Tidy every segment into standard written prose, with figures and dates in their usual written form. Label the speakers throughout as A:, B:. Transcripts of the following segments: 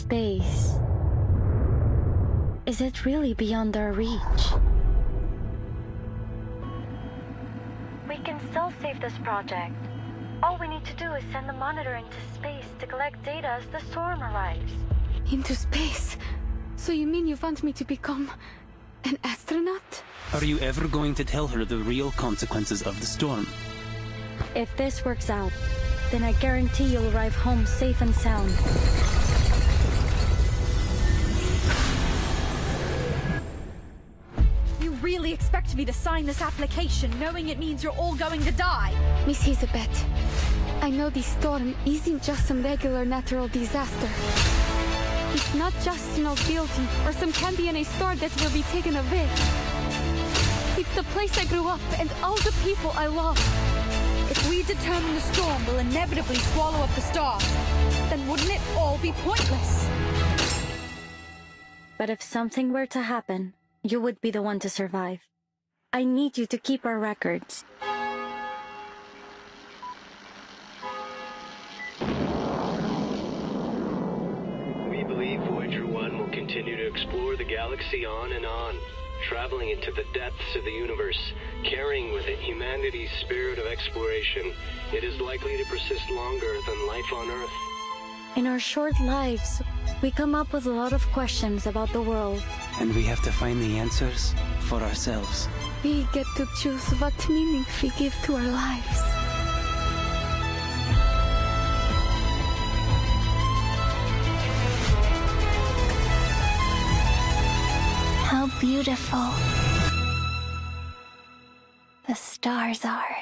A: space. Is it really beyond our reach? We can still save this project. All we need to do is send the monitor into space to collect data as the storm arrives.
B: Into space? So you mean you want me to become an astronaut?
C: Are you ever going to tell her the real consequences of the storm?
A: If this works out, then I guarantee you'll arrive home safe and sound.
D: You really expect me to sign this application knowing it means you're all going to die?
B: Miss Elizabeth, I know this storm isn't just some regular natural disaster. It's not just an old building or some candy in a store that will be taken away. It's the place I grew up and all the people I love.
D: If we determine the storm will inevitably swallow up the stars, then wouldn't it all be pointless?
A: But if something were to happen, you would be the one to survive. I need you to keep our records.
E: We believe Voyager 1 will continue to explore the galaxy on and on, traveling into the depths of the universe, carrying with it humanity's spirit of exploration. It is likely to persist longer than life on Earth.
A: In our short lives, we come up with a lot of questions about the world.
C: And we have to find the answers for ourselves.
B: We get to choose what meaning we give to our lives.
F: How beautiful the stars are.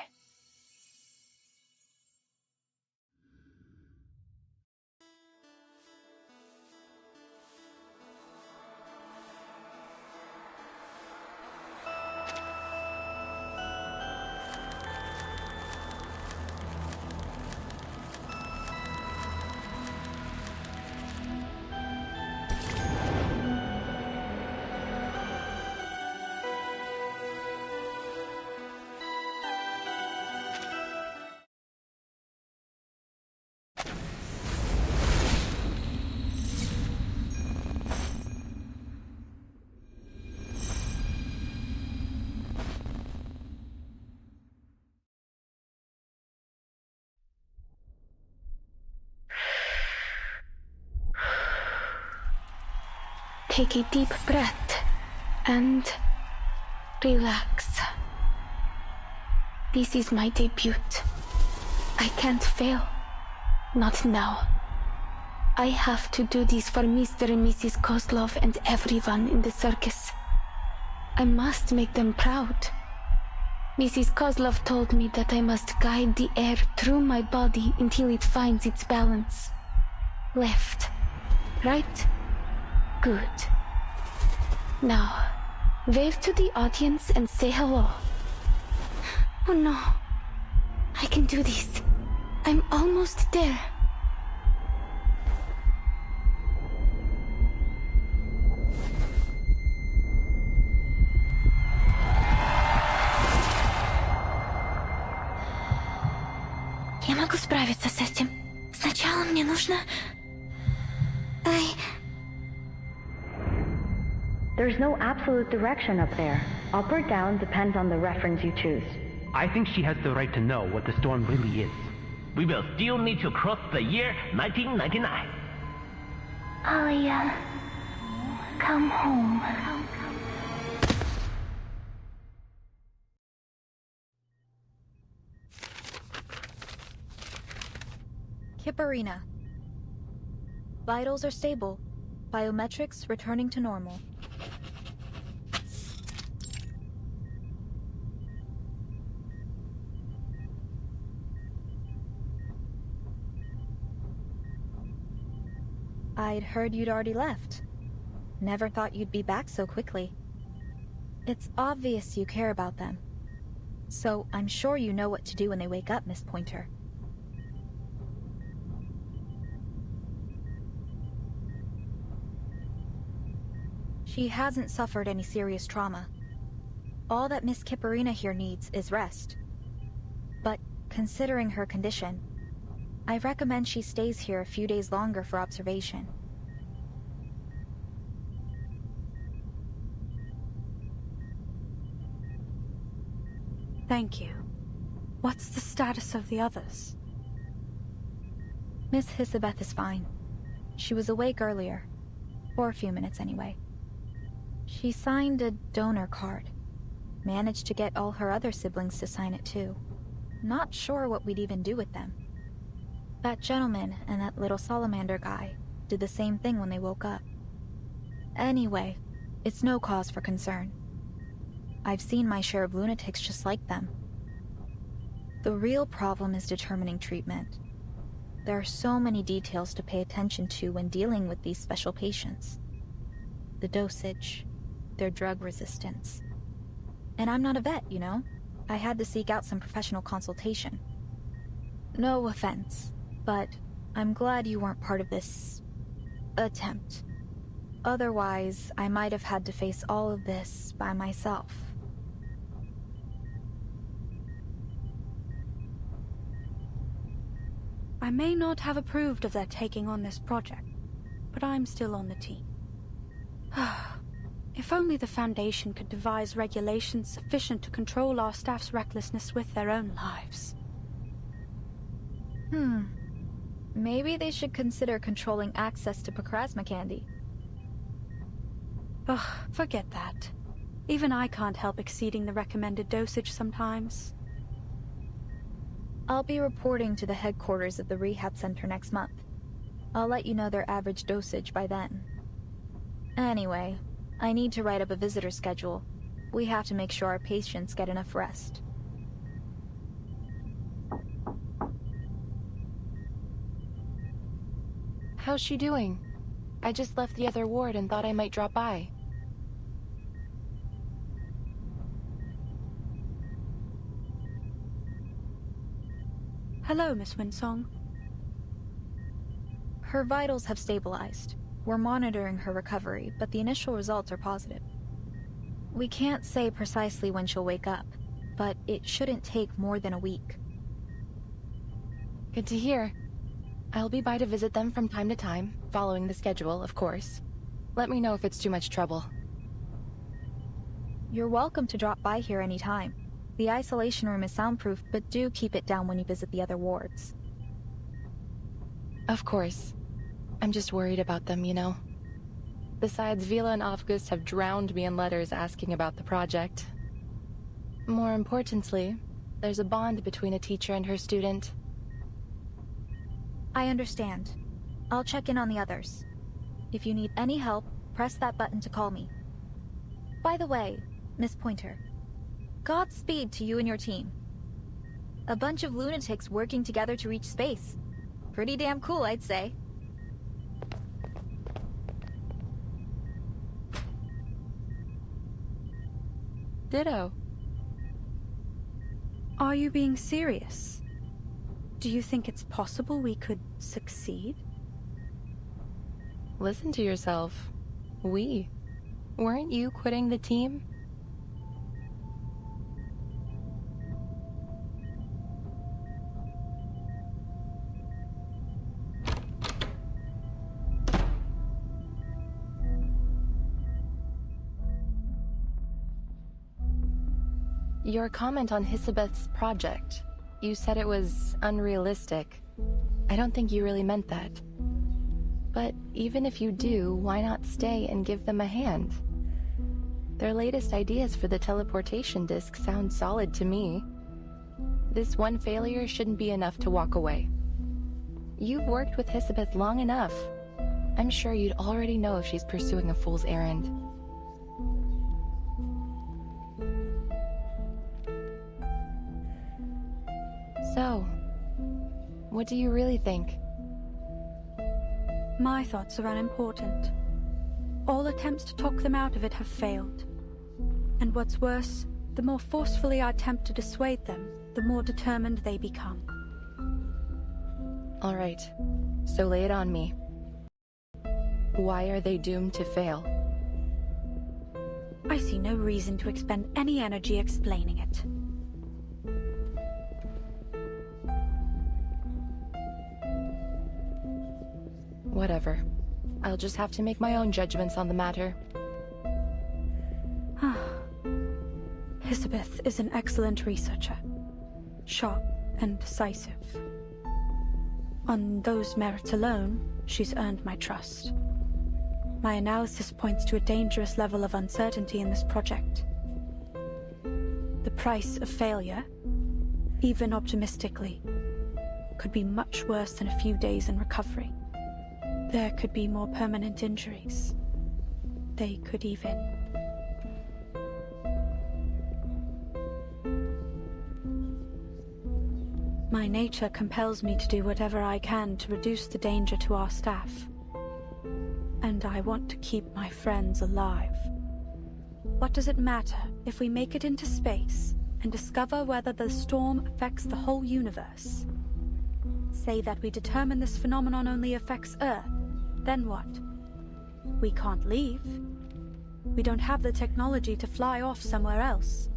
B: Take a deep breath and relax. This is my debut. I can't fail. Not now. I have to do this for Mr. and Mrs. Kozlov and everyone in the circus. I must make them proud. Mrs. Kozlov told me that I must guide the air through my body until it finds its balance. Left. Right. Good. Now, wave to the audience and say hello. Oh no. I can do this. I'm almost there.
F: Я могу справиться с этим. Сначала мне нужно...
A: There's no absolute direction up there. Up or down depends on the reference you choose.
G: I think she has the right to know what the storm really is.
H: We will still need to cross the year 1999.
F: Alia, come home.
D: Kipperina. Vitals are stable. Biometrics returning to normal. I'd heard you'd already left. Never thought you'd be back so quickly. It's obvious you care about them. So I'm sure you know what to do when they wake up, Miss Pointer. She hasn't suffered any serious trauma. All that Miss Kipperina here needs is rest. But considering her condition, I recommend she stays here a few days longer for observation.
I: Thank you. What's the status of the others?
D: Miss Hisabeth is fine. She was awake earlier. For a few minutes, anyway. She signed a donor card. Managed to get all her other siblings to sign it, too. Not sure what we'd even do with them. That gentleman and that little salamander guy did the same thing when they woke up. Anyway, it's no cause for concern. I've seen my share of lunatics just like them. The real problem is determining treatment. There are so many details to pay attention to when dealing with these special patients. The dosage, their drug resistance. And I'm not a vet, you know? I had to seek out some professional consultation. No offense, but I'm glad you weren't part of this attempt. Otherwise, I might have had to face all of this by myself.
I: I may not have approved of their taking on this project, but I'm still on the team. If only the Foundation could devise regulations sufficient to control our staff's recklessness with their own lives.
D: Maybe they should consider controlling access to Pacrasma candy.
I: Ugh, forget that. Even I can't help exceeding the recommended dosage sometimes.
D: I'll be reporting to the headquarters of the rehab center next month. I'll let you know their average dosage by then. Anyway, I need to write up a visitor schedule. We have to make sure our patients get enough rest.
J: How's she doing? I just left the other ward and thought I might drop by.
I: Hello, Miss Winsong.
D: Her vitals have stabilized. We're monitoring her recovery, but the initial results are positive. We can't say precisely when she'll wake up, but it shouldn't take more than a week.
J: Good to hear. I'll be by to visit them from time to time, following the schedule, of course. Let me know if it's too much trouble.
D: You're welcome to drop by here anytime. The isolation room is soundproof, but do keep it down when you visit the other wards.
J: Of course. I'm just worried about them, you know. Besides, Vila and August have drowned me in letters asking about the project. More importantly, there's a bond between a teacher and her student.
D: I understand. I'll check in on the others. If you need any help, press that button to call me. By the way, Miss Pointer, Godspeed to you and your team. A bunch of lunatics working together to reach space. Pretty damn cool, I'd say.
J: Ditto.
I: Are you being serious? Do you think it's possible we could succeed?
J: Listen to yourself. We. Weren't you quitting the team? Your comment on Hisabeth's project. You said it was unrealistic. I don't think you really meant that. But even if you do, why not stay and give them a hand? Their latest ideas for the teleportation disc sound solid to me. This one failure shouldn't be enough to walk away. You've worked with Hisabeth long enough. I'm sure you'd already know if she's pursuing a fool's errand. So, what do you really think?
I: My thoughts are unimportant. All attempts to talk them out of it have failed. And what's worse, the more forcefully I attempt to dissuade them, the more determined they become.
J: All right, so lay it on me. Why are they doomed to fail?
I: I see no reason to expend any energy explaining it.
J: Whatever. I'll just have to make my own judgments on the matter.
I: Hisabeth is an excellent researcher, sharp and decisive. On those merits alone, she's earned my trust. My analysis points to a dangerous level of uncertainty in this project. The price of failure, even optimistically, could be much worse than a few days in recovery. There could be more permanent injuries. They could even... My nature compels me to do whatever I can to reduce the danger to our staff. And I want to keep my friends alive. What does it matter if we make it into space and discover whether the storm affects the whole universe? Say that we determine this phenomenon only affects Earth, then what? We can't leave. We don't have the technology to fly off somewhere else.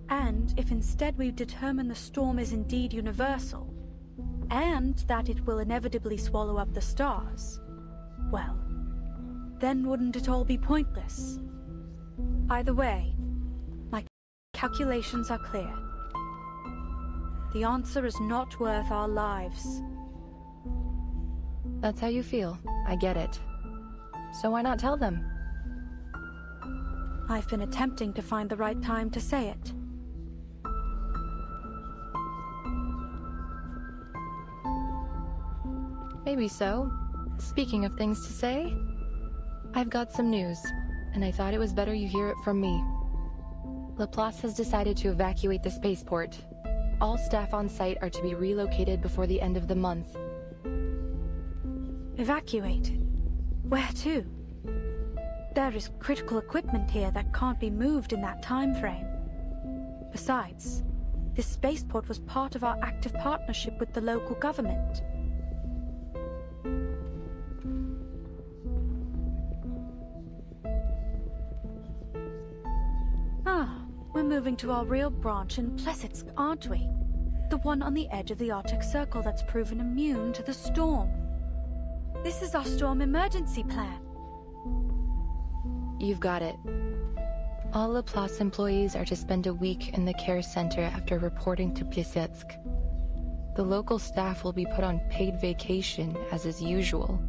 I: And if instead we determine the storm is indeed universal, and that it will inevitably swallow up the stars, well, then wouldn't it all be pointless? Either way, my calculations are clear. The answer is not worth our lives.
J: That's how you feel. I get it. So why not tell them?
I: I've been attempting to find the right time to say it.
J: Maybe so. Speaking of things to say, I've got some news, and I thought it was better you hear it from me. Laplace has decided to evacuate the spaceport. All staff on site are to be relocated before the end of the month.
I: Evacuated? Where to? There is critical equipment here that can't be moved in that time frame. Besides, this spaceport was part of our active partnership with the local government. We're moving to our real branch in Plessetsk, aren't we? The one on the edge of the Arctic Circle that's proven immune to the storm. This is our storm emergency plan.
J: You've got it. All Laplace employees are to spend a week in the care center after reporting to Plessetsk. The local staff will be put on paid vacation, as is usual.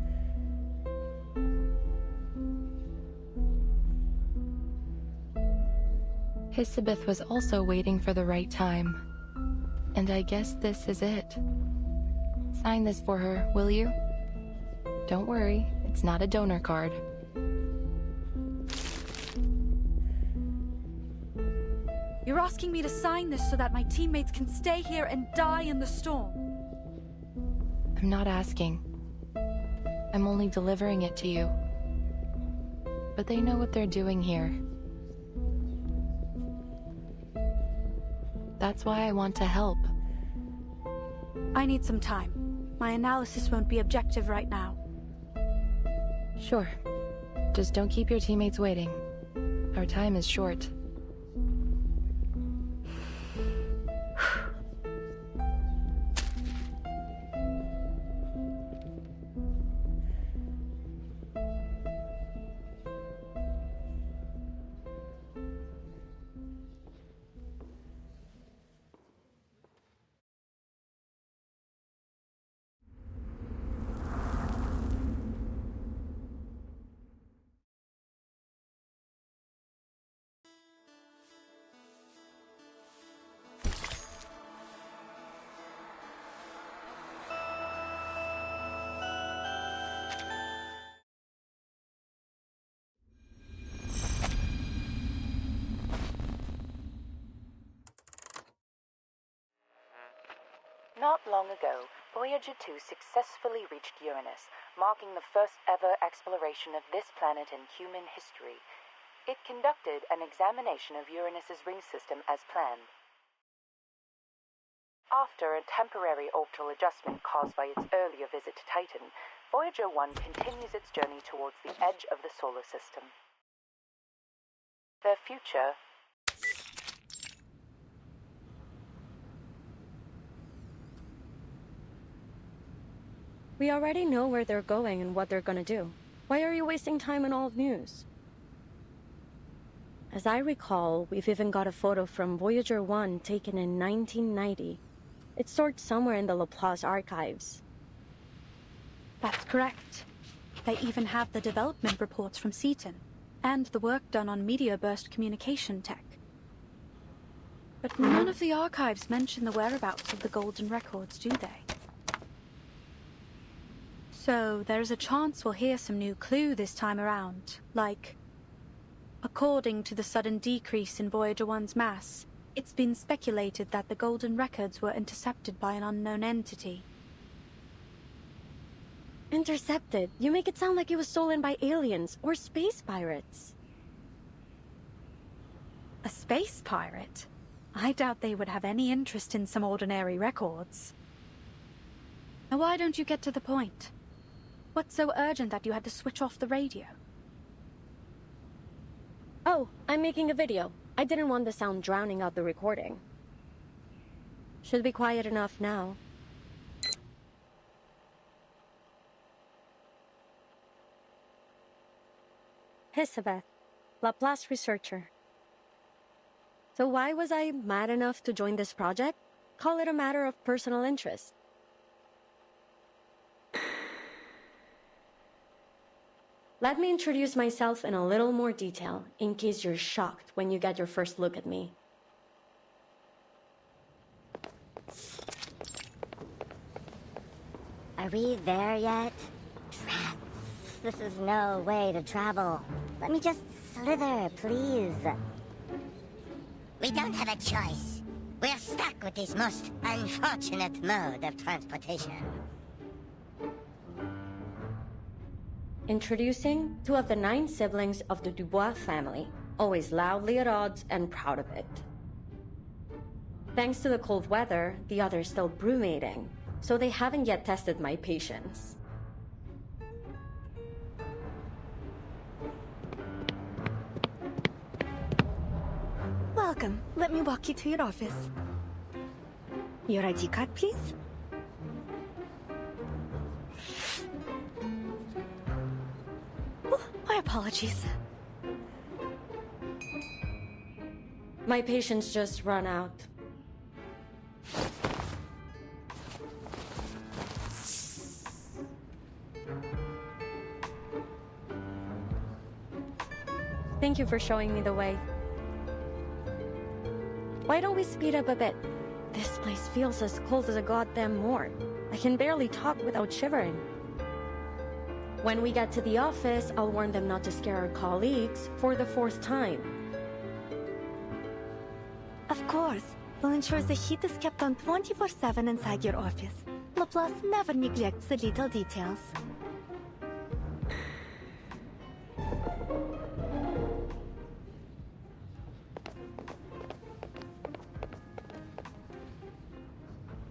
J: Hisabeth was also waiting for the right time. And I guess this is it. Sign this for her, will you? Don't worry, it's not a donor card.
I: You're asking me to sign this so that my teammates can stay here and die in the storm?
J: I'm not asking. I'm only delivering it to you. But they know what they're doing here. That's why I want to help.
I: I need some time. My analysis won't be objective right now.
J: Sure. Just don't keep your teammates waiting. Our time is short.
K: Not long ago, Voyager 2 successfully reached Uranus, marking the first ever exploration of this planet in human history. It conducted an examination of Uranus's ring system as planned. After a temporary orbital adjustment caused by its earlier visit to Titan, Voyager 1 continues its journey towards the edge of the solar system. Their future...
L: We already know where they're going and what they're gonna do. Why are you wasting time on old news? As I recall, we've even got a photo from Voyager 1 taken in 1990. It's stored somewhere in the Laplace archives.
I: That's correct. They even have the development reports from Seaton, and the work done on meteor burst communication tech. But none of the archives mention the whereabouts of the golden records, do they? So there's a chance we'll hear some new clue this time around, like, according to the sudden decrease in Voyager 1's mass, it's been speculated that the golden records were intercepted by an unknown entity.
L: Intercepted? You make it sound like it was stolen by aliens or space pirates.
I: A space pirate? I doubt they would have any interest in some ordinary records. Now why don't you get to the point? What's so urgent that you had to switch off the radio?
L: Oh, I'm making a video. I didn't want the sound drowning out the recording. Should be quiet enough now. Elizabeth, Laplace researcher. So why was I mad enough to join this project? Call it a matter of personal interest. Let me introduce myself in a little more detail, in case you're shocked when you get your first look at me.
M: Are we there yet? Rats, this is no way to travel. Let me just slither, please. We don't have a choice. We're stuck with this most unfortunate mode of transportation.
L: Introducing 2 of the 9 siblings of the Dubois family, always loudly at odds and proud of it. Thanks to the cold weather, the others still brewmating, so they haven't yet tested my patience.
F: Welcome. Let me walk you to your office. Your ID card, please. Oh, my apologies.
L: My patience just run out. Thank you for showing me the way. Why don't we speed up a bit? This place feels as cold as a goddamn morgue. I can barely talk without shivering. When we get to the office, I'll warn them not to scare our colleagues for the 4th time.
F: Of course. We'll ensure the heat is kept on 24/7 inside your office. Laplace never neglects the little details.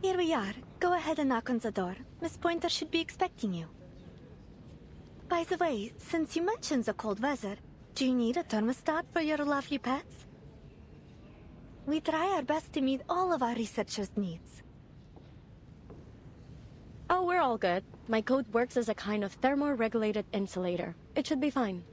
F: Here we are. Go ahead and knock on the door. Miss Pointer should be expecting you. By the way, since you mentioned the cold weather, do you need a thermostat for your lovely pets? We try our best to meet all of our researchers' needs.
L: Oh, we're all good. My coat works as a kind of thermoregulated insulator. It should be fine.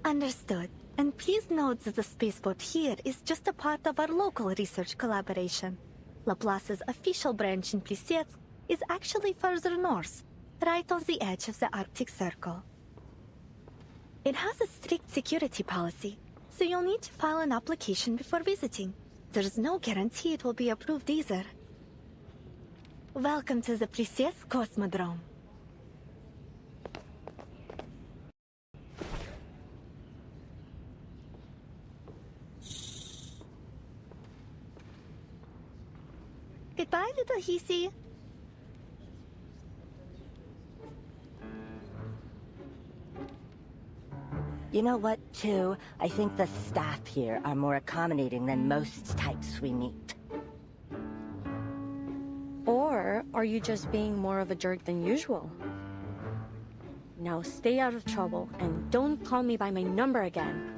F: Understood. And please note that the spaceport here is just a part of our local research collaboration. Laplace's official branch in Plissets is actually further north, right on the edge of the Arctic Circle. It has a strict security policy, so you'll need to file an application before visiting. There's no guarantee it will be approved either. Welcome to the Plissets Cosmodrome. Goodbye, little Hisi.
M: You know what, too? I think the staff here are more accommodating than most types we meet.
L: Or are you just being more of a jerk than usual? Now stay out of trouble and don't call me by my number again.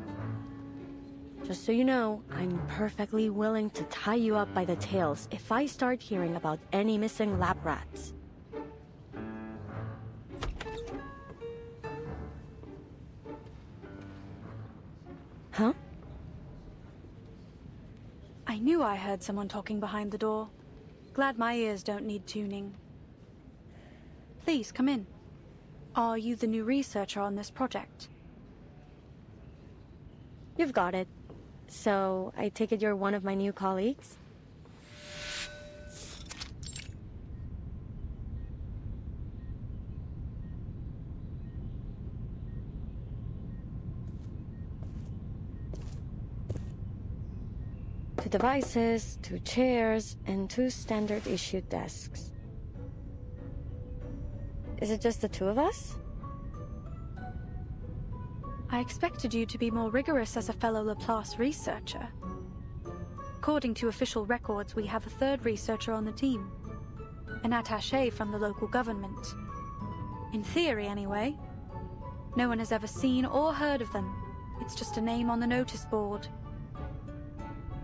L: Just so you know, I'm perfectly willing to tie you up by the tails if I start hearing about any missing lab rats. Huh?
I: I knew I heard someone talking behind the door. Glad my ears don't need tuning. Please, come in. Are you the new researcher on this project?
L: You've got it. So, I take it you're one of my new colleagues? Two devices, 2 chairs, and 2 standard issue desks. Is it just the 2 of us?
I: I expected you to be more rigorous as a fellow Laplace researcher. According to official records, we have a 3rd researcher on the team. An attaché from the local government. In theory, anyway. No one has ever seen or heard of them. It's just a name on the notice board.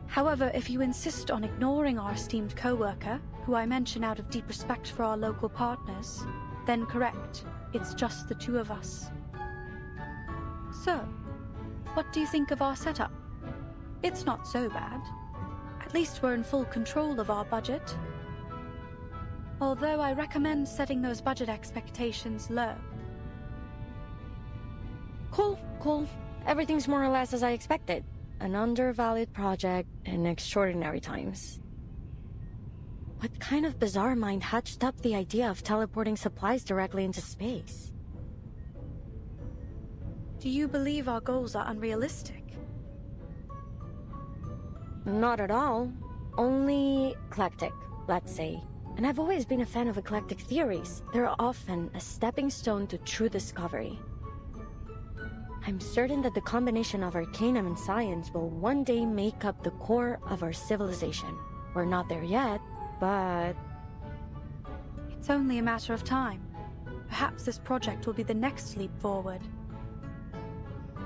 I: However, if you insist on ignoring our esteemed co-worker, who I mention out of deep respect for our local partners, then correct, it's just the 2 of us. So, what do you think of our setup? It's not so bad. At least we're in full control of our budget. Although I recommend setting those budget expectations low.
L: Cool. Everything's more or less as I expected. An undervalued project in extraordinary times. What kind of bizarre mind hatched up the idea of teleporting supplies directly into space?
I: Do you believe our goals are unrealistic?
L: Not at all. Only eclectic, let's say. And I've always been a fan of eclectic theories. They're often a stepping stone to true discovery. I'm certain that the combination of arcanum and science will one day make up the core of our civilization. We're not there yet, but...
I: It's only a matter of time. Perhaps this project will be the next leap forward.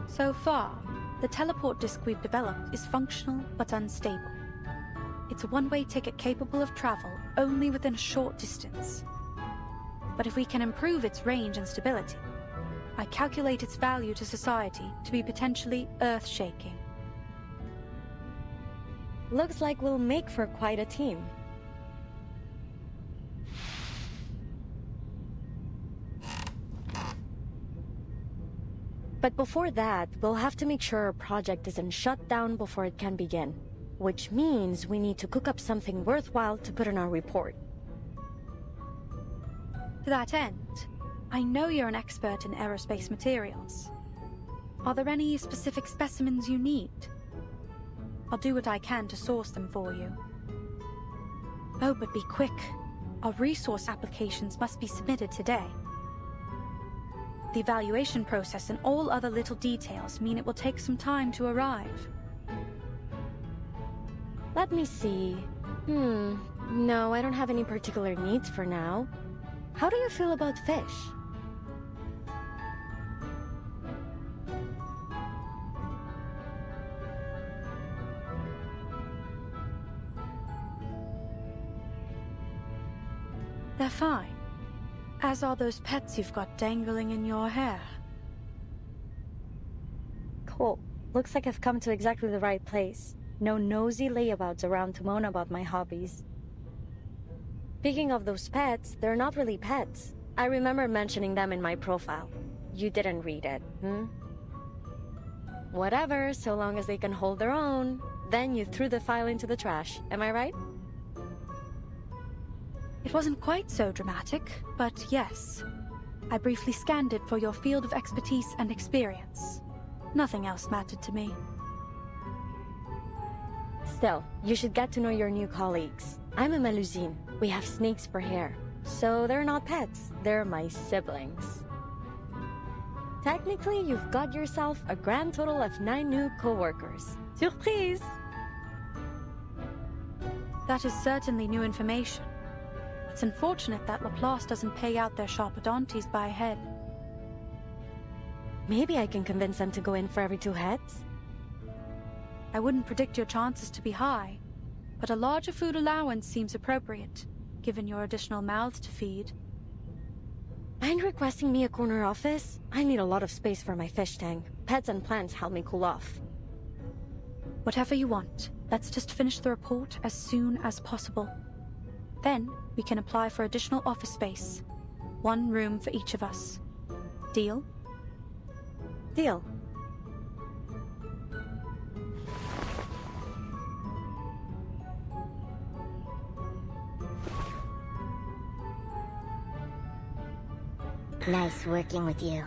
I: So far, the teleport disk we've developed is functional but unstable. It's a one-way ticket capable of travel only within a short distance. But if we can improve its range and stability, I calculate its value to society to be potentially earth-shaking.
L: Looks like we'll make for quite a team. But before that, we'll have to make sure our project isn't shut down before it can begin. Which means we need to cook up something worthwhile to put in our report.
I: To that end, I know you're an expert in aerospace materials. Are there any specific specimens you need? I'll do what I can to source them for you. Oh, but be quick. Our resource applications must be submitted today. The evaluation process and all other little details mean it will take some time to arrive.
L: Let me see. No, I don't have any particular needs for now. How do you feel about fish?
I: They're fine. As are those pets you've got dangling in your hair.
L: Cool. Looks like I've come to exactly the right place. No nosy layabouts around to moan about my hobbies. Speaking of those pets, they're not really pets. I remember mentioning them in my profile. You didn't read it, Whatever, so long as they can hold their own. Then you threw the file into the trash, am I right?
I: It wasn't quite so dramatic, but yes. I briefly scanned it for your field of expertise and experience. Nothing else mattered to me.
L: Still, you should get to know your new colleagues. I'm a Melusine. We have snakes for hair. So they're not pets, they're my siblings. Technically, you've got yourself a grand total of 9 new co-workers. Surprise!
I: That is certainly new information. It's unfortunate that Laplace doesn't pay out their sharpodontes by head.
L: Maybe I can convince them to go in for every 2 heads?
I: I wouldn't predict your chances to be high, but a larger food allowance seems appropriate, given your additional mouths to feed.
L: Mind requesting me a corner office? I need a lot of space for my fish tank. Pets and plants help me cool off.
I: Whatever you want, let's just finish the report as soon as possible. Then we can apply for additional office space. 1 room for each of us. Deal?
L: Deal.
M: Nice working with you.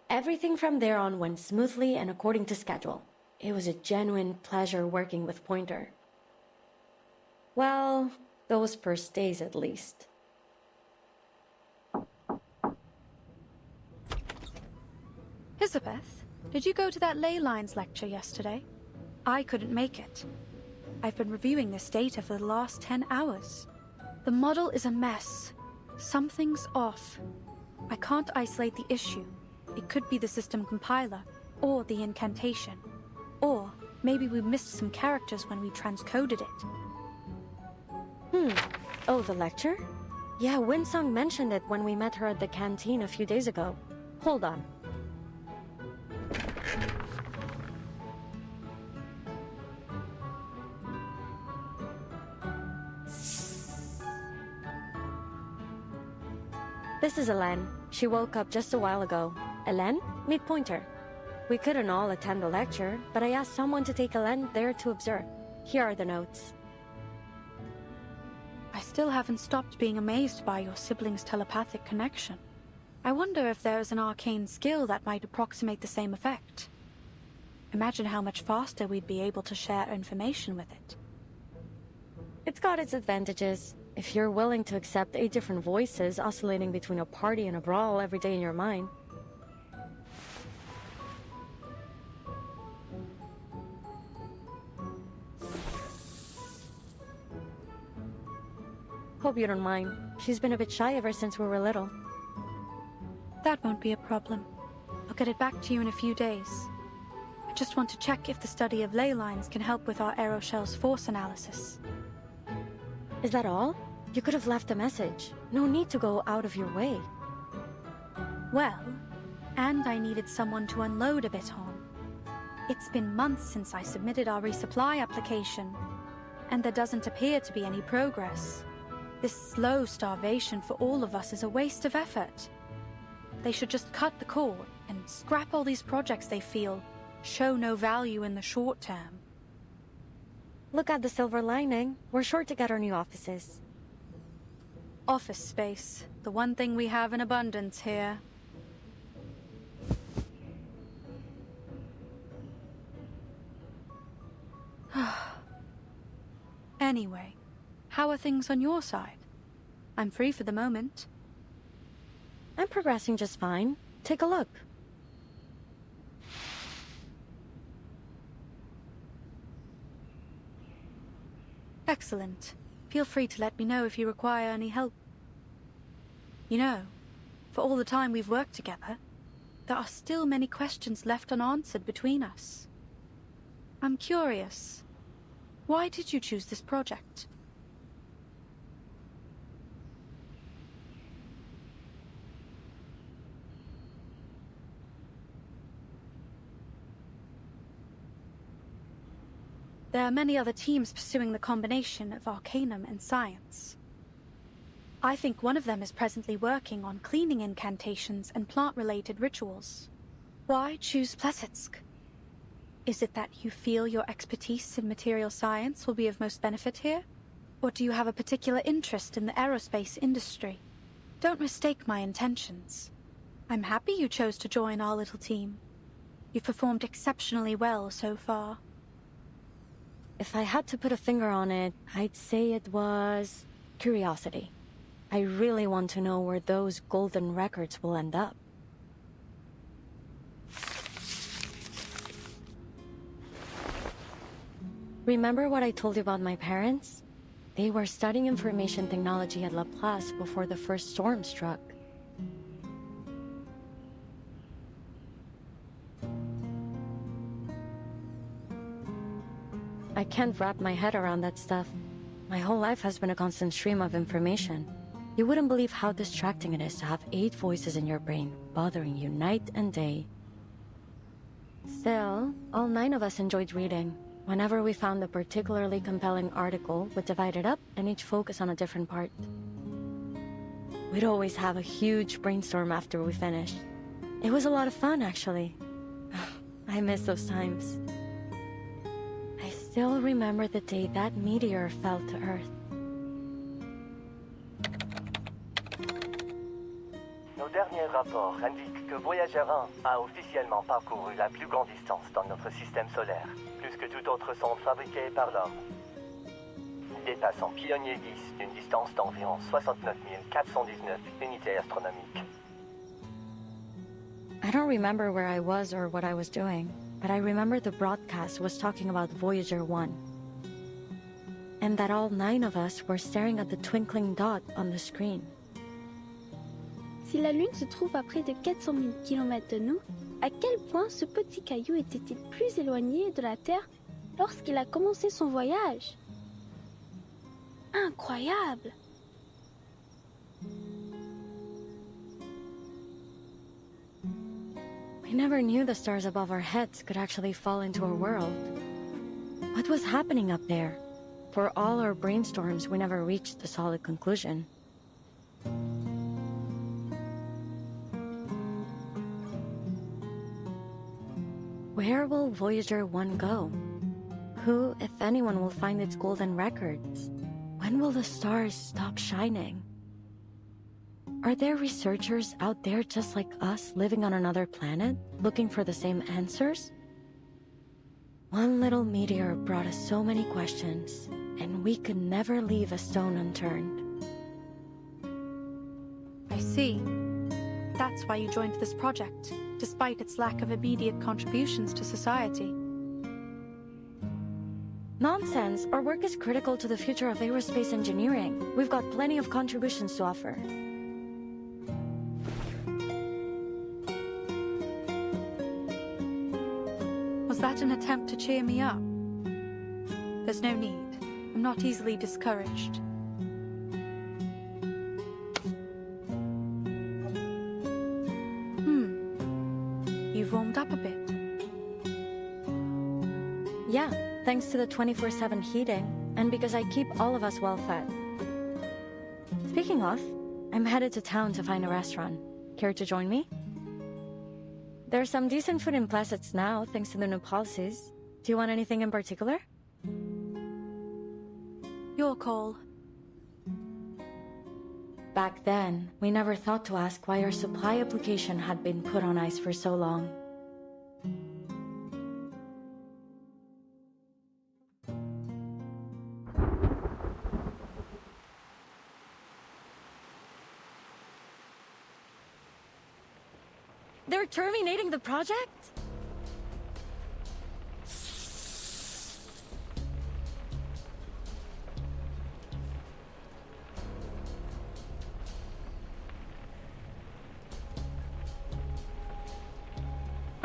L: Everything from there on went smoothly and according to schedule. It was a genuine pleasure working with Pointer. Well, those first days at least.
I: Elizabeth, did you go to that ley lines lecture yesterday? I couldn't make it. I've been reviewing this data for the last 10 hours. The model is a mess. Something's off. I can't isolate the issue. It could be the system compiler, or the incantation. Or maybe we missed some characters when we transcoded it.
L: Oh, the lecture? Yeah, Winsong mentioned it when we met her at the canteen a few days ago. Hold on. This is Elen. She woke up just a while ago. Elen, meet Pointer. We couldn't all attend the lecture, but I asked someone to take Elen there to observe. Here are the notes.
I: I still haven't stopped being amazed by your siblings' telepathic connection. I wonder if there is an arcane skill that might approximate the same effect. Imagine how much faster we'd be able to share information with it.
L: It's got its advantages. If you're willing to accept 8 different voices oscillating between a party and a brawl every day in your mind. Hope you don't mind. She's been a bit shy ever since we were little.
I: That won't be a problem. I'll get it back to you in a few days. I just want to check if the study of ley lines can help with our aeroshell's force analysis.
L: Is that all? You could have left a message. No need to go out of your way.
I: Well, and I needed someone to unload a bit on. It's been months since I submitted our resupply application, and there doesn't appear to be any progress. This slow starvation for all of us is a waste of effort. They should just cut the cord and scrap all these projects they feel show no value in the short term.
L: Look at the silver lining. We're sure to get our new offices.
I: Office space, the one thing we have in abundance here. Anyway, how are things on your side? I'm free for the moment.
L: I'm progressing just fine. Take a look.
I: Excellent. Feel free to let me know if you require any help. You know, for all the time we've worked together, there are still many questions left unanswered between us. I'm curious. Why did you choose this project? There are many other teams pursuing the combination of arcanum and science. I think one of them is presently working on cleaning incantations and plant-related rituals. Why choose Plesetsk? Is it that you feel your expertise in material science will be of most benefit here? Or do you have a particular interest in the aerospace industry? Don't mistake my intentions. I'm happy you chose to join our little team. You've performed exceptionally well so far.
L: If I had to put a finger on it, I'd say it was curiosity. I really want to know where those golden records will end up. Remember what I told you about my parents? They were studying information technology at Laplace before the first storm struck. I can't wrap my head around that stuff. My whole life has been a constant stream of information. You wouldn't believe how distracting it is to have 8 voices in your brain, bothering you night and day. Still, all 9 of us enjoyed reading. Whenever we found a particularly compelling article, we'd divide it up and each focus on a different part. We'd always have a huge brainstorm after we finished. It was a lot of fun, actually. I miss those times. I still remember the day that meteor fell to Earth.
N: Nos derniers rapports indiquent que Voyager 1 a officiellement parcouru la plus grande distance dans notre système solaire, plus que toute autre sonde fabriquée par l'homme, dépassant Pioneer 10 d'une distance d'environ 69 419 unités astronomiques.
L: I don't remember where I was or what I was doing, but I remember the broadcast was talking about Voyager 1, and that all 9 of us were staring at the twinkling dot on the screen.
B: Si la Lune se trouve à près de 400 000 km de nous, à quel point ce petit caillou était-il plus éloigné de la Terre lorsqu'il a commencé son voyage? Incroyable!
L: We never knew the stars above our heads could actually fall into our world. What was happening up there? For all our brainstorms, we never reached a solid conclusion. Where will Voyager 1 go? Who, if anyone, will find its golden records? When will the stars stop shining? Are there researchers out there just like us living on another planet, looking for the same answers? One little meteor brought us so many questions, and we could never leave a stone unturned.
I: I see. That's why you joined this project, despite its lack of immediate contributions to society.
L: Nonsense! Our work is critical to the future of aerospace engineering. We've got plenty of contributions to offer.
I: Was that an attempt to cheer me up? There's no need. I'm not easily discouraged. You've warmed up a bit.
L: Yeah, thanks to the 24/7 heating, and because I keep all of us well fed. Speaking of, I'm headed to town to find a restaurant. Care to join me? There's some decent food in Plesetsk now, thanks to the new policies. Do you want anything in particular?
I: Your call.
L: Back then, we never thought to ask why our supply application had been put on ice for so long. They're terminating the project?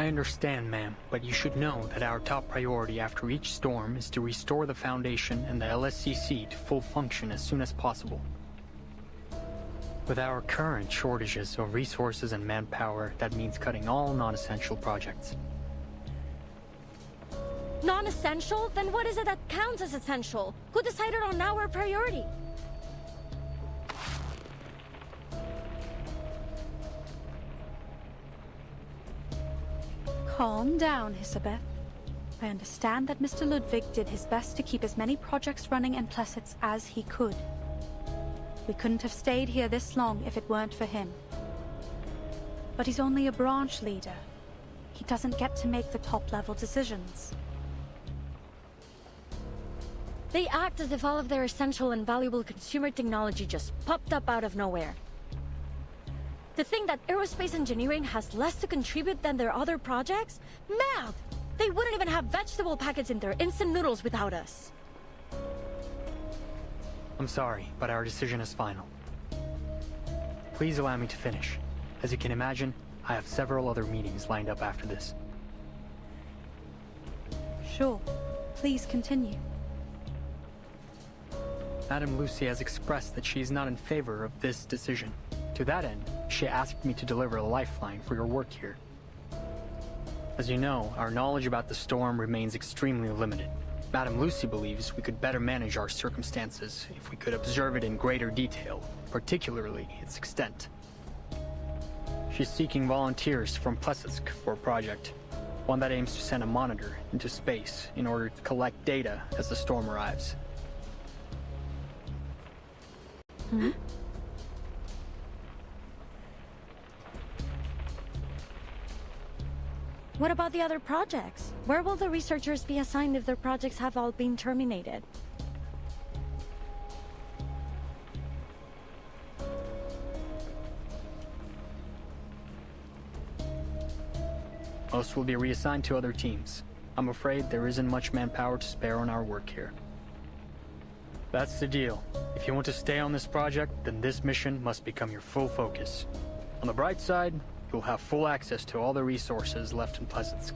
O: I understand, ma'am, but you should know that our top priority after each storm is to restore the Foundation and the LSCC to full function as soon as possible. With our current shortages of resources and manpower, that means cutting all non-essential projects.
L: Non-essential? Then what is it that counts as essential? Who decided on our priority?
I: Calm down, Hisabeth. I understand that Mr. Ludwig did his best to keep as many projects running in Plessitz as he could. We couldn't have stayed here this long if it weren't for him. But he's only a branch leader. He doesn't get to make the top-level decisions.
L: They act as if all of their essential and valuable consumer technology just popped up out of nowhere. To think that aerospace engineering has less to contribute than their other projects? Mad! They wouldn't even have vegetable packets in their instant noodles without us.
O: I'm sorry, but our decision is final. Please allow me to finish. As you can imagine, I have several other meetings lined up after this.
I: Sure. Please continue.
O: Madame Lucy has expressed that she is not in favor of this decision. To that end, she asked me to deliver a lifeline for your work here. As you know, our knowledge about the storm remains extremely limited. Madame Lucy believes we could better manage our circumstances if we could observe it in greater detail, particularly its extent. She's seeking volunteers from Plessitsk for a project, one that aims to send a monitor into space in order to collect data as the storm arrives.
L: Hmm? What about the other projects? Where will the researchers be assigned if their projects have all been terminated?
O: Most will be reassigned to other teams. I'm afraid there isn't much manpower to spare on our work here. That's the deal. If you want to stay on this project, then this mission must become your full focus. On the bright side, you'll have full access to all the resources left in Plessitsk.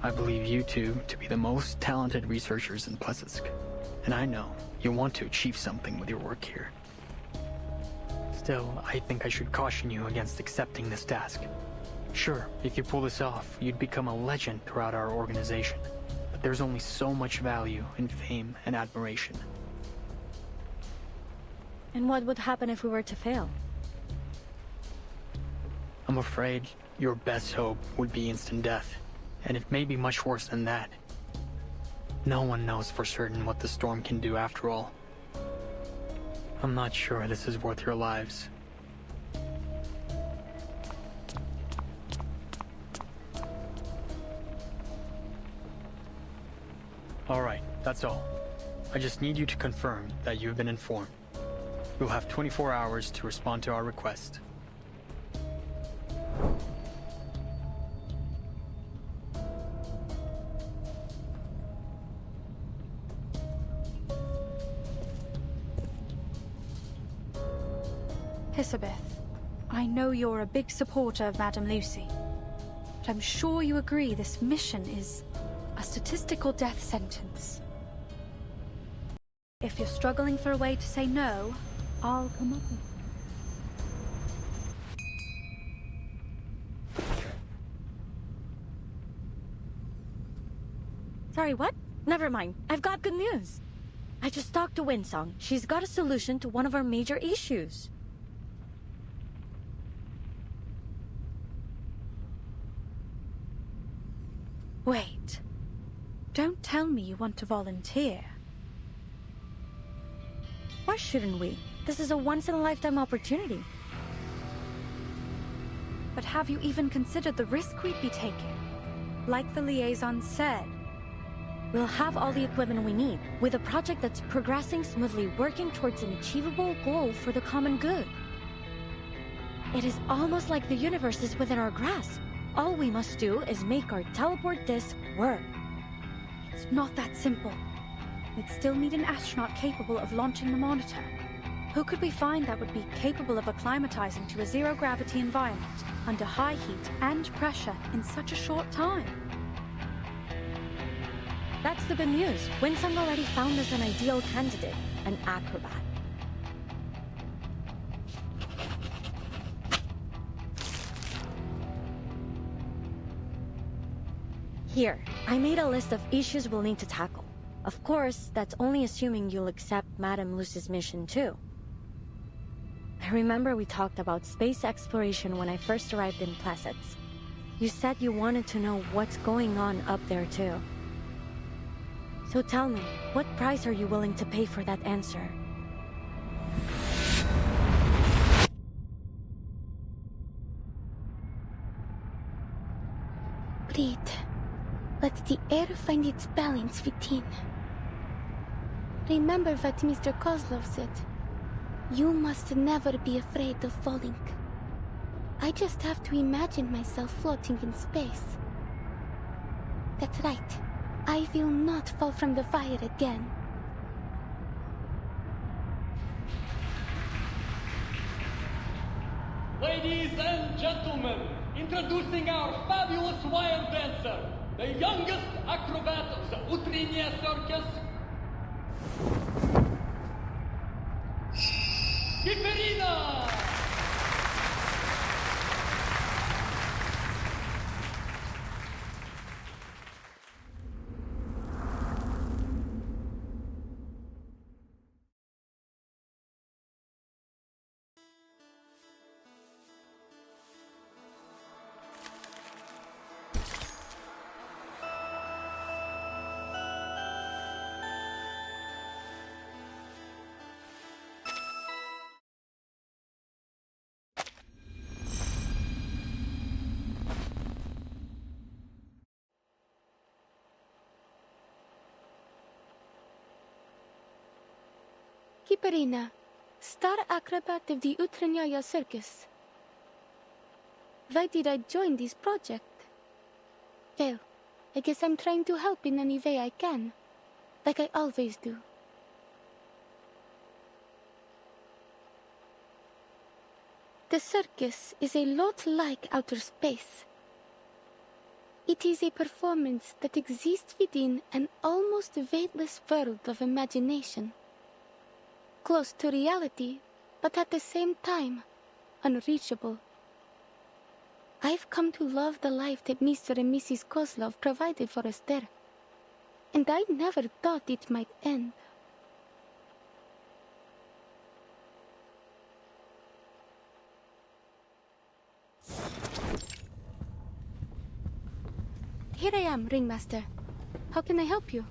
O: I believe you two to be the most talented researchers in Plessitsk, and I know you want to achieve something with your work here. Still, I think I should caution you against accepting this task. Sure, if you pull this off, you'd become a legend throughout our organization, but there's only so much value in fame and admiration.
L: And what would happen if we were to fail?
O: I'm afraid your best hope would be instant death, and it may be much worse than that. No one knows for certain what the storm can do after all. I'm not sure this is worth your lives. All right, that's all. I just need you to confirm that you've been informed. You'll have 24 hours to respond to our request.
I: Hisabeth, I know you're a big supporter of Madame Lucy, but I'm sure you agree this mission is a statistical death sentence. If you're struggling for a way to say no, I'll come up with it.
L: Sorry, what? Never mind. I've got good news. I just talked to Winsong. She's got a solution to one of our major issues.
I: Wait. Don't tell me you want to volunteer.
L: Why shouldn't we? This is a once-in-a-lifetime opportunity.
I: But have you even considered the risk we'd be taking? Like the liaison said,
L: we'll have all the equipment we need, with a project that's progressing smoothly, working towards an achievable goal for the common good. It is almost like the universe is within our grasp. All we must do is make our teleport disc work.
I: It's not that simple. We'd still need an astronaut capable of launching the monitor. Who could we find that would be capable of acclimatizing to a zero-gravity environment under high heat and pressure in such a short time?
L: That's the good news. Winsung already found us an ideal candidate, an acrobat. Here, I made a list of issues we'll need to tackle. Of course, that's only assuming you'll accept Madame Luce's mission too. I remember we talked about space exploration when I first arrived in Plassets. You said you wanted to know what's going on up there too. So tell me, what price are you willing to pay for that answer?
B: Breathe. Let the air find its balance within. Remember what Mr. Kozlov said. You must never be afraid of falling. I just have to imagine myself floating in space. That's right. I will not fall from the fire again.
P: Ladies and gentlemen, introducing our fabulous wire dancer, the youngest acrobat of the Utrinia Circus, Kiperina!
B: Kiperina, star acrobat of the Utranyaya Circus. Why did I join this project? Well, I guess I'm trying to help in any way I can, like I always do. The circus is a lot like outer space. It is a performance that exists within an almost weightless world of imagination. Close to reality, but at the same time, unreachable. I've come to love the life that Mr. and Mrs. Kozlov provided for us there, and I never thought it might end. Here I am, Ringmaster. How can I help you?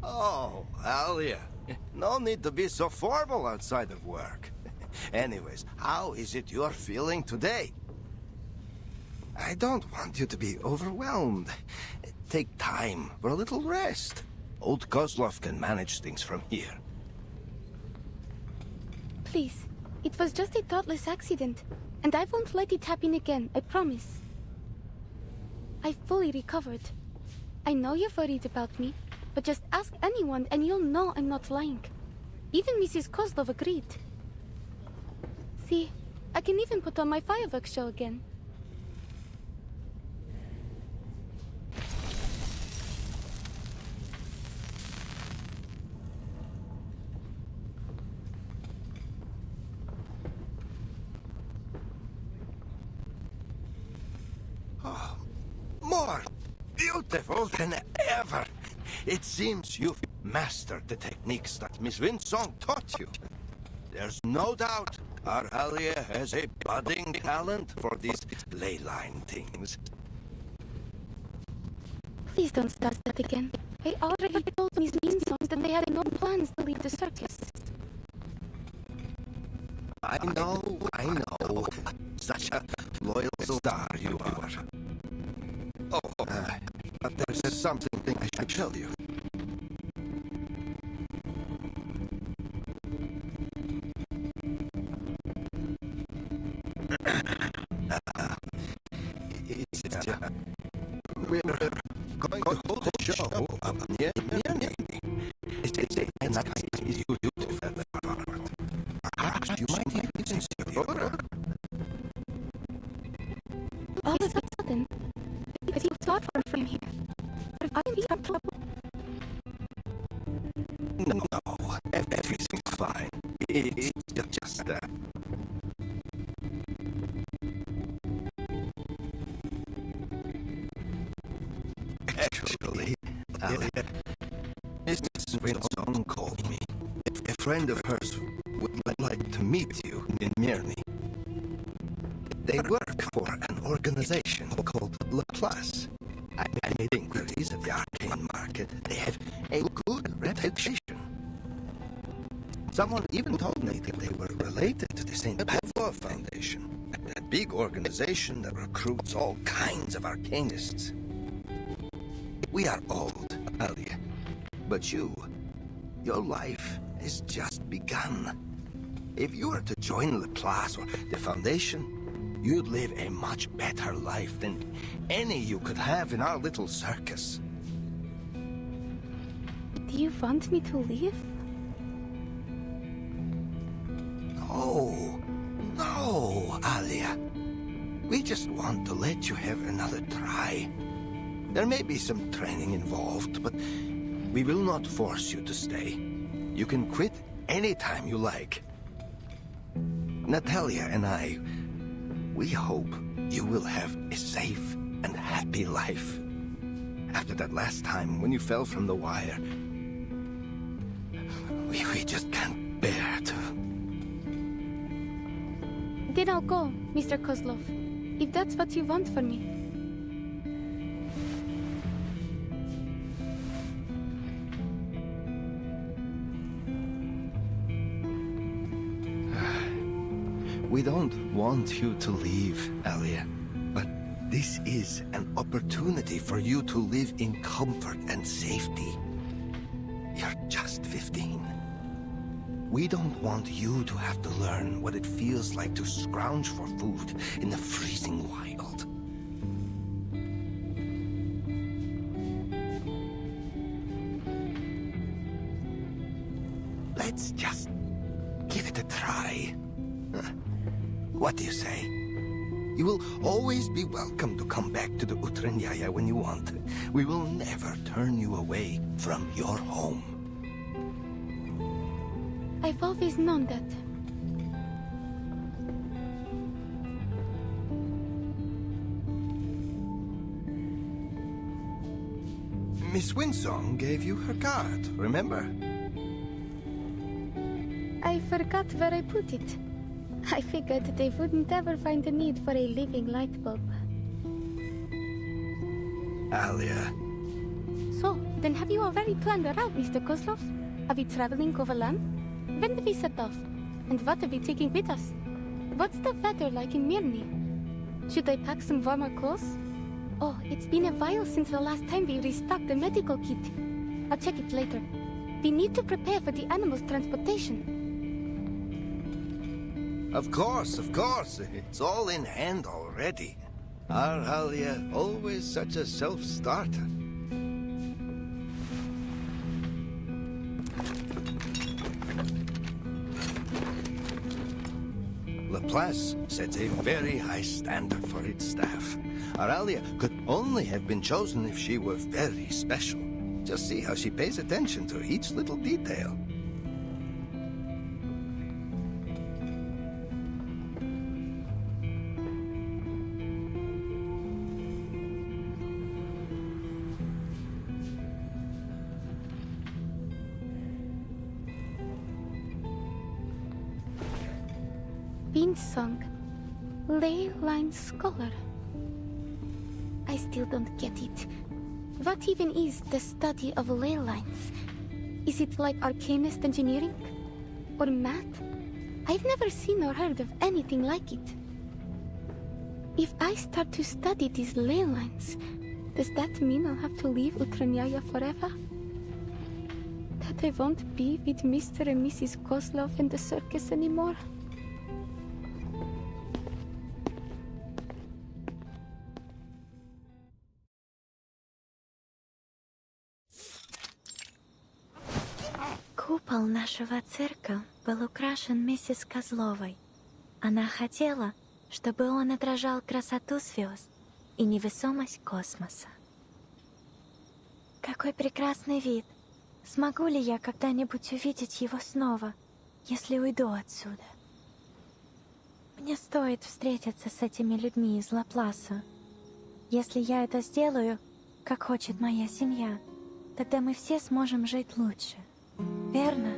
Q: Oh, Alia. No need to be so formal outside of work. Anyways, how is it you're feeling today? I don't want you to be overwhelmed. Take time for a little rest. Old Kozlov can manage things from here.
B: Please, it was just a thoughtless accident, and I won't let it happen again, I promise. I've fully recovered. I know you're worried about me, but just ask anyone and you'll know I'm not lying. Even Mrs. Kozlov agreed. See, I can even put on my fireworks show again.
Q: Oh, more beautiful than ever. It seems you've mastered the techniques that Miss Winsong taught you. There's no doubt our Alia has a budding talent for these ley line things.
B: Please don't start that again. I already told Miss Winsong that they had no plans to leave the circus.
Q: I know. Such a loyal star you are. But there's something I should tell you. We're going to hold a show up near me. It's a nice you do to further forward. Perhaps you might even see your brother.
B: All of a sudden, if you thought from here, I be in trouble.
Q: No, everything's fine. It's just that. Actually, Alia, Mrs. Winston called me. A friend of hers would like to meet you in Mirny. They work for an organization called Laplace. I made inquiries at the arcane market. They have a good reputation. Someone even told me that they were related to the St. Pavlov Foundation, a big organization that recruits all kinds of arcanists. We are old, Alia, but your life has just begun. If you were to join Laplace or the Foundation, you'd live a much better life than any you could have in our little circus.
B: Do you want me to leave?
Q: No, Alia. We just want to let you have another try. There may be some training involved, but we will not force you to stay. You can quit anytime you like. Natalia and I, we hope you will have a safe and happy life. After that last time when you fell from the wire, we just can't bear to.
B: Then I'll go, Mr. Kozlov, if that's what you want for me.
Q: We don't want you to leave, Alia, but this is an opportunity for you to live in comfort and safety. You're just 15. We don't want you to have to learn what it feels like to scrounge for food in the freezing wild. Let's just give it a try. What do you say? You will always be welcome to come back to the Utranyaya when you want. We will never turn you away from your home.
B: I've always known that.
Q: Miss Winsong gave you her card, remember?
B: I forgot where I put it. I figured they wouldn't ever find the need for a living light bulb.
Q: Alia.
B: So, then have you already planned a route, Mr. Kozlov? Are we traveling overland? When do we set off? And what are we taking with us? What's the weather like in Mirny? Should I pack some warmer clothes? Oh, it's been a while since the last time we restocked the medical kit. I'll check it later. We need to prepare for the animals' transportation.
Q: Of course. It's all in hand already. Our Alia, always such a self-starter. Laplace sets a very high standard for its staff. Our Alia could only have been chosen if she were very special. Just see how she pays attention to each little detail.
B: Winsong, ley line scholar. I still don't get it. What even is the study of ley lines? Is it like arcanist engineering? Or math? I've never seen or heard of anything like it. If I start to study these ley lines, does that mean I'll have to leave Utranyaya forever? That I won't be with Mr. and Mrs. Kozlov in the circus anymore?
F: Купол нашего цирка был украшен миссис Козловой. Она хотела, чтобы он отражал красоту звезд и невесомость космоса. Какой прекрасный вид! Смогу ли я когда-нибудь увидеть его снова, если уйду отсюда? Мне стоит встретиться с этими людьми из Лапласа. Если я это сделаю, как хочет моя семья, тогда мы все сможем жить лучше. Верно?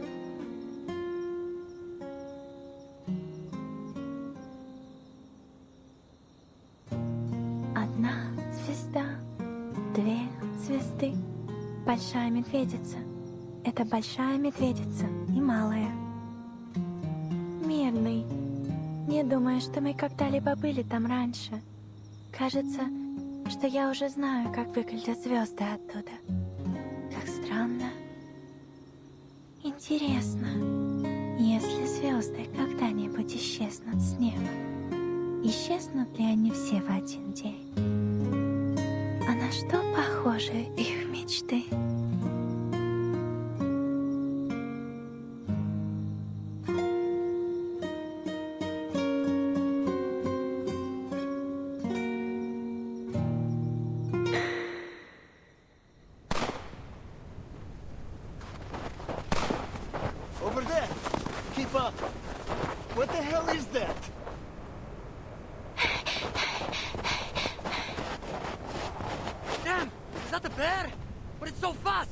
F: Одна звезда, две звезды. Большая медведица. Это большая медведица и малая. Мирный. Не думаю, что мы когда-либо были там раньше. Кажется, что я уже знаю, как выглядят звезды оттуда. Как странно. Интересно, если звезды когда-нибудь исчезнут с неба, исчезнут ли они все в один день? А на что похожи их мечты?
Q: Over there! Keep up! What the hell is that?
P: Damn! Is that a bear? But it's so fast!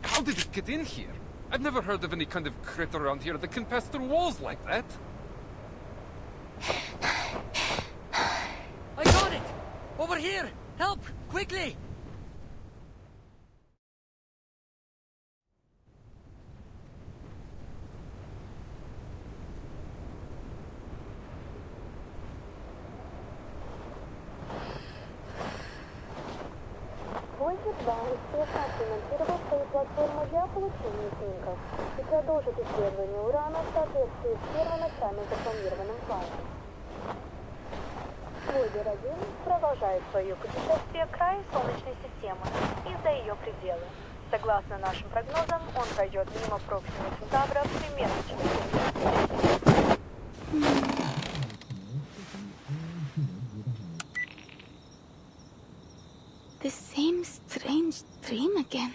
R: How did it get in here? I've never heard of any kind of critter around here that can pass through walls like that.
P: I got it! Over here! Help! Quickly!
S: Двойки 2 успешно отремонтировал свою платформу для получения снимков и продолжит исследование урана в соответствии с первоначально запланированным планом. Войдер 1 продолжает свое путешествие к краю Солнечной системы и за ее пределы. Согласно нашим прогнозам, он пройдет мимо Проксима Центавра примерно через 7 месяцев.
B: The same strange dream again.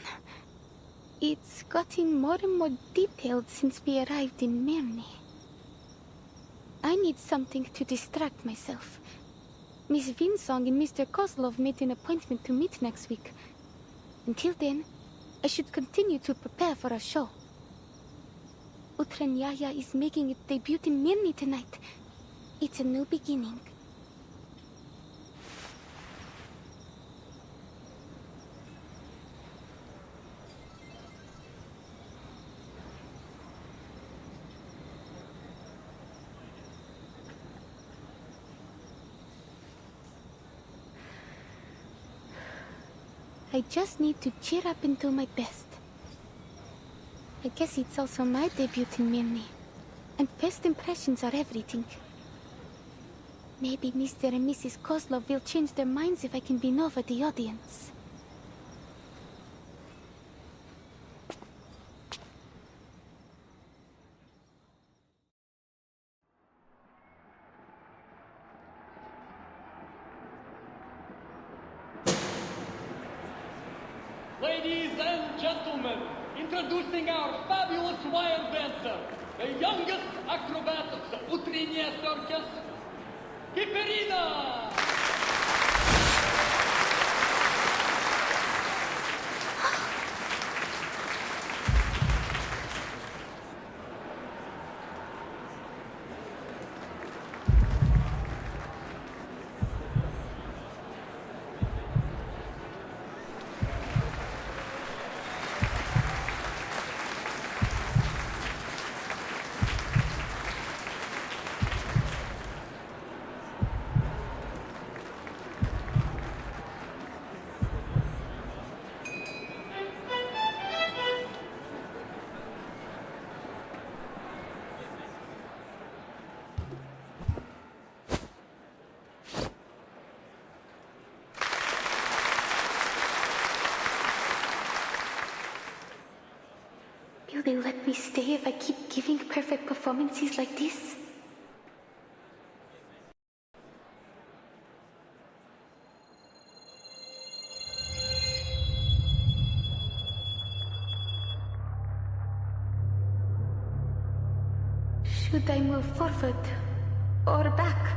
B: It's gotten more and more detailed since we arrived in Mirny. I need something to distract myself. Miss Vinsong and Mr. Kozlov made an appointment to meet next week. Until then, I should continue to prepare for a show. Utranyaya is making its debut in Mirny tonight. It's a new beginning. I just need to cheer up and do my best. I guess it's also my debut in Mirny, and first impressions are everything. Maybe Mr. and Mrs. Kozlov will change their minds if I can win over the audience.
P: Ladies and gentlemen, introducing our fabulous wild dancer, the youngest acrobat of the Utrenia circus, Kiperina!
B: they let me stay if I keep giving perfect performances like this? Should I move forward or back?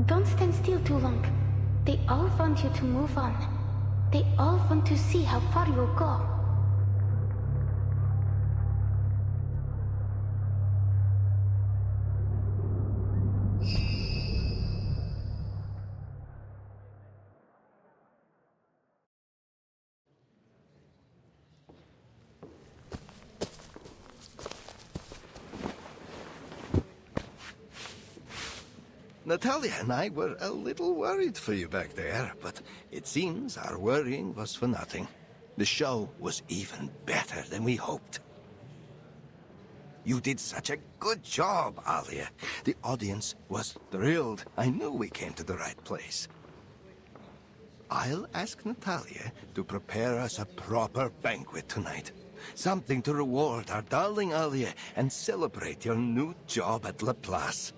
B: Don't stand still too long. They all want you to move on. They all want to see how far you'll go.
Q: Natalia and I were a little worried for you back there, but it seems our worrying was for nothing. The show was even better than we hoped. You did such a good job, Alia. The audience was thrilled. I knew we came to the right place. I'll ask Natalia to prepare us a proper banquet tonight. Something to reward our darling Alia and celebrate your new job at Laplace.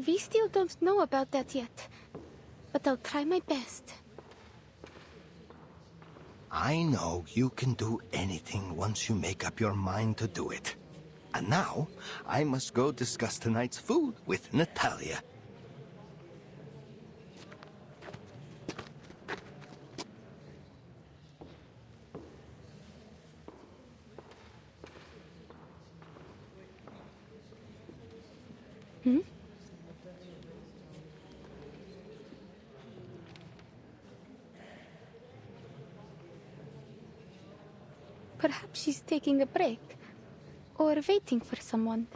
B: We still don't know about that yet, but I'll try my best.
Q: I know you can do anything once you make up your mind to do it. And now, I must go discuss tonight's food with Natalia.
B: Hmm? Perhaps she's taking a break, or waiting for someone.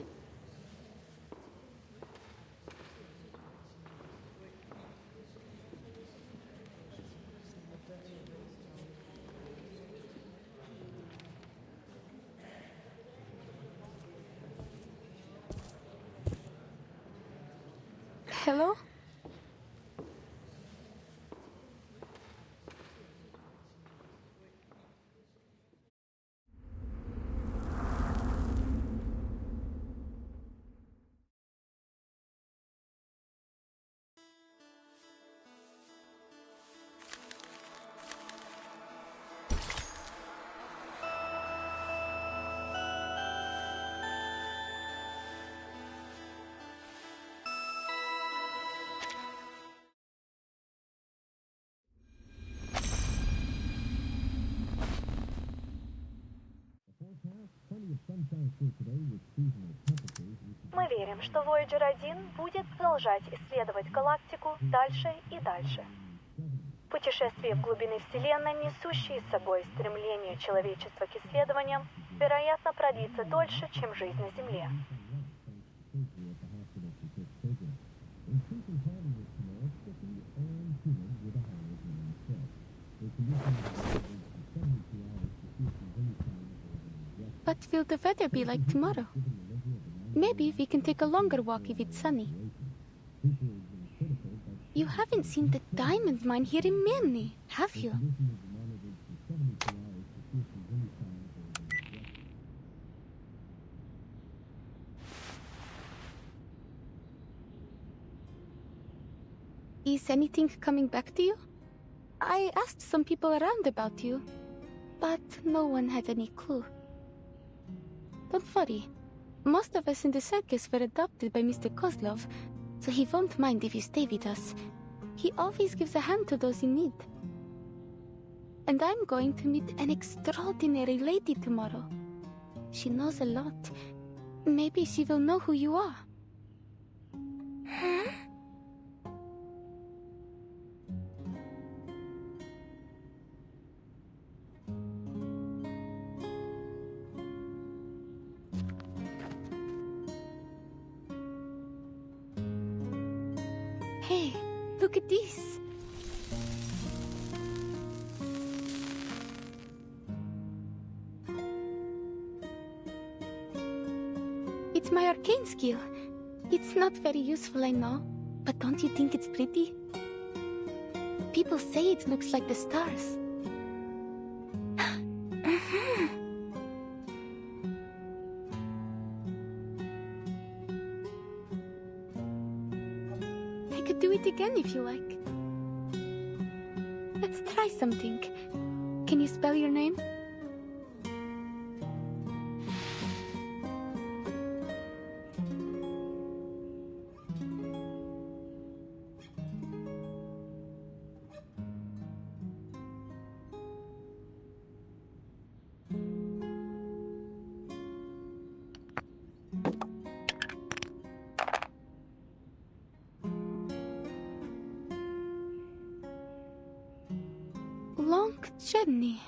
B: Hello?
S: Мы верим, что Voyager 1 будет продолжать исследовать галактику дальше и дальше. Путешествие в глубины Вселенной, несущие с собой стремление человечества к исследованиям, вероятно, продлится дольше, чем жизнь на Земле.
B: What will the weather be like tomorrow? Maybe we can take a longer walk if it's sunny. You haven't seen the diamond mine here in Milne, have you? Is anything coming back to you? I asked some people around about you, but no one had any clue. Don't worry. Most of us in the circus were adopted by Mr. Kozlov, so he won't mind if you stay with us. He always gives a hand to those in need. And I'm going to meet an extraordinary lady tomorrow. She knows a lot. Maybe she will know who you are. Huh? Hey, Look at this. It's my arcane skill. It's not very useful, I know, but don't you think it's pretty? People say it looks like the stars. I could do it again if you like. Let's try something. Can you spell your name? Long journey.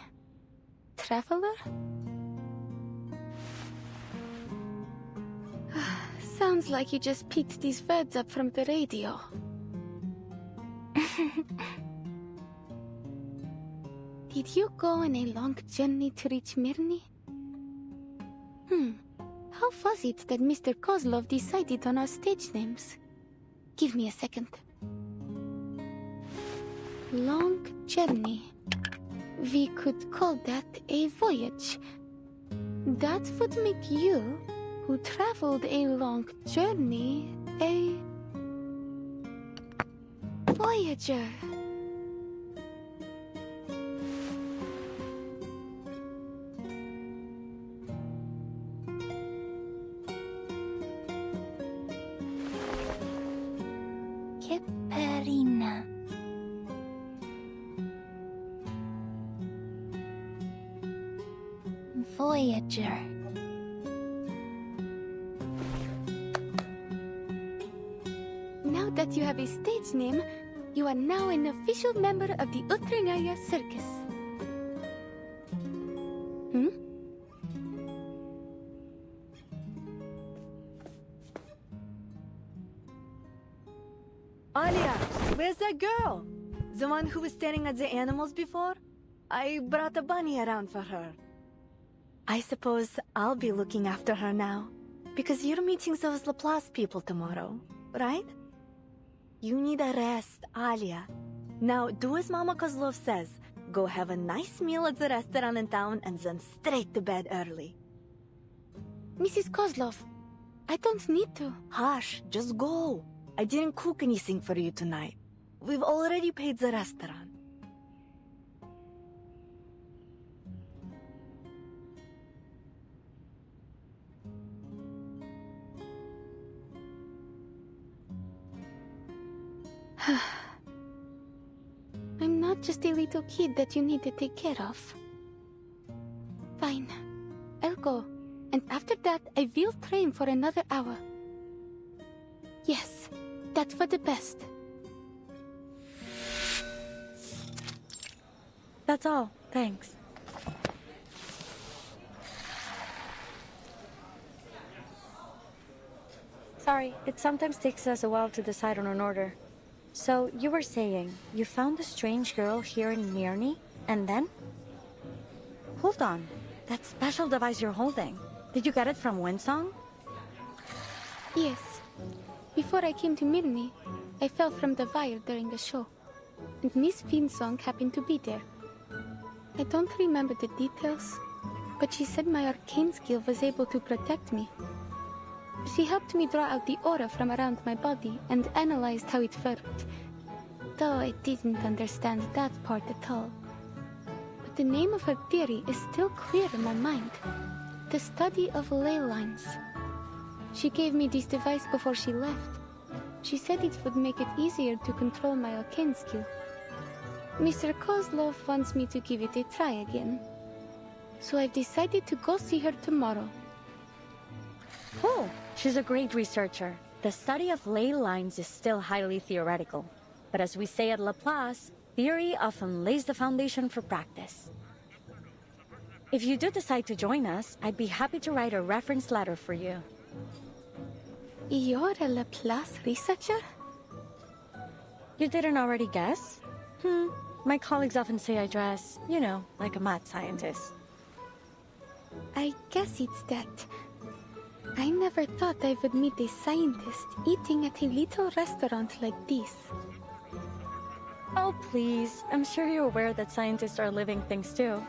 B: Traveler? Sounds like you just picked these words up from the radio. Did you go on a long journey to reach Mirny? How was it that Mr. Kozlov decided on our stage names? Give me a second. Long journey. We could call that a voyage. That would make you, who traveled a long journey, a voyager. Keperina. Voyager. Now that you have a stage name, you are now an official member of the Utrinaya Circus.
F: Alia, where's that girl? The one who was staring at the animals before? I brought a bunny around for her. I suppose I'll be looking after her now, because you're meeting those Laplace people tomorrow, right? You need a rest, Alia. Now do as Mama Kozlov says. Go have a nice meal at the restaurant in town and then straight to bed early.
B: Mrs. Kozlov, I don't need to.
F: Hush, just go. I didn't cook anything for you tonight. We've already paid the restaurant.
B: I'm not just a little kid that you need to take care of. Fine. I'll go. And after that, I will train for another hour. Yes, that's for the best.
L: That's all. Thanks. Sorry, it sometimes takes us a while to decide on an order. So, you were saying, you found a strange girl here in Mirny, and then? Hold on. That special device you're holding, did you get it from Winsong?
B: Yes. Before I came to Mirny, I fell from the wire during the show. And Miss Winsong happened to be there. I don't remember the details, but she said my arcane skill was able to protect me. She helped me draw out the aura from around my body and analyzed how it worked, though I didn't understand that part at all. But the name of her theory is still clear in my mind. The study of ley lines. She gave me this device before she left. She said it would make it easier to control my arcane skill. Mr. Kozlov wants me to give it a try again. So I've decided to go see her tomorrow.
L: Oh, she's a great researcher. The study of ley lines is still highly theoretical. But as we say at Laplace, theory often lays the foundation for practice. If you do decide to join us, I'd be happy to write a reference letter for you.
B: You're a Laplace researcher?
L: You didn't already guess? My colleagues often say I dress, you know, like a mad scientist.
B: I guess it's that. I never thought I would meet a scientist eating at a little restaurant like this.
L: Oh, please. I'm sure you're aware that scientists are living things too.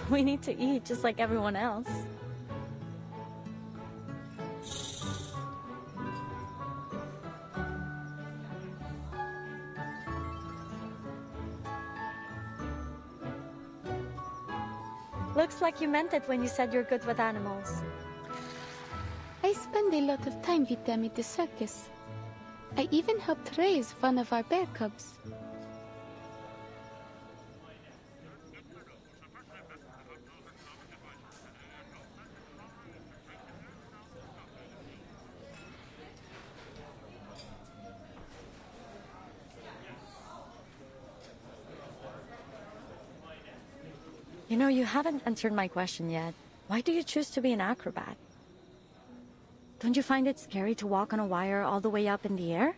L: We need to eat just like everyone else. Looks like you meant it when you said you're good with animals.
B: I spend a lot of time with them at the circus. I even helped raise one of our bear cubs.
L: You know, you haven't answered my question yet. Why do you choose to be an acrobat? Don't you find it scary to walk on a wire all the way up in the air?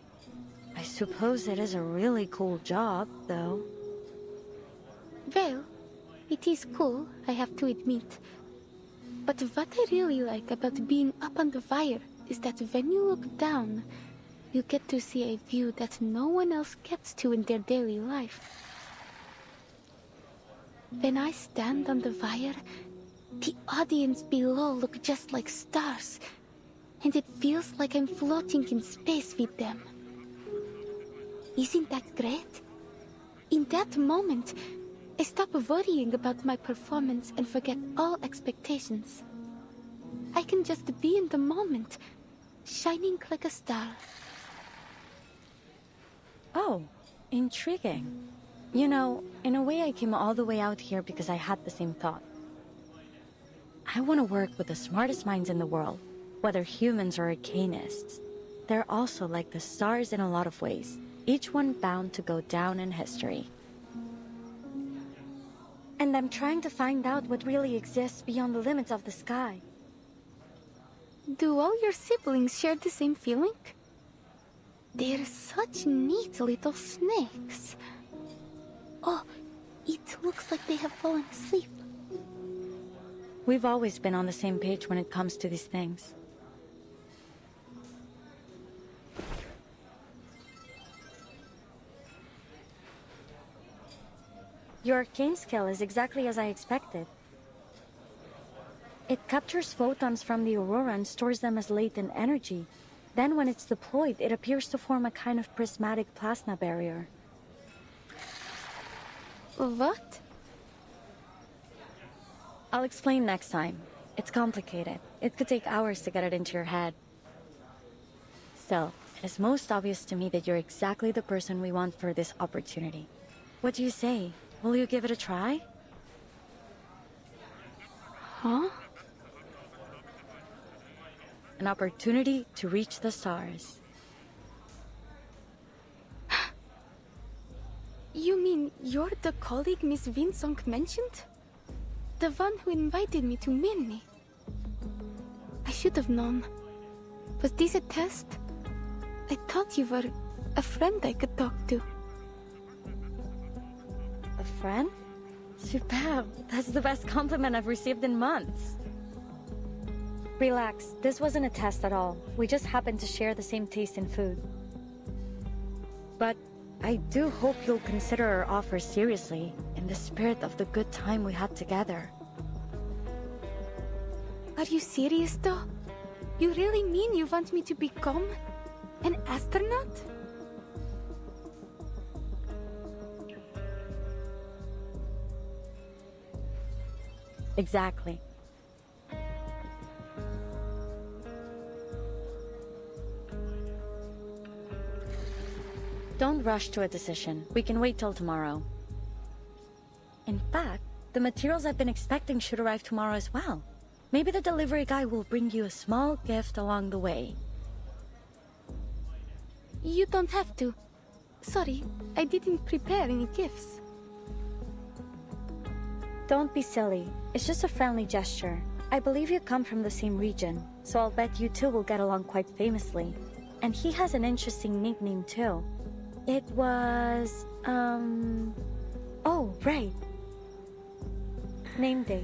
L: I suppose it is a really cool job, though.
B: Well, it is cool, I have to admit. But what I really like about being up on the wire is that when you look down, you get to see a view that no one else gets to in their daily life. When I stand on the wire, the audience below look just like stars, and it feels like I'm floating in space with them. Isn't that great? In that moment, I stop worrying about my performance and forget all expectations. I can just be in the moment, shining like a star.
L: Oh, intriguing. You know, in a way I came all the way out here because I had the same thought. I want to work with the smartest minds in the world, whether humans or arcanists. They're also like the stars in a lot of ways, each one bound to go down in history. And I'm trying to find out what really exists beyond the limits of the sky.
B: Do all your siblings share the same feeling? They're such neat little snakes. Oh, it looks like they have fallen asleep.
L: We've always been on the same page when it comes to these things. Your arcane skill is exactly as I expected. It captures photons from the aurora and stores them as latent energy. Then when it's deployed, it appears to form a kind of prismatic plasma barrier.
B: What?
L: I'll explain next time. It's complicated. It could take hours to get it into your head. Still, it is most obvious to me that you're exactly the person we want for this opportunity. What do you say? Will you give it a try?
B: Huh?
L: An opportunity to reach the stars.
B: You mean you're the colleague Miss Winsong mentioned? The one who invited me to Minnie? I should have known. Was this a test? I thought you were a friend I could talk to.
L: A friend? Superb. That's the best compliment I've received in months. Relax, this wasn't a test at all. We just happened to share the same taste in food. But I do hope you'll consider our offer seriously, in the spirit of the good time we had together.
B: Are you serious though? You really mean you want me to become an astronaut?
L: Exactly. Don't rush to a decision. We can wait till tomorrow. In fact, the materials I've been expecting should arrive tomorrow as well. Maybe the delivery guy will bring you a small gift along the way.
B: You don't have to. Sorry, I didn't prepare any gifts.
L: Don't be silly. It's just a friendly gesture. I believe you come from the same region, so I'll bet you two will get along quite famously. And he has an interesting nickname too. It was, oh, right. Name day.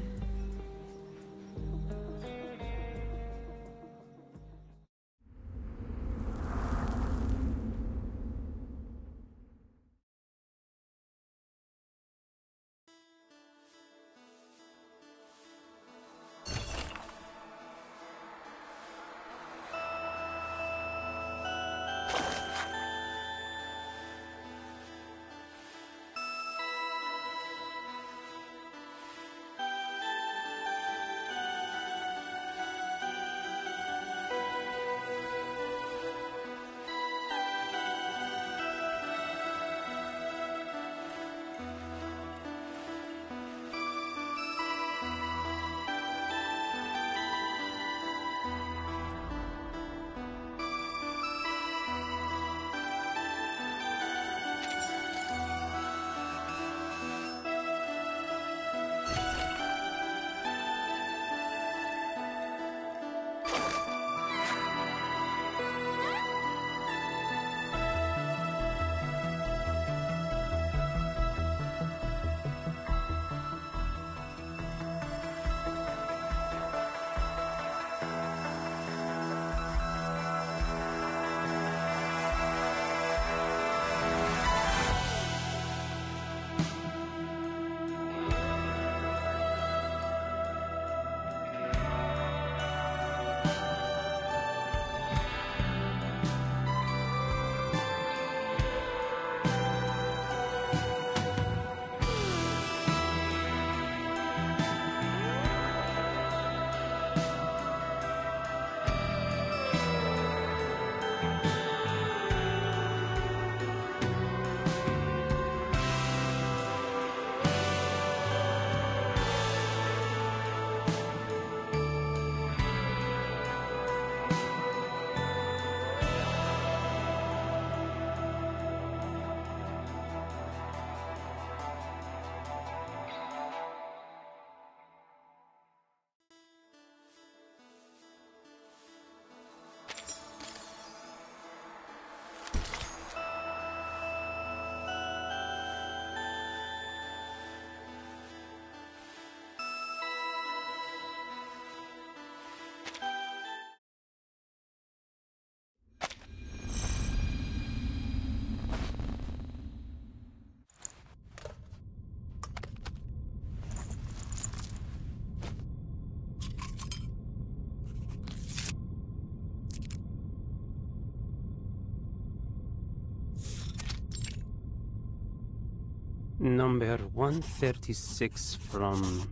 C: Number 136 from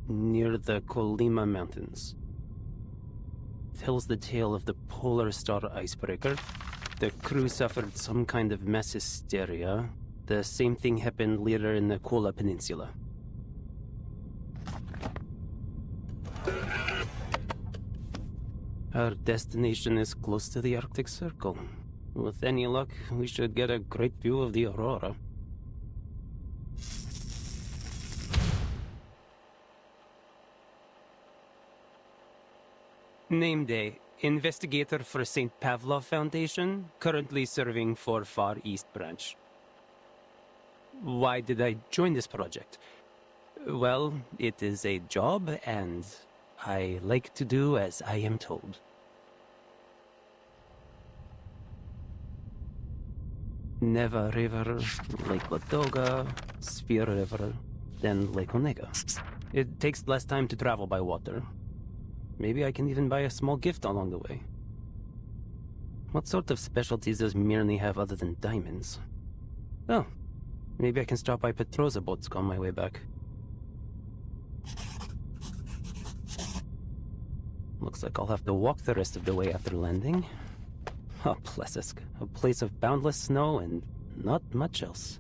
C: near the Colima Mountains. Tells the tale of the Polar Star icebreaker. The crew suffered some kind of mass hysteria. The same thing happened later in the Kola Peninsula. Our destination is close to the Arctic Circle. With any luck, we should get a great view of the aurora. Name day. Investigator for St. Pavlov Foundation, currently serving for Far East Branch. Why did I join this project? Well, it is a job, and I like to do as I am told. Neva River, Lake Ladoga, Sphere River, then Lake Onega. It takes less time to travel by water. Maybe I can even buy a small gift along the way. What sort of specialties does Mirny have other than diamonds? Oh, maybe I can stop by Petrozabotsk on my way back. Looks like I'll have to walk the rest of the way after landing. Oh, Plesesk, a place of boundless snow and not much else.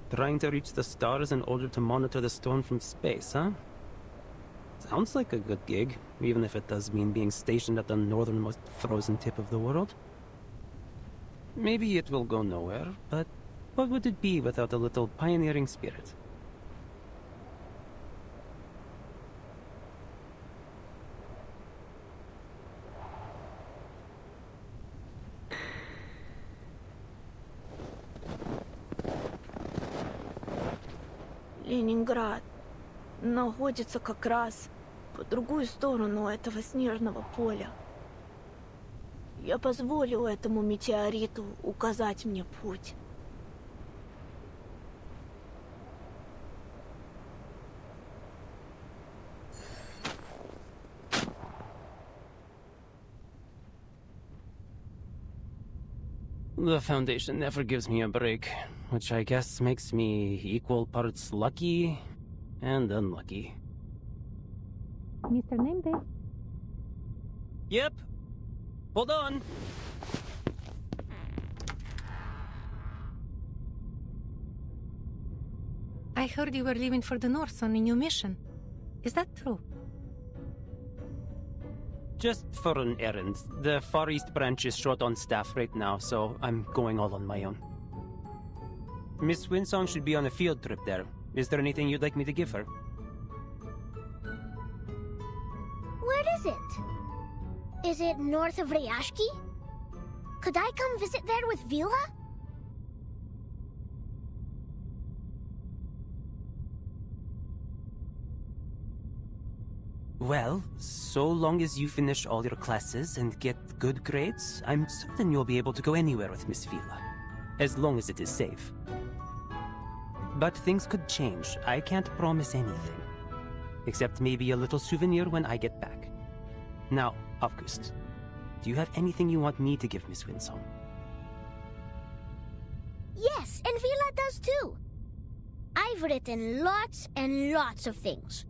C: Trying to reach the stars in order to monitor the storm from space, huh? Sounds like a good gig, even if it does mean being stationed at the northernmost frozen tip of the world. Maybe it will go nowhere, but what would it be without a little pioneering spirit?
B: Ленинград находится как раз по другую сторону этого снежного поля. Я позволю этому метеориту указать мне путь.
C: The Foundation never gives me a break, which I guess makes me equal parts lucky and unlucky.
T: Mr. Nameday?
C: Yep. Hold on.
T: I heard you were leaving for the north on a new mission. Is that true?
C: Just for an errand. The Far East branch is short on staff right now, so I'm going all on my own. Miss Winsong should be on a field trip there. Is there anything you'd like me to give her?
M: Where is it? Is it north of Ryashki? Could I come visit there with Vila?
C: Well, so long as you finish all your classes and get good grades, I'm certain you'll be able to go anywhere with Miss Vila. As long as it is safe. But things could change. I can't promise anything. Except maybe a little souvenir when I get back. Now, August, do you have anything you want me to give Miss Winsong?
M: Yes, and Vila does too. I've written lots and lots of things.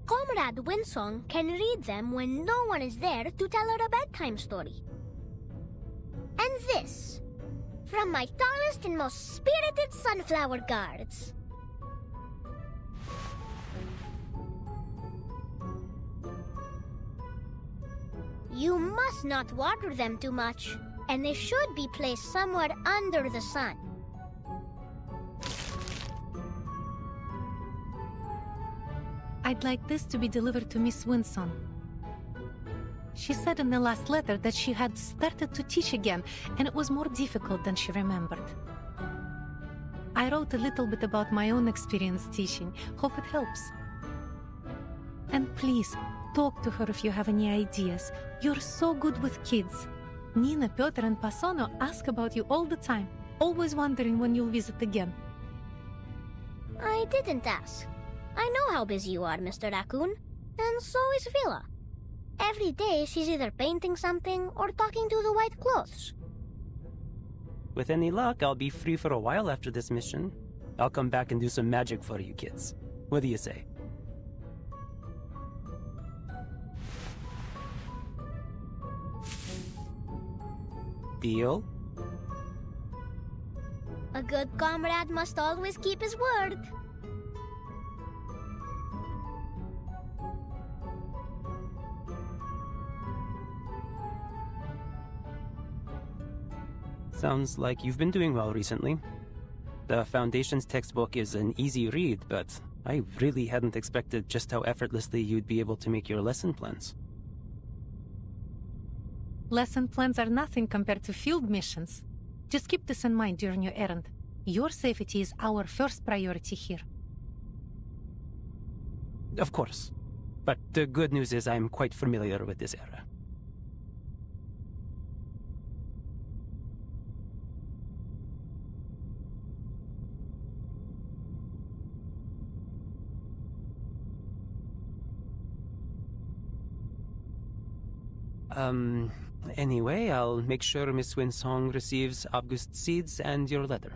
M: Comrade Winsong can read them when no one is there to tell her a bedtime story. And this, from my tallest and most spirited sunflower guards. You must not water them too much, and they should be placed somewhere under the sun.
T: I'd like this to be delivered to Miss Winsong. She said in the last letter that she had started to teach again, and it was more difficult than she remembered. I wrote a little bit about my own experience teaching. Hope it helps. And please, talk to her if you have any ideas. You're so good with kids. Nina, Piotr, and Pasono ask about you all the time, always wondering when you'll visit again.
M: I didn't ask. I know how busy you are, Mr. Raccoon. And so is Vila. Every day she's either painting something or talking to the white clothes.
C: With any luck, I'll be free for a while after this mission. I'll come back and do some magic for you kids. What do you say? Deal?
M: A good comrade must always keep his word.
C: Sounds like you've been doing well recently. The Foundation's textbook is an easy read, but I really hadn't expected just how effortlessly you'd be able to make your lesson plans.
T: Lesson plans are nothing compared to field missions. Just keep this in mind during your errand. Your safety is our first priority here.
C: Of course. But the good news is I'm quite familiar with this era. Anyway, I'll make sure Miss Winsong receives August's seeds and your letter.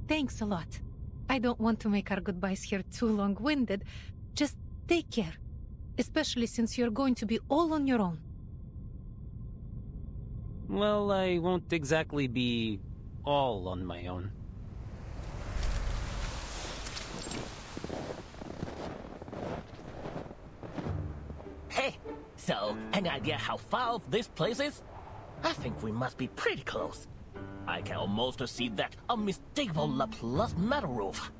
T: Thanks a lot. I don't want to make our goodbyes here too long-winded. Just take care. Especially since you're going to be all on your own.
C: Well, I won't exactly be all on my own.
H: Hey, so, any idea how far off this place is? I think we must be pretty close. I can almost see that unmistakable Laplace metal roof.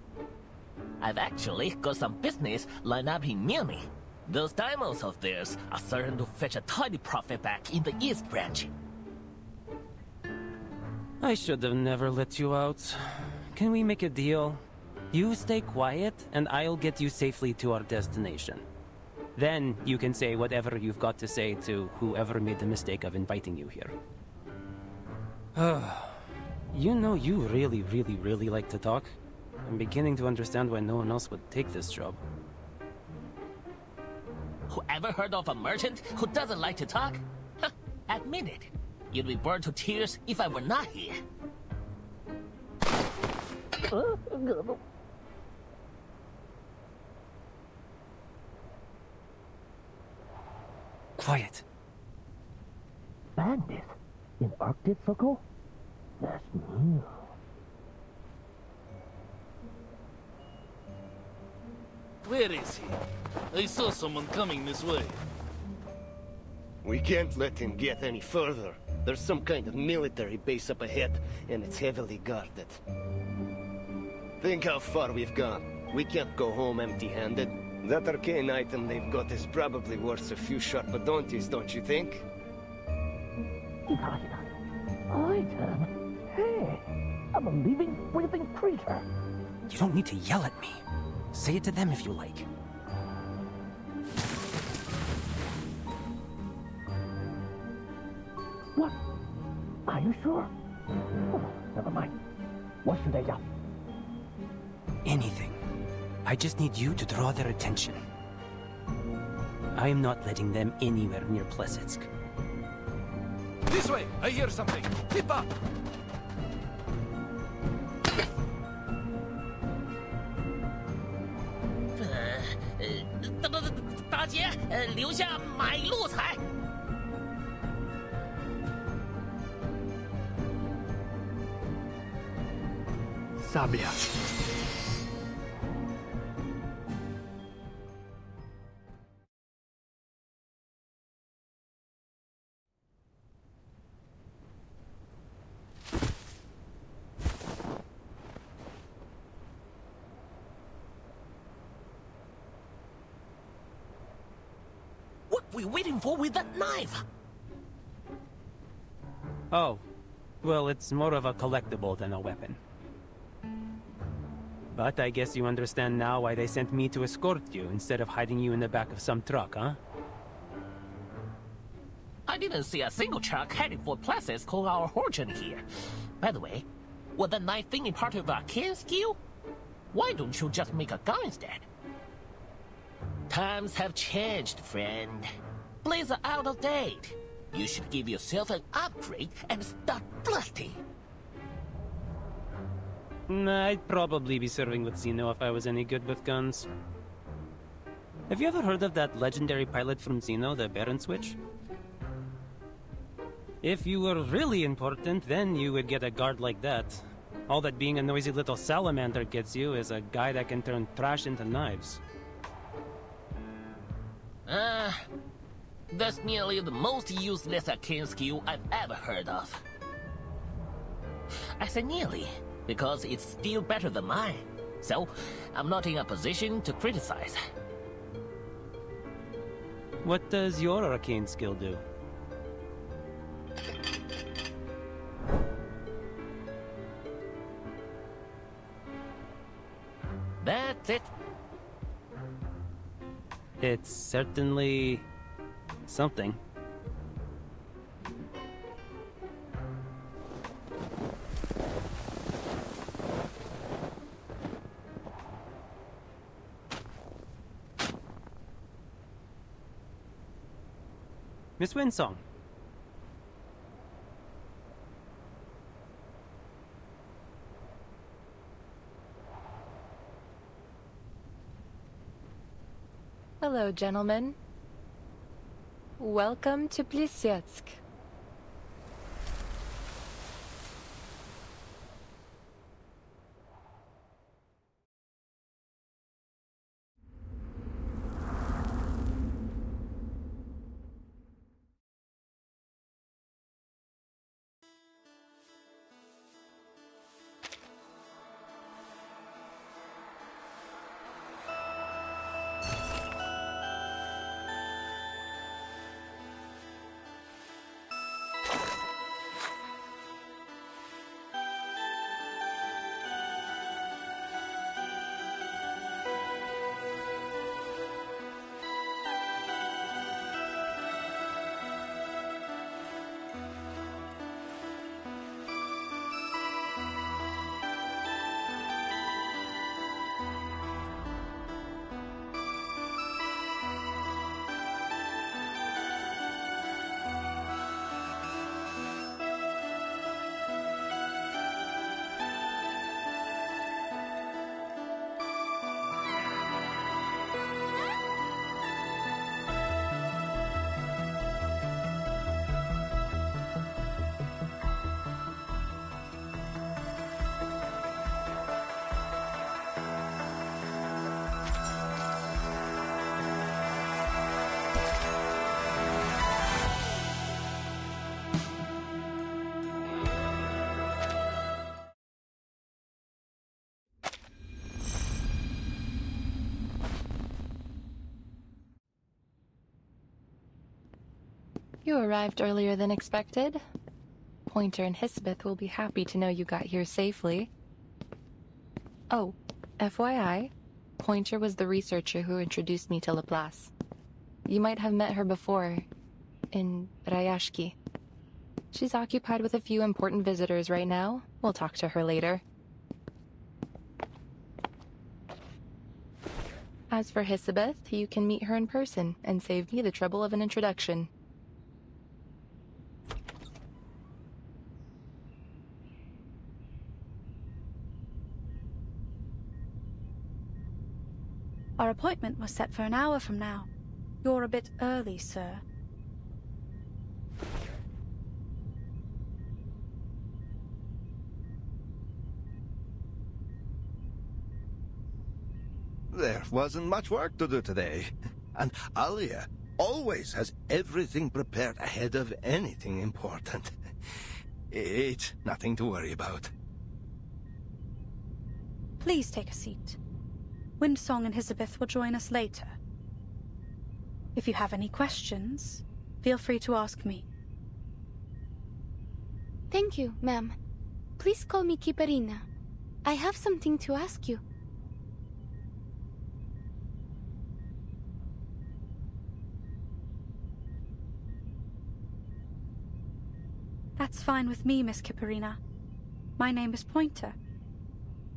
H: I've actually got some business lined up in Munich. Those diamonds of theirs are certain to fetch a tidy profit back in the East Branch.
C: I should have never let you out. can we make a deal? You stay quiet, and I'll get you safely to our destination. Then you can say whatever you've got to say to whoever made the mistake of inviting you here. You know, you really like to talk. I'm beginning to understand why no one else would take this job.
H: Whoever heard of a merchant who doesn't like to talk? Huh, admit it. You'd be burned to tears if I were not here.
C: Quiet.
H: Bandit? In Arctic Circle? That's new.
U: Where is he? I saw someone coming this way.
E: We can't let him get any further. There's some kind of military base up ahead, and it's heavily guarded. Think how far we've gone. We can't go home empty-handed. That arcane item they've got is probably worth a few sharpadontes, don't you think?
H: Item? Hey, I'm a living, breathing creature.
C: You don't need to yell at me. Say it to them if you like.
H: What? Are you sure? Oh, never mind. What should I yell?
C: Anything. I just need you to draw their attention. I am not letting them anywhere near Plesetsk.
R: This way! I hear something! Keep up!
H: 大姐，留下买路财。
O: Sabia.
H: What are we waiting for with that knife?
C: Oh. Well, it's more of a collectible than a weapon. But I guess you understand now why they sent me to escort you instead of hiding you in the back of some truck, huh?
H: I didn't see a single truck heading for places called our origin here. By the way, was the knife thingy part of a kid's skill? Why don't you just make a gun instead? Times have changed, friend. Blades are out of date. You should give yourself an upgrade and start blasting.
C: Nah, I'd probably be serving with Xeno if I was any good with guns. Have you ever heard of that legendary pilot from Xeno, the Baron Switch? If you were really important, then you would get a guard like that. All that being a noisy little salamander gets you is a guy that can turn trash into knives.
H: That's nearly the most useless arcane skill I've ever heard of. I say nearly, because it's still better than mine. So, I'm not in a position to criticize.
C: What does your arcane skill do?
H: That's it.
C: It's certainly something. Miss Winsong.
J: Hello, gentlemen. Welcome to Plesetsk. You arrived earlier than expected. Pointer and Hisabeth will be happy to know you got here safely. Oh, FYI, Pointer was the researcher who introduced me to Laplace. You might have met her before, in Rayashki. She's occupied with a few important visitors right now. We'll talk to her later. As for Hisabeth, you can meet her in person and save me the trouble of an introduction.
I: Our appointment was set for an hour from now. You're a bit early, sir.
Q: There wasn't much work to do today. And Alia always has everything prepared ahead of anything important. It's nothing to worry about.
I: Please take a seat. Windsong and Hisabeth will join us later. If you have any questions, feel free to ask me.
B: Thank you, ma'am. Please call me Kiparina. I have something to ask you.
I: That's fine with me, Miss Kiparina. My name is Pointer.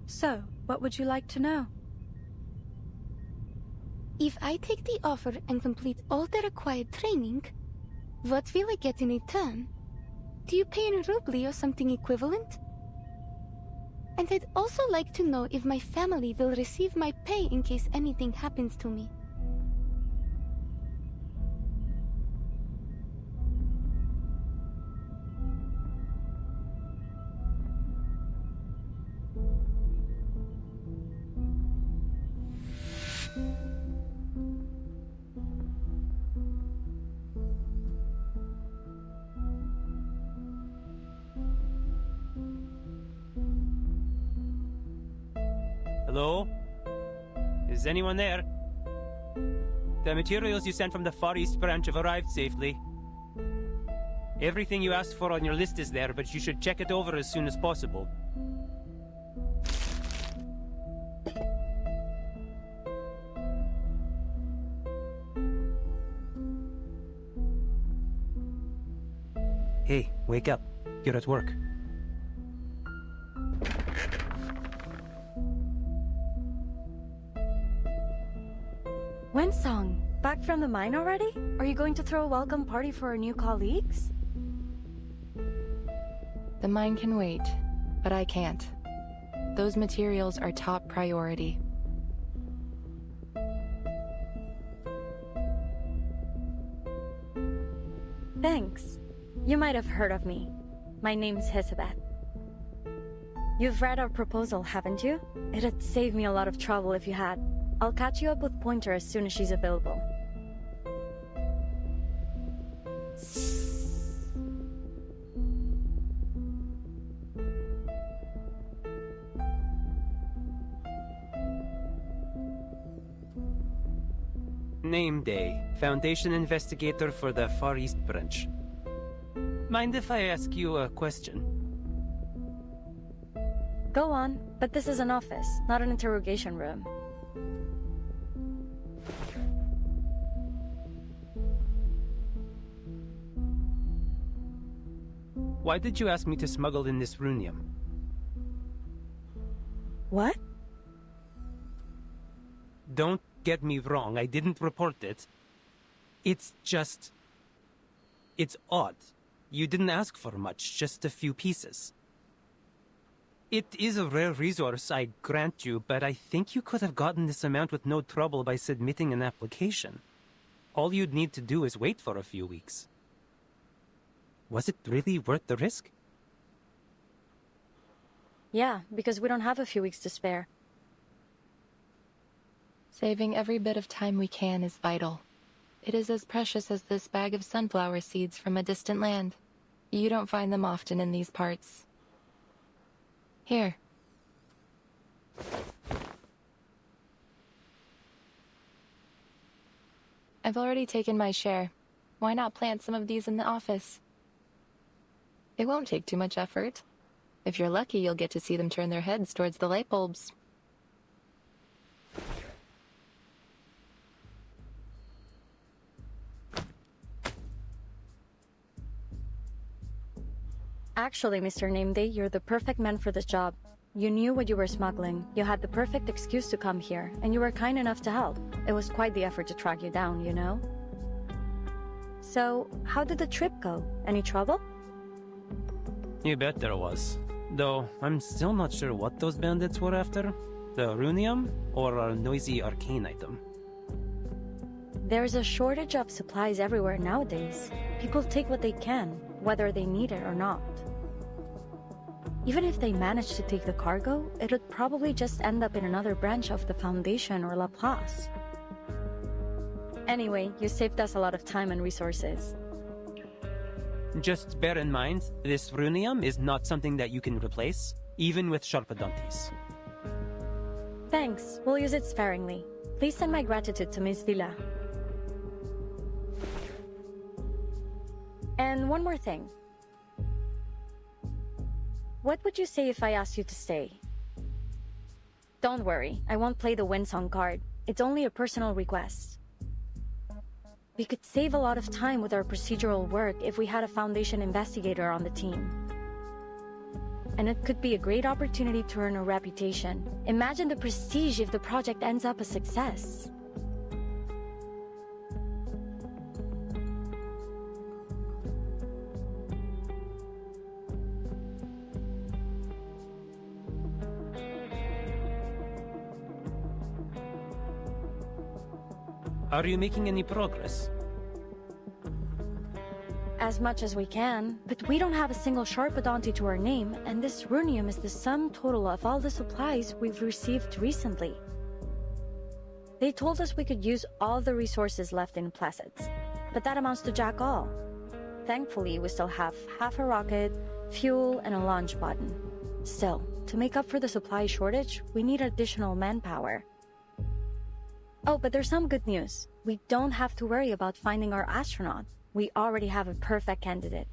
I: So, what would you like to know?
B: If I take the offer and complete all the required training, what will I get in return? Do you pay in rubli or something equivalent? And I'd also like to know if my family will receive my pay in case anything happens to me.
C: Hello? Is anyone there? The materials you sent from the Far East branch have arrived safely. Everything you asked for on your list is there, but you should check it over as soon as possible. Hey, wake up. You're at work.
L: Winsong, back from the mine already? Are you going to throw a welcome party for our new colleagues?
J: The mine can wait, but I can't. Those materials are top priority.
L: Thanks. You might have heard of me. My name's Hisabeth. You've read our proposal, haven't you? It'd save me a lot of trouble if you had. I'll catch you up with Pointer as soon as she's available.
C: Name day. Foundation investigator for the Far East branch. Mind if I ask you a question?
L: Go on, but this is an office, not an interrogation room.
C: Why did you ask me to smuggle in this runium?
L: What?
C: Don't get me wrong, I didn't report it. It's just... it's odd. You didn't ask for much, just a few pieces. It is a rare resource, I grant you, but I think you could have gotten this amount with no trouble by submitting an application. All you'd need to do is wait for a few weeks. Was it really worth the risk?
L: Yeah, because we don't have a few weeks to spare.
J: Saving every bit of time we can is vital. It is as precious as this bag of sunflower seeds from a distant land. You don't find them often in these parts. Here. I've already taken my share. Why not plant some of these in the office? It won't take too much effort. If you're lucky, you'll get to see them turn their heads towards the light bulbs.
L: Actually, Mr. Nameday, you're the perfect man for this job. You knew what you were smuggling, you had the perfect excuse to come here, and you were kind enough to help. It was quite the effort to track you down, you know? So, how did the trip go? Any trouble?
C: You bet there was. Though, I'm still not sure what those bandits were after. The runium, or a noisy arcane item.
L: There's a shortage of supplies everywhere nowadays. People take what they can, whether they need it or not. Even if they manage to take the cargo, it would probably just end up in another branch of the Foundation or Laplace. Anyway, you saved us a lot of time and resources.
C: Just bear in mind, this runium is not something that you can replace, even with Sharpadontis.
L: Thanks, we'll use it sparingly. Please send my gratitude to Miss Villa. And one more thing. What would you say if I asked you to stay? Don't worry, I won't play the Winsong card. It's only a personal request. We could save a lot of time with our procedural work if we had a Foundation investigator on the team. And it could be a great opportunity to earn a reputation. Imagine the prestige if the project ends up a success.
C: Are you making any progress?
L: As much as we can, but we don't have a single Sharpadonti to our name, and this runium is the sum total of all the supplies we've received recently. They told us we could use all the resources left in Placids, but that amounts to jack all. Thankfully, we still have half a rocket, fuel, and a launch button. Still, to make up for the supply shortage, we need additional manpower. Oh, but there's some good news. We don't have to worry about finding our astronaut. We already have a perfect candidate.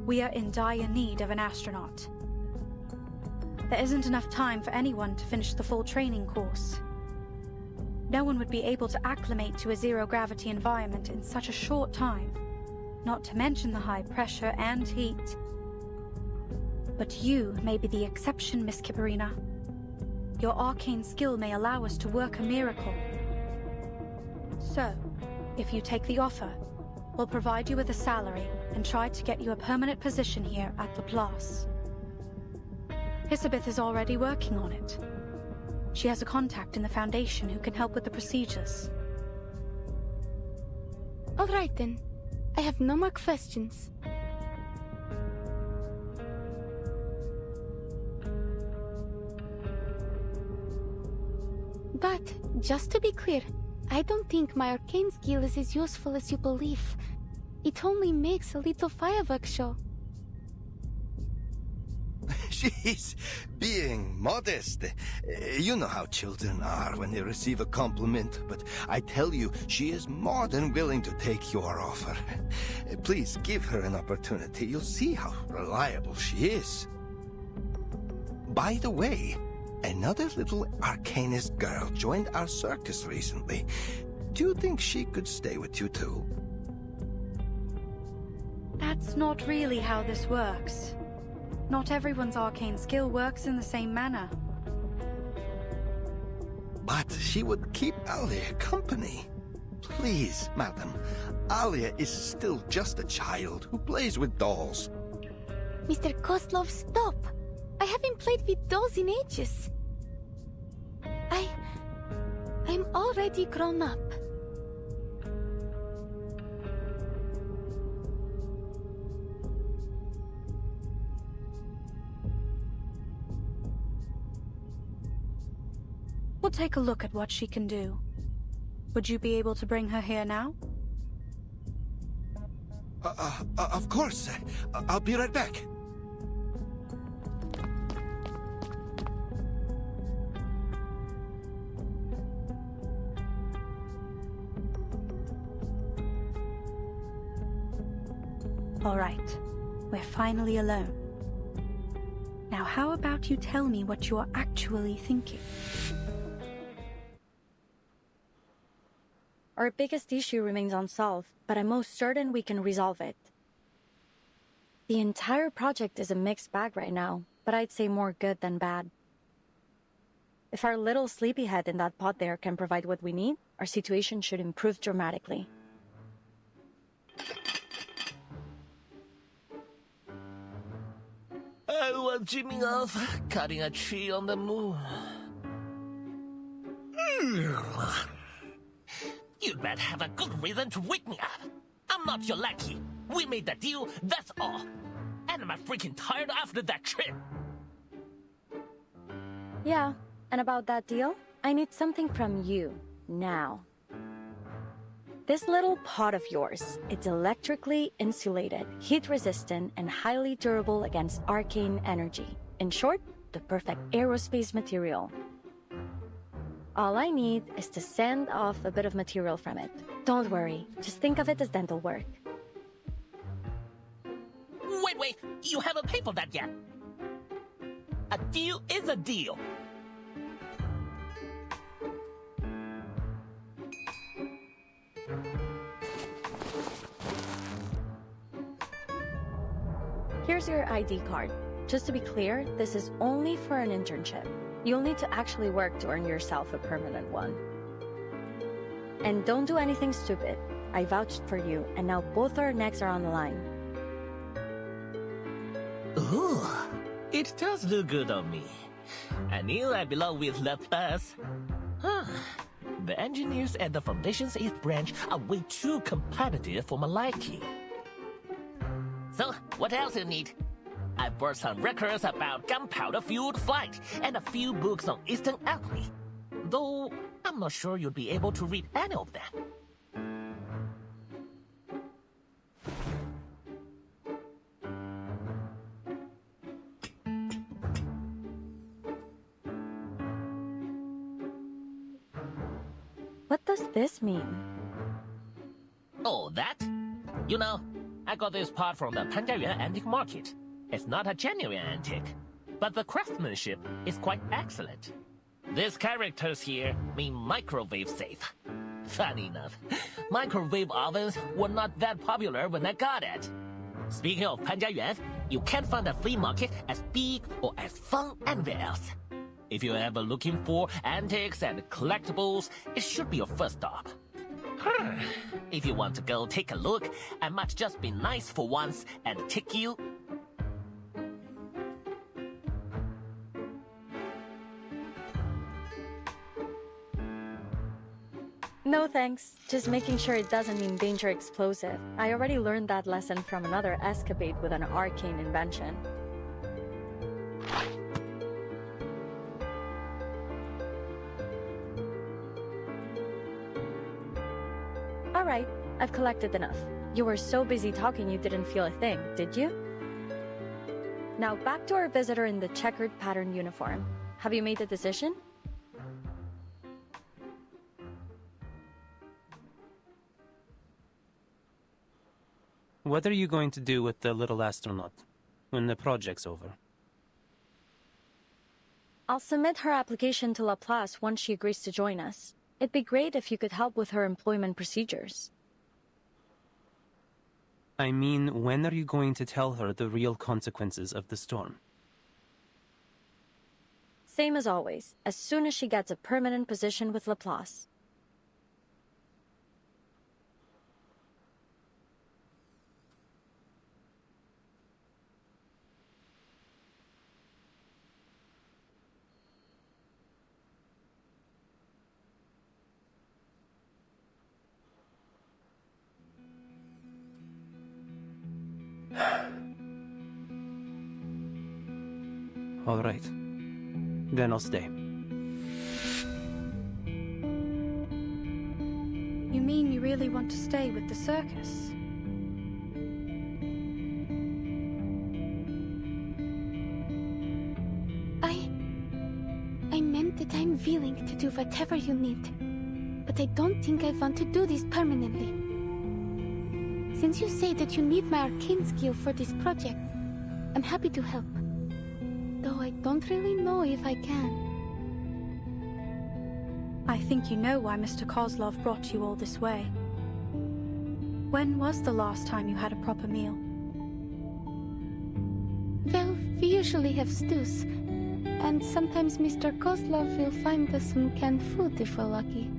I: We are in dire need of an astronaut. There isn't enough time for anyone to finish the full training course. No one would be able to acclimate to a zero-gravity environment in such a short time, not to mention the high pressure and heat. But you may be the exception, Miss Kiparina. Your arcane skill may allow us to work a miracle. So, if you take the offer, we'll provide you with a salary and try to get you a permanent position here at Laplace. Hisabeth is already working on it. She has a contact in the Foundation who can help with the procedures.
B: All right then. I have no more questions. But, just to be clear, I don't think my arcane skill is as useful as you believe. It only makes a little fireworks show.
Q: She's being modest. You know how children are when they receive a compliment, but I tell you, she is more than willing to take your offer. Please give her an opportunity. You'll see how reliable she is. By the way, another little arcanist girl joined our circus recently. Do you think she could stay with you too?
I: That's not really how this works. Not everyone's arcane skill works in the same manner.
Q: But she would keep Alia company. Please, madam. Alia is still just a child who plays with dolls.
B: Mr. Kozlov, stop! I haven't played with dolls in ages. I'm already grown up.
I: We'll take a look at what she can do. Would you be able to bring her here now?
Q: Of course. I'll be right back.
I: All right, we're finally alone. Now how about you tell me what you are actually thinking?
L: Our biggest issue remains unsolved, but I'm most certain we can resolve it. The entire project is a mixed bag right now, but I'd say more good than bad. If our little sleepyhead in that pod there can provide what we need, our situation should improve dramatically.
H: I was dreaming of cutting a tree on the moon. You'd better have a good reason to wake me up. I'm not your lackey. We made the deal, that's all. And I'm freaking tired after that trip.
L: Yeah, and about that deal, I need something from you, now. This little pod of yours, it's electrically insulated, heat-resistant, and highly durable against arcane energy. In short, the perfect aerospace material. All I need is to send off a bit of material from it. Don't worry, just think of it as dental work.
H: Wait, you haven't paid for that yet. A deal is a deal.
L: Here's your ID card. Just to be clear, this is only for an internship. You'll need to actually work to earn yourself a permanent one. And don't do anything stupid. I vouched for you, and now both our necks are on the line.
H: Ooh, it does look good on me. I knew I belong with Laplace. The engineers at the Foundation's 8th branch are way too competitive for my liking. So, what else you need? I brought some records about gunpowder-fueled flight and a few books on Eastern alchemy. Though, I'm not sure you'll be able to read any of them.
L: What does this mean?
H: Oh, that? You know, I got this part from the Panjiayuan antique market. It's not a genuine antique, but the craftsmanship is quite excellent. These characters here mean microwave safe. Funny enough, microwave ovens were not that popular when I got it. Speaking of Panjiayuan, you can't find a flea market as big or as fun anywhere else. If you're ever looking for antiques and collectibles, it should be your first stop. If you want to go take a look, I might just be nice for once and take you...
L: No thanks. Just making sure it doesn't mean danger explosive. I already learned that lesson from another escapade with an arcane invention. Alright, I've collected enough. You were so busy talking you didn't feel a thing, did you? Now back to our visitor in the checkered pattern uniform. Have you made a decision?
C: What are you going to do with the little astronaut when the project's over?
L: I'll submit her application to Laplace once she agrees to join us. It'd be great if you could help with her employment procedures.
C: I mean, when are you going to tell her the real consequences of the storm?
L: Same as always, as soon as she gets a permanent position with Laplace.
C: All right. Then I'll stay.
I: You mean you really want to stay with the circus?
B: I meant that I'm willing to do whatever you need. But I don't think I want to do this permanently. Since you say that you need my arcane skill for this project, I'm happy to help. Though I don't really know if I can.
I: I think you know why Mr. Kozlov brought you all this way. When was the last time you had a proper meal?
B: Well, we usually have stews. And sometimes Mr. Kozlov will find us some canned food if we're lucky.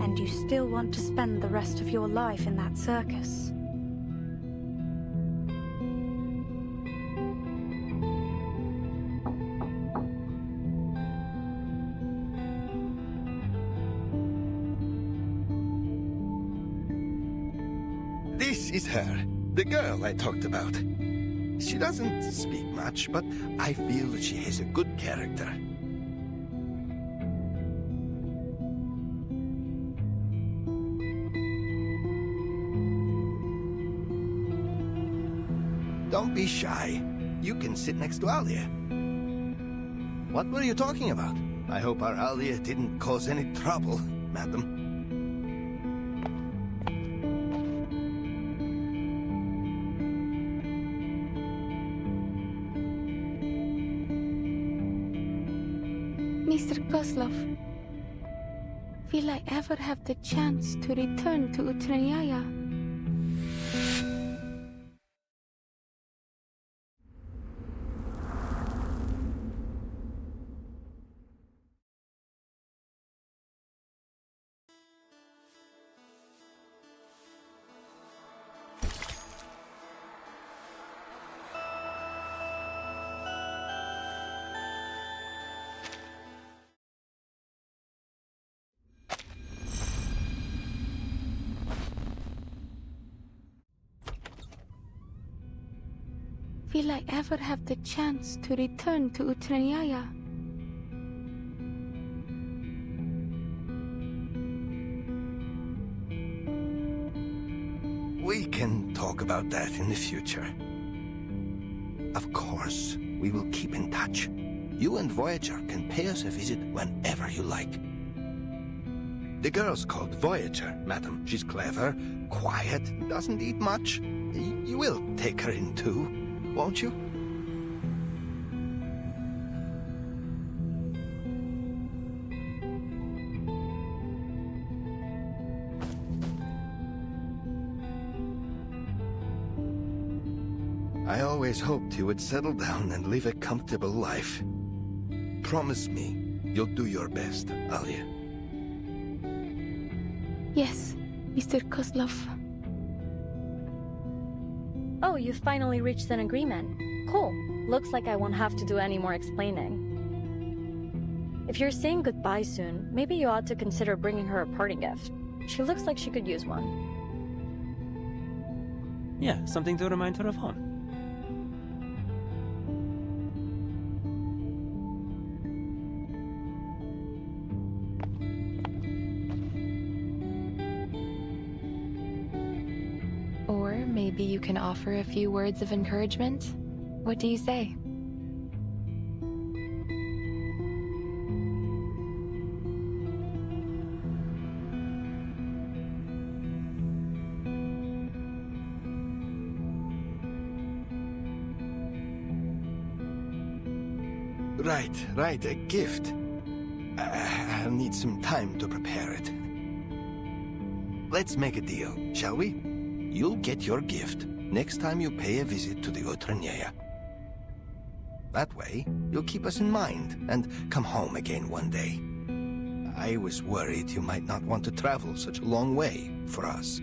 I: And you still want to spend the rest of your life in that circus?
Q: This is her, the girl I talked about. She doesn't speak much, but I feel that she has a good character. Don't be shy. You can sit next to Alia. What were you talking about? I hope our Alia didn't cause any trouble, madam.
B: Mr. Kozlov, will I ever have the chance to return to Utranyaya? Will I ever have the chance to return to Utranyaya?
Q: We can talk about that in the future. Of course, we will keep in touch. You and Voyager can pay us a visit whenever you like. The girl's called Voyager, madam. She's clever, quiet, doesn't eat much. You will take her in too, won't you? I always hoped you would settle down and live a comfortable life. Promise me you'll do your best, Alia.
B: Yes, Mr. Kozlov.
L: Oh, you finally reached an agreement. Cool. Looks like I won't have to do any more explaining. If you're saying goodbye soon, maybe you ought to consider bringing her a parting gift. She looks like she could use one.
C: Yeah, something to remind her of home.
J: Or maybe you can offer a few words of encouragement? What do you say?
Q: Right, a gift. I'll need some time to prepare it. Let's make a deal, shall we? You'll get your gift next time you pay a visit to the Utranyaya. That way, you'll keep us in mind and come home again one day. I was worried you might not want to travel such a long way for us.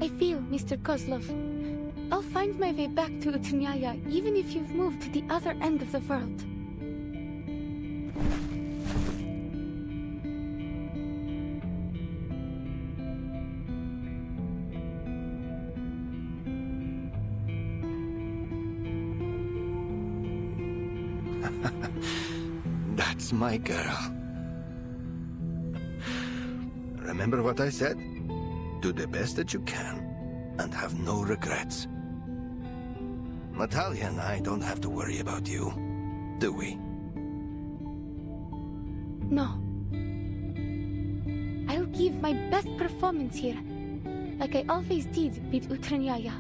B: I feel, Mr. Kozlov. I'll find my way back to Utranyaya even if you've moved to the other end of the world.
Q: That's my girl. Remember what I said? Do the best that you can and have no regrets. Natalia and I don't have to worry about you, do we?
B: No. I'll give my best performance here, like I always did with Utranyaya.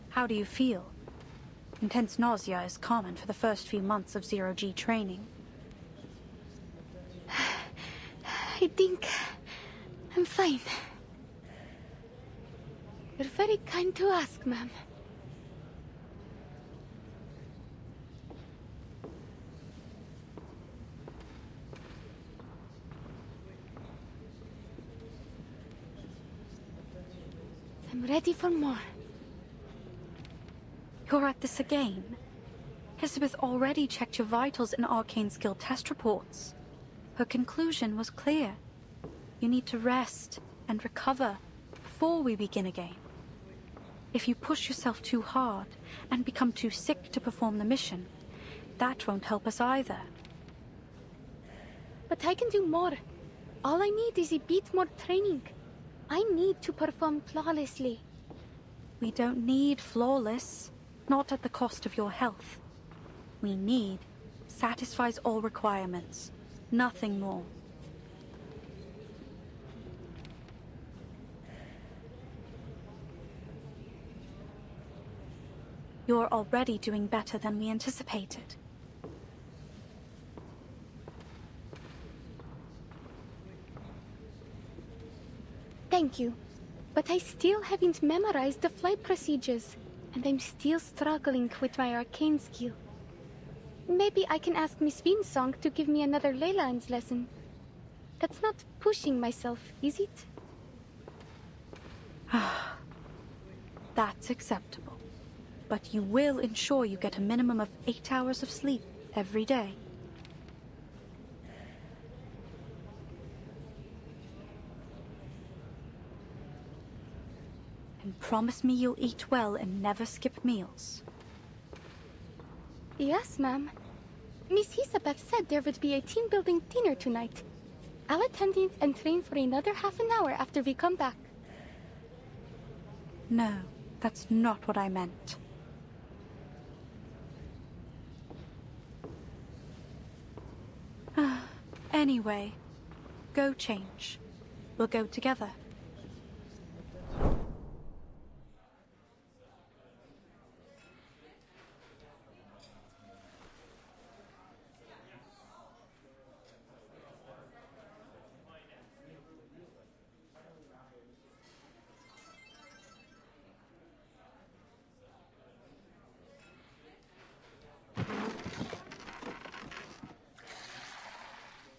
I: How do you feel? Intense nausea is common for the first few months of zero-G training.
B: I think I'm fine. You're very kind to ask, ma'am. I'm ready for more.
I: You're at this again? Elizabeth already checked your vitals in arcane skill test reports. Her conclusion was clear. You need to rest and recover before we begin again. If you push yourself too hard and become too sick to perform the mission, that won't help us either.
B: But I can do more. All I need is a bit more training. I need to perform flawlessly.
I: We don't need flawless. Not at the cost of your health. We need satisfies all requirements, nothing more. You're already doing better than we anticipated.
B: Thank you, but I still haven't memorized the flight procedures. And I'm still struggling with my arcane skill. Maybe I can ask Miss Winsong to give me another ley lines lesson. That's not pushing myself, is it?
I: That's acceptable. But you will ensure you get a minimum of 8 hours of sleep every day. And promise me you'll eat well and never skip meals.
B: Yes, ma'am. Miss Isabeth said there would be a team-building dinner tonight. I'll attend it and train for another half an hour after we come back.
I: No, that's not what I meant. Anyway, go change. We'll go together.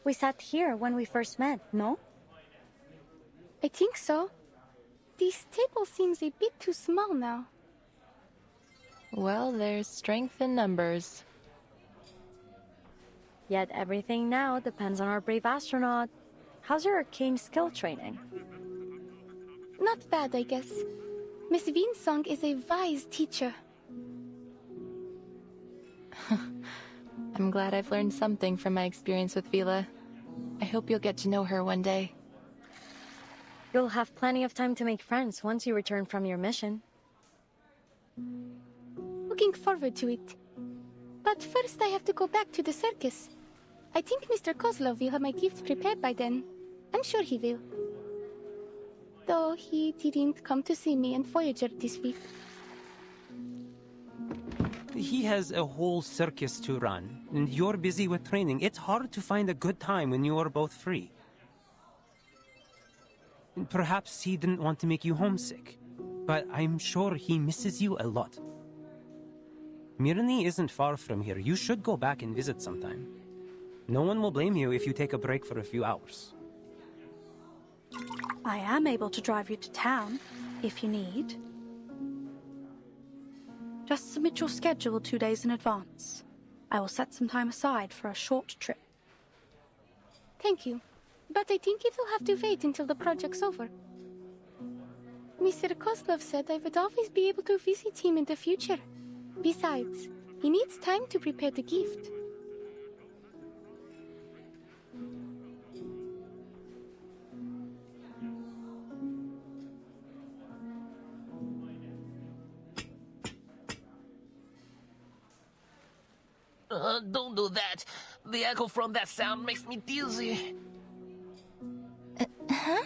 L: We sat here when we first met, no?
B: I think so. This table seems a bit too small now.
J: Well, there's strength in numbers.
L: Yet everything now depends on our brave astronaut. How's your arcane skill training?
B: Not bad, I guess. Miss Winsong is a wise teacher.
J: I'm glad I've learned something from my experience with Vila. I hope you'll get to know her one day.
L: You'll have plenty of time to make friends once you return from your mission.
B: Looking forward to it. But first I have to go back to the circus. I think Mr. Kozlov will have my gift prepared by then. I'm sure he will. Though he didn't come to see me and Voyager this week.
C: He has a whole circus to run, and you're busy with training. It's hard to find a good time when you are both free. And perhaps he didn't want to make you homesick, but I'm sure he misses you a lot. Mirny isn't far from here. You should go back and visit sometime. No one will blame you if you take a break for a few hours.
I: I am able to drive you to town, if you need. Just submit your schedule 2 days in advance. I will set some time aside for a short trip.
B: Thank you. But I think it will have to wait until the project's over. Mr. Kozlov said I would always be able to visit him in the future. Besides, he needs time to prepare the gift.
H: Don't do that. The echo from that sound makes me dizzy.
B: Huh?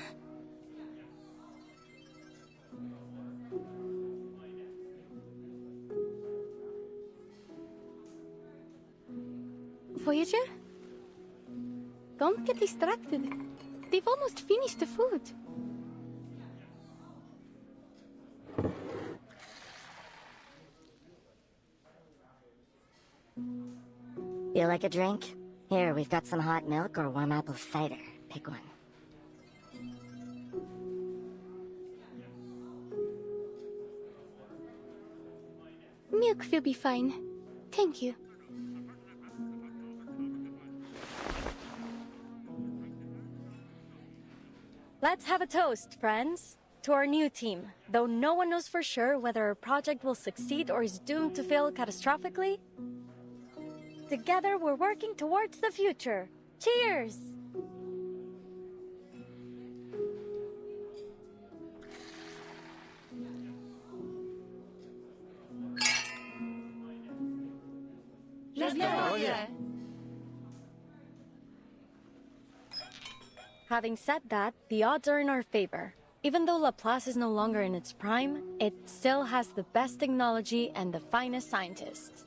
B: Voyager? Don't get distracted. They've almost finished the food.
M: You like a drink? Here, we've got some hot milk or warm apple cider. Pick one.
B: Milk will be fine. Thank you.
L: Let's have a toast, friends. To our new team. Though no one knows for sure whether our project will succeed or is doomed to fail catastrophically, together we're working towards the future. Cheers! Having said that, the odds are in our favor. Even though Laplace is no longer in its prime, it still has the best technology and the finest scientists.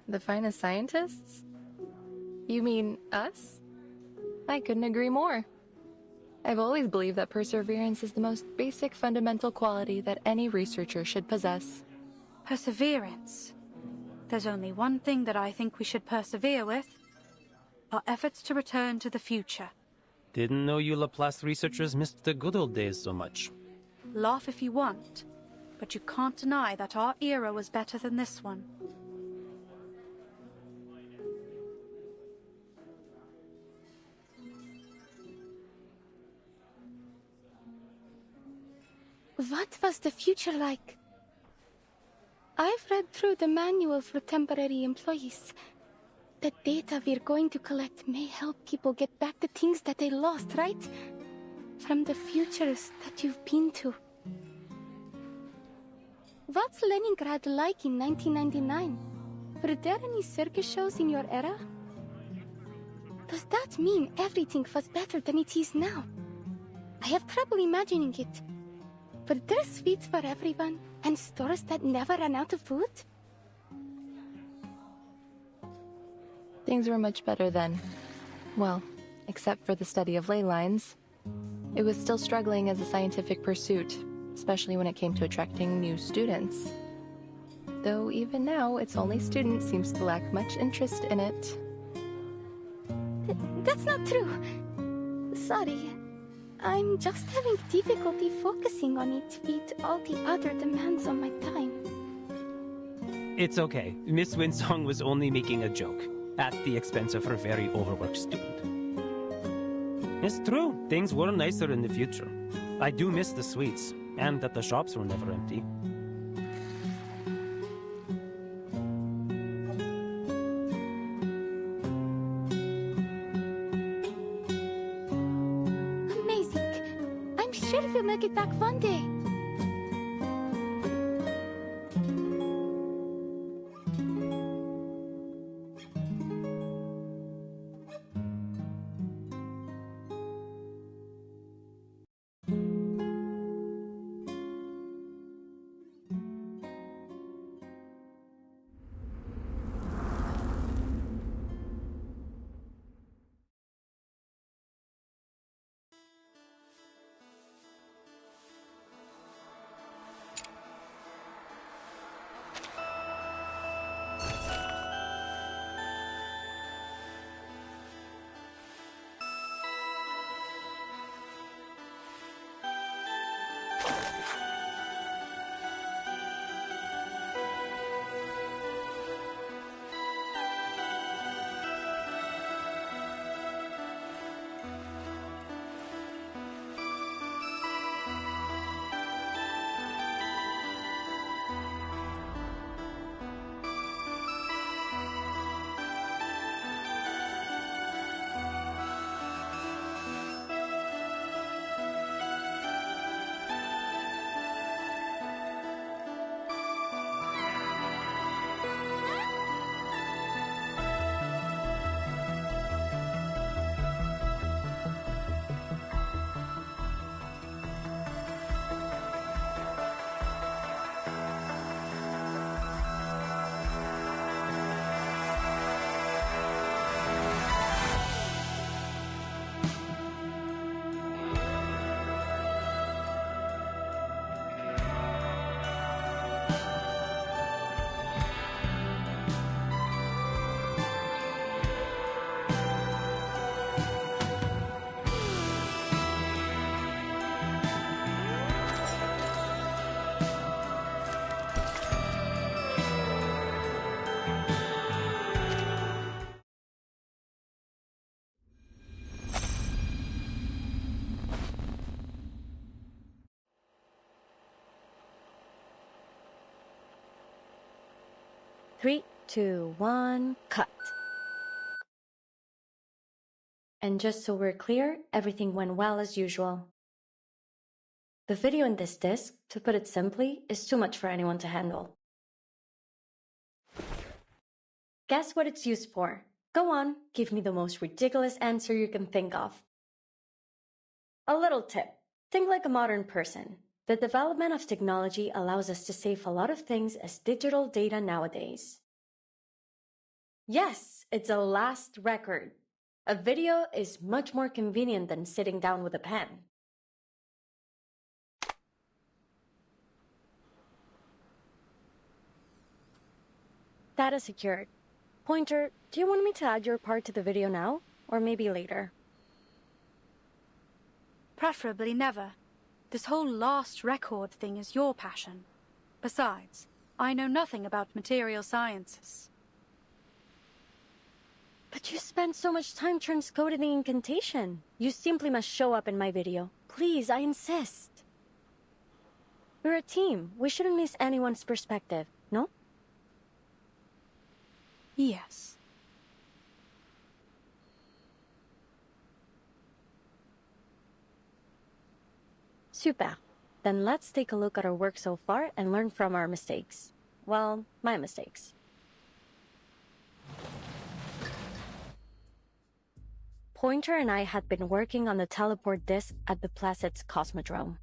J: The finest scientists? You mean us? I couldn't agree more. I've always believed that perseverance is the most basic fundamental quality that any researcher should possess.
I: Perseverance. There's only one thing that I think we should persevere with. Our efforts to return to the future.
C: Didn't know you Laplace researchers missed the good old days so much.
I: Laugh if you want, but you can't deny that our era was better than this one.
B: What was the future like? I've read through the manual for temporary employees. The data we're going to collect may help people get back the things that they lost, right? From the futures that you've been to. What's Leningrad like in 1999? Were there any circus shows in your era? Does that mean everything was better than it is now? I have trouble imagining it. Were there sweets for everyone, and stores that never ran out of food?
J: Things were much better then. Well, except for the study of ley lines. It was still struggling as a scientific pursuit, especially when it came to attracting new students. Though even now, its only student seems to lack much interest in it.
B: That's not true. Sorry. I'm just having difficulty focusing on it with all the other demands on my time.
C: It's okay. Miss Winsong was only making a joke, at the expense of her very overworked student. It's true, things were nicer in the future. I do miss the sweets, and that the shops were never empty.
B: Amazing. I'm sure we'll make it back one day.
L: 3, 2, 1, cut. And just so we're clear, everything went well as usual. The video in this disc, to put it simply, is too much for anyone to handle. Guess what it's used for? Go on, give me the most ridiculous answer you can think of. A little tip. Think like a modern person. The development of technology allows us to save a lot of things as digital data nowadays. Yes, it's a last record. A video is much more convenient than sitting down with a pen. Data secured. Pointer, do you want me to add your part to the video now? Or maybe later?
I: Preferably never. This whole last record thing is your passion. Besides, I know nothing about material sciences.
L: But you spent so much time transcoding the incantation. You simply must show up in my video. Please, I insist. We're a team. We shouldn't miss anyone's perspective, no?
I: Yes.
L: Super. Then let's take a look at our work so far and learn from our mistakes. Well, my mistakes. Pointer and I had been working on the teleport disk at the Placid's Cosmodrome.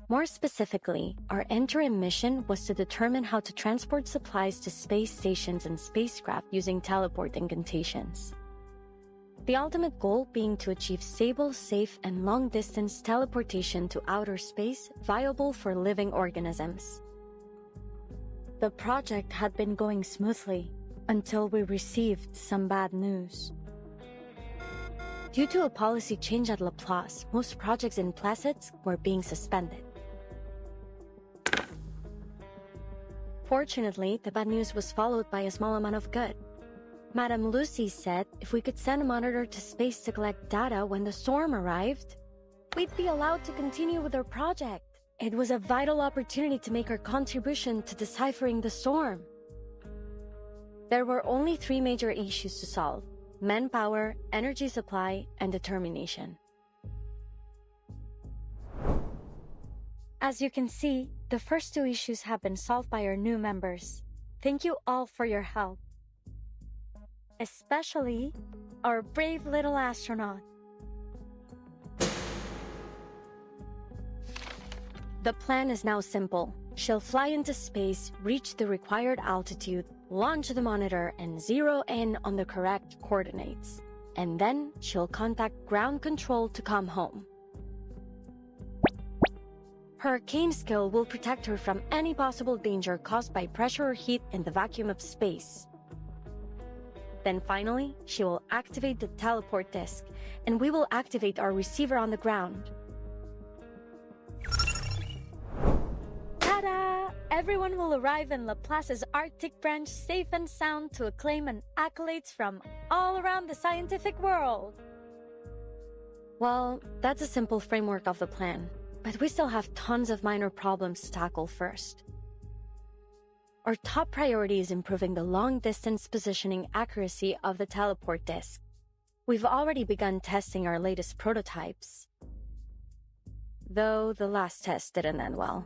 L: More specifically, our interim mission was to determine how to transport supplies to space stations and spacecraft using teleport incantations. The ultimate goal being to achieve stable, safe, and long-distance teleportation to outer space viable for living organisms. The project had been going smoothly until we received some bad news. Due to a policy change at Laplace, most projects in Placid's were being suspended. Fortunately, the bad news was followed by a small amount of good. Madame Lucy said if we could send a monitor to space to collect data when the storm arrived, we'd be allowed to continue with our project. It was a vital opportunity to make our contribution to deciphering the storm. There were only 3 major issues to solve: manpower, energy supply, and determination. As you can see, the first 2 issues have been solved by our new members. Thank you all for your help. Especially our brave little astronaut. The plan is now simple. She'll fly into space, reach the required altitude, launch the monitor, and zero in on the correct coordinates. And then she'll contact ground control to come home. Her arcane skill will protect her from any possible danger caused by pressure or heat in the vacuum of space. Then finally, she will activate the teleport disk, and we will activate our receiver on the ground. Ta-da! Everyone will arrive in Laplace's Arctic branch safe and sound to acclaim and accolades from all around the scientific world. Well, that's a simple framework of the plan, but we still have tons of minor problems to tackle first. Our top priority is improving the long-distance positioning accuracy of the teleport disk. We've already begun testing our latest prototypes, though the last test didn't end well.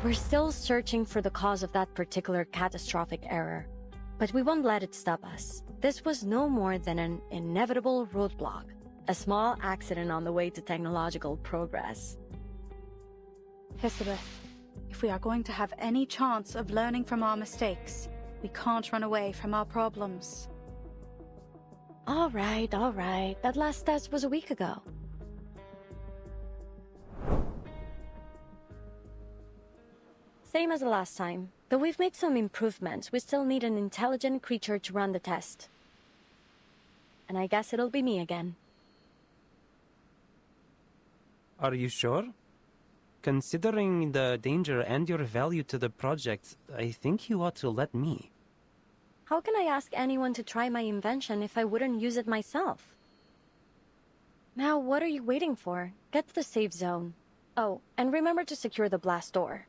L: We're still searching for the cause of that particular catastrophic error, but we won't let it stop us. This was no more than an inevitable roadblock, a small accident on the way to technological progress.
I: Elizabeth, if we are going to have any chance of learning from our mistakes, we can't run away from our problems.
L: All right. That last test was a week ago. Same as the last time. Though we've made some improvements, we still need an intelligent creature to run the test. And I guess it'll be me again.
C: Are you sure? Considering the danger and your value to the project, I think you ought to let me.
L: How can I ask anyone to try my invention if I wouldn't use it myself? Now, what are you waiting for? Get to the safe zone. Oh, and remember to secure the blast door.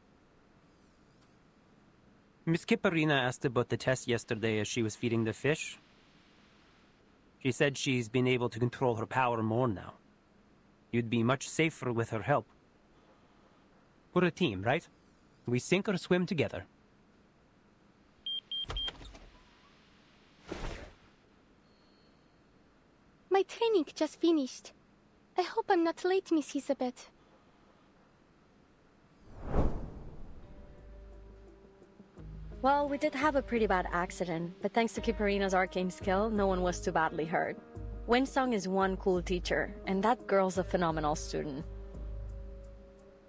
C: Miss Kipperina asked about the test yesterday as she was feeding the fish. She said she's been able to control her power more now. You'd be much safer with her help. We're a team, right? We sink or swim together.
B: My training just finished. I hope I'm not late, Miss Elizabeth.
L: Well, we did have a pretty bad accident, but thanks to Kipperina's arcane skill, no one was too badly hurt. Winsong is one cool teacher, and that girl's a phenomenal student.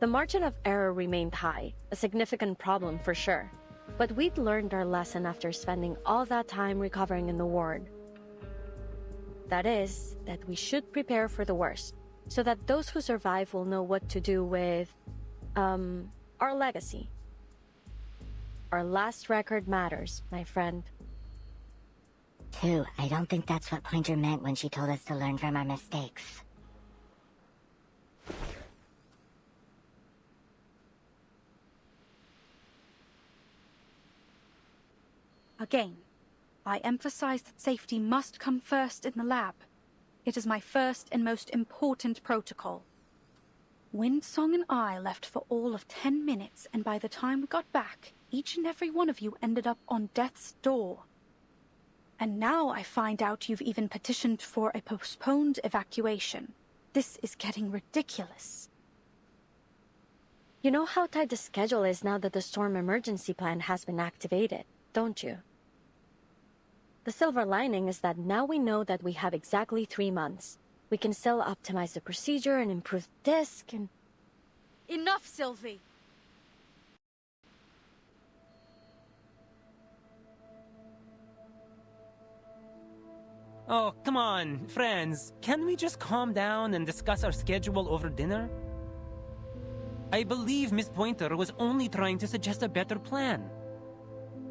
L: The margin of error remained high, a significant problem for sure. But we'd learned our lesson after spending all that time recovering in the ward. That is, that we should prepare for the worst, so that those who survive will know what to do with, our legacy. Our last record matters, my friend.
M: I don't think that's what Pointer meant when she told us to learn from our mistakes.
T: Again, I emphasize that safety must come first in the lab. It is my first and most important protocol. Winsong and I left for all of 10 minutes, and by the time we got back, each and every one of you ended up on death's door. And now I find out you've even petitioned for a postponed evacuation. This is getting ridiculous.
L: You know how tight the schedule is now that the storm emergency plan has been activated, don't you? The silver lining is that now we know that we have exactly 3 months. We can still optimize the procedure and improve the disk and...
T: Enough, Sylvie!
C: Oh, come on, friends. Can we just calm down and discuss our schedule over dinner? I believe Miss Pointer was only trying to suggest a better plan.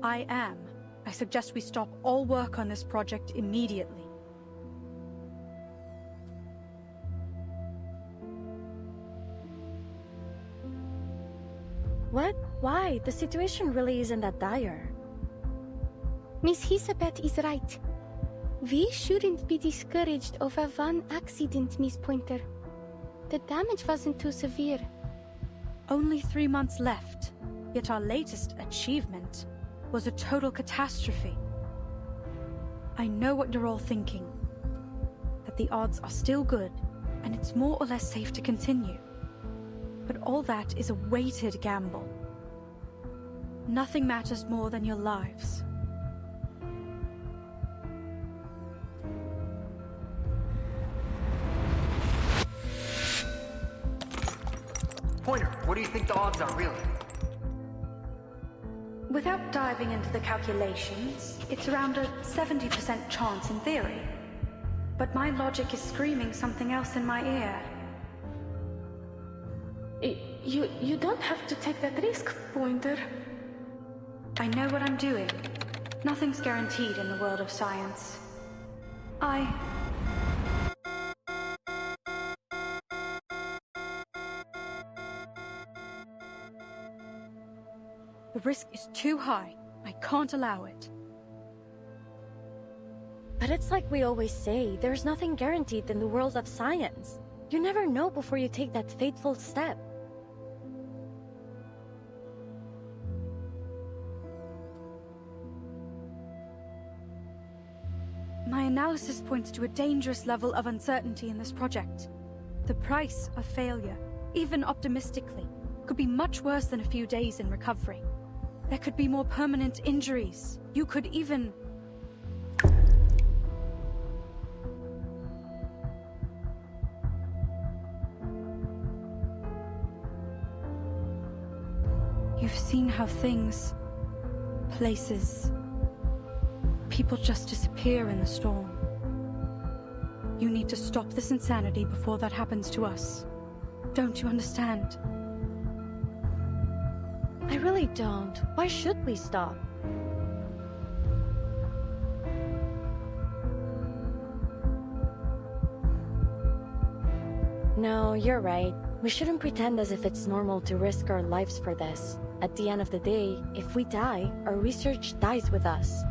T: I am. I suggest we stop all work on this project immediately.
L: What? Why? The situation really isn't that dire.
B: Miss Elizabeth is right. We shouldn't be discouraged over one accident, Miss Pointer. The damage wasn't too severe.
T: Only 3 months left, yet our latest achievement was a total catastrophe. I know what you're all thinking. That the odds are still good, and it's more or less safe to continue. But all that is a weighted gamble. Nothing matters more than your lives.
A: Pointer, what do you think the odds are, really?
T: Without diving into the calculations, it's around a 70% chance in theory. But my logic is screaming something else in my ear.
B: You don't have to take that risk, Pointer.
T: I know what I'm doing. Nothing's guaranteed in the world of science. The risk is too high. I can't allow it.
L: But it's like we always say, there's nothing guaranteed in the world of science. You never know before you take that fateful step.
T: My analysis points to a dangerous level of uncertainty in this project. The price of failure, even optimistically, could be much worse than a few days in recovery. There could be more permanent injuries. You could even... You've seen how things, places, people just disappear in the storm. You need to stop this insanity before that happens to us. Don't you understand?
L: I really don't. Why should we stop? No, you're right. We shouldn't pretend as if it's normal to risk our lives for this. At the end of the day, if we die, our research dies with us.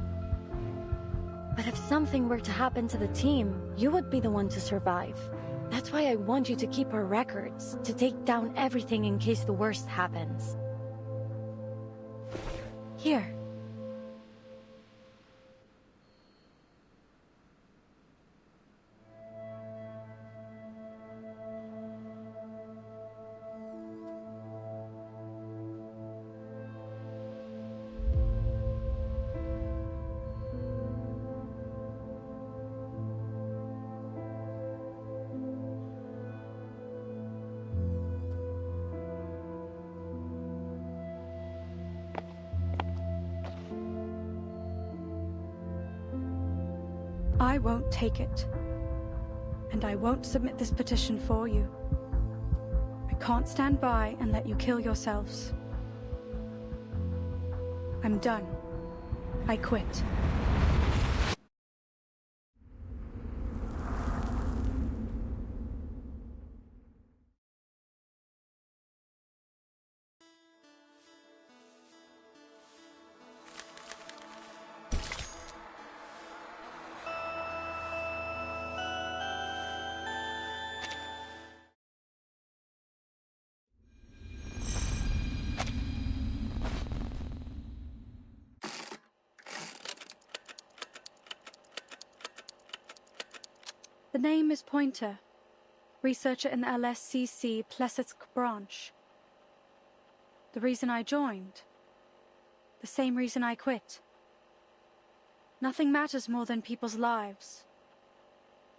L: But if something were to happen to the team, you would be the one to survive. That's why I want you to keep our records, to take down everything in case the worst happens. Here.
I: I won't take it. And I won't submit this petition for you. I can't stand by and let you kill yourselves. I'm done. I quit. The name is Pointer, researcher in the LSCC Plesetsk branch. The reason I joined, the same reason I quit. Nothing matters more than people's lives.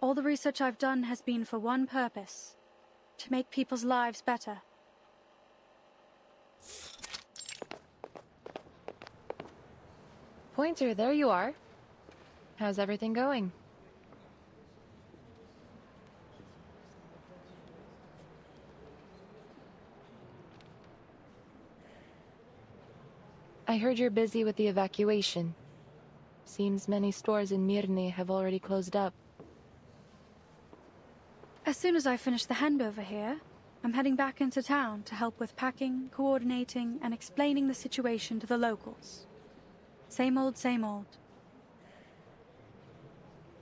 I: All the research I've done has been for one purpose, to make people's lives better.
J: Pointer, there you are. How's everything going? I heard you're busy with the evacuation. Seems many stores in Mirny have already closed up.
I: As soon as I finish the handover here, I'm heading back into town to help with packing, coordinating, and explaining the situation to the locals. Same old, same old.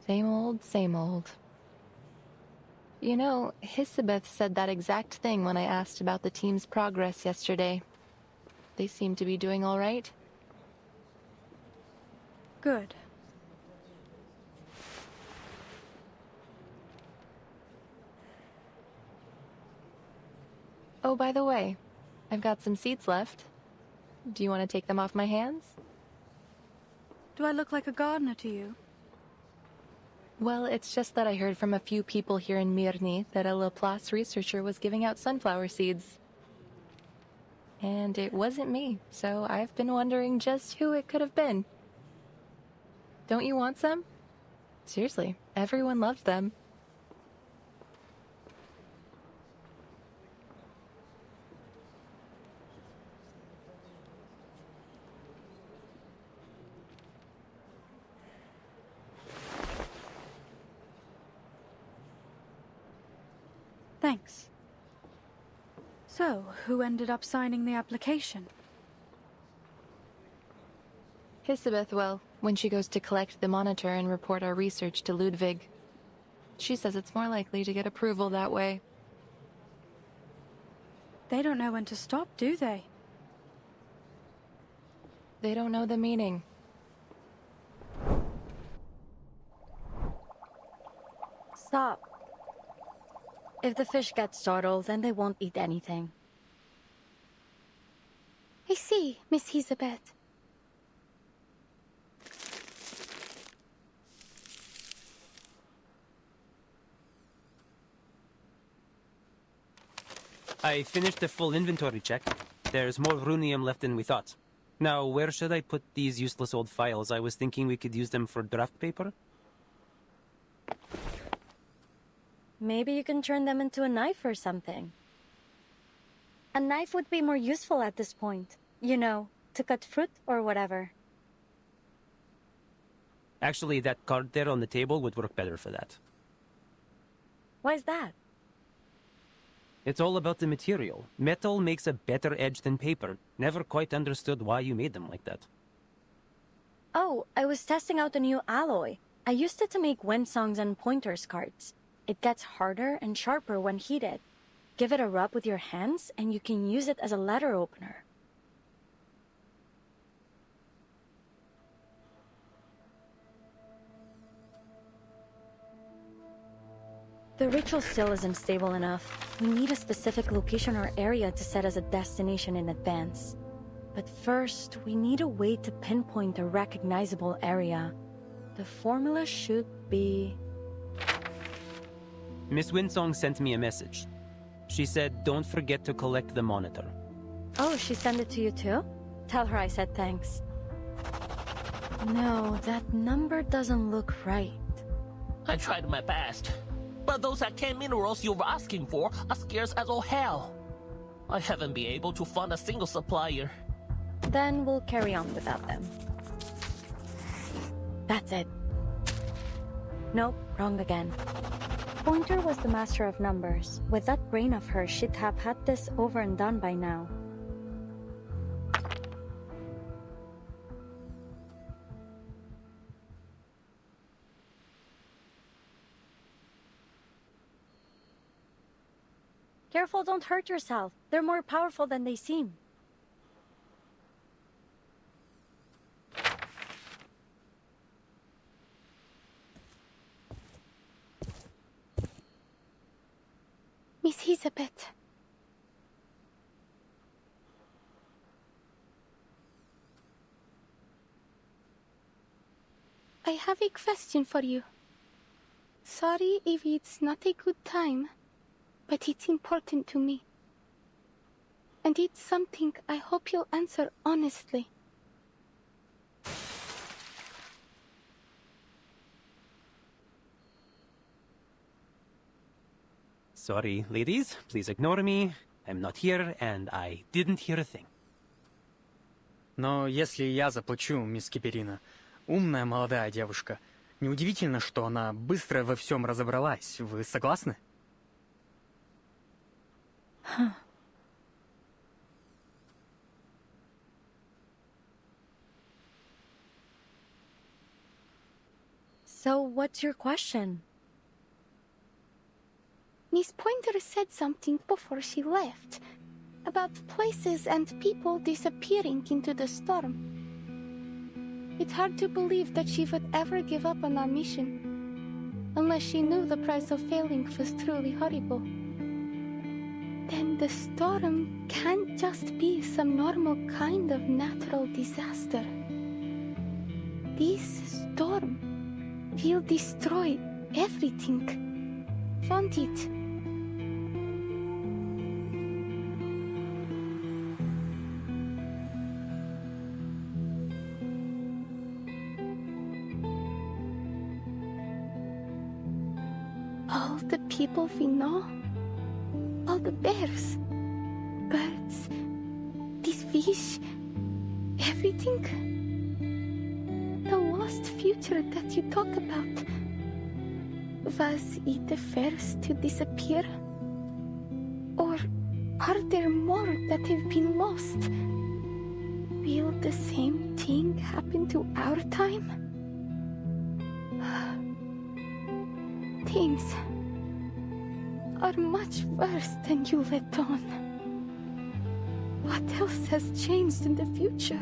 J: Same old, same old. You know, Hisabeth said that exact thing when I asked about the team's progress yesterday. They seem to be doing all right.
I: Good.
J: Oh, by the way, I've got some seats left. Do you want to take them off my hands?
I: Do I look like a gardener to you?
J: Well, it's just that I heard from a few people here in Mirny that a Laplace researcher was giving out sunflower seeds. And it wasn't me, so I've been wondering just who it could have been. Don't you want some? Seriously, everyone loves them.
I: Thanks. So, who ended up signing the application?
J: Hisabeth will, when she goes to collect the monitor and report our research to Ludwig. She says it's more likely to get approval that way.
I: They don't know when to stop, do they?
J: They don't know the meaning.
L: Stop. If the fish get startled, then they won't eat anything.
B: I see, Miss Elizabeth.
C: I finished the full inventory check. There's more runium left than we thought. Now, where should I put these useless old files? I was thinking we could use them for draft paper.
L: Maybe you can turn them into a knife or something. A knife would be more useful at this point. You know, to cut fruit or whatever.
C: Actually, that card there on the table would work better for that.
L: Why's that?
C: It's all about the material. Metal makes a better edge than paper. Never quite understood why you made them like that.
L: Oh, I was testing out a new alloy. I used it to make wind songs and pointers cards. It gets harder and sharper when heated. Give it a rub with your hands and you can use it as a letter opener. The ritual still isn't stable enough. We need a specific location or area to set as a destination in advance. But first, we need a way to pinpoint a recognizable area. The formula should be...
C: Miss Winsong sent me a message. She said, don't forget to collect the monitor.
L: Oh, she sent it to you too? Tell her I said thanks. No, that number doesn't look right.
H: I tried my best. But those arcane minerals you were asking for are scarce as all hell. I haven't been able to find a single supplier.
L: Then we'll carry on without them. That's it. Nope, wrong again. Pointer was the master of numbers. With that brain of hers, she'd have had this over and done by now. Careful, don't hurt yourself. They're more powerful than they seem.
B: Miss Elizabeth. I have a question for you. Sorry if it's not a good time, but it's important to me. And it's something I hope you'll answer honestly.
C: Sorry, ladies. Please ignore me. I'm not here, and I didn't hear a thing.
O: Но если я заплачу, мисс Киперина, умная молодая девушка, неудивительно, что она быстро во всем разобралась. Вы согласны?
L: Huh. So, what's your question?
B: Miss Pointer said something before she left, about places and people disappearing into the storm. It's hard to believe that she would ever give up on our mission, unless she knew the price of failing was truly horrible. Then the storm can't just be some normal kind of natural disaster. This storm will destroy everything, won't it? All the people we know, all the bears, birds, this fish, everything. The lost future that you talk about. Was it the first to disappear? Or are there more that have been lost? Will the same thing happen to our time? Things are much worse than you let on. What else has changed in the future?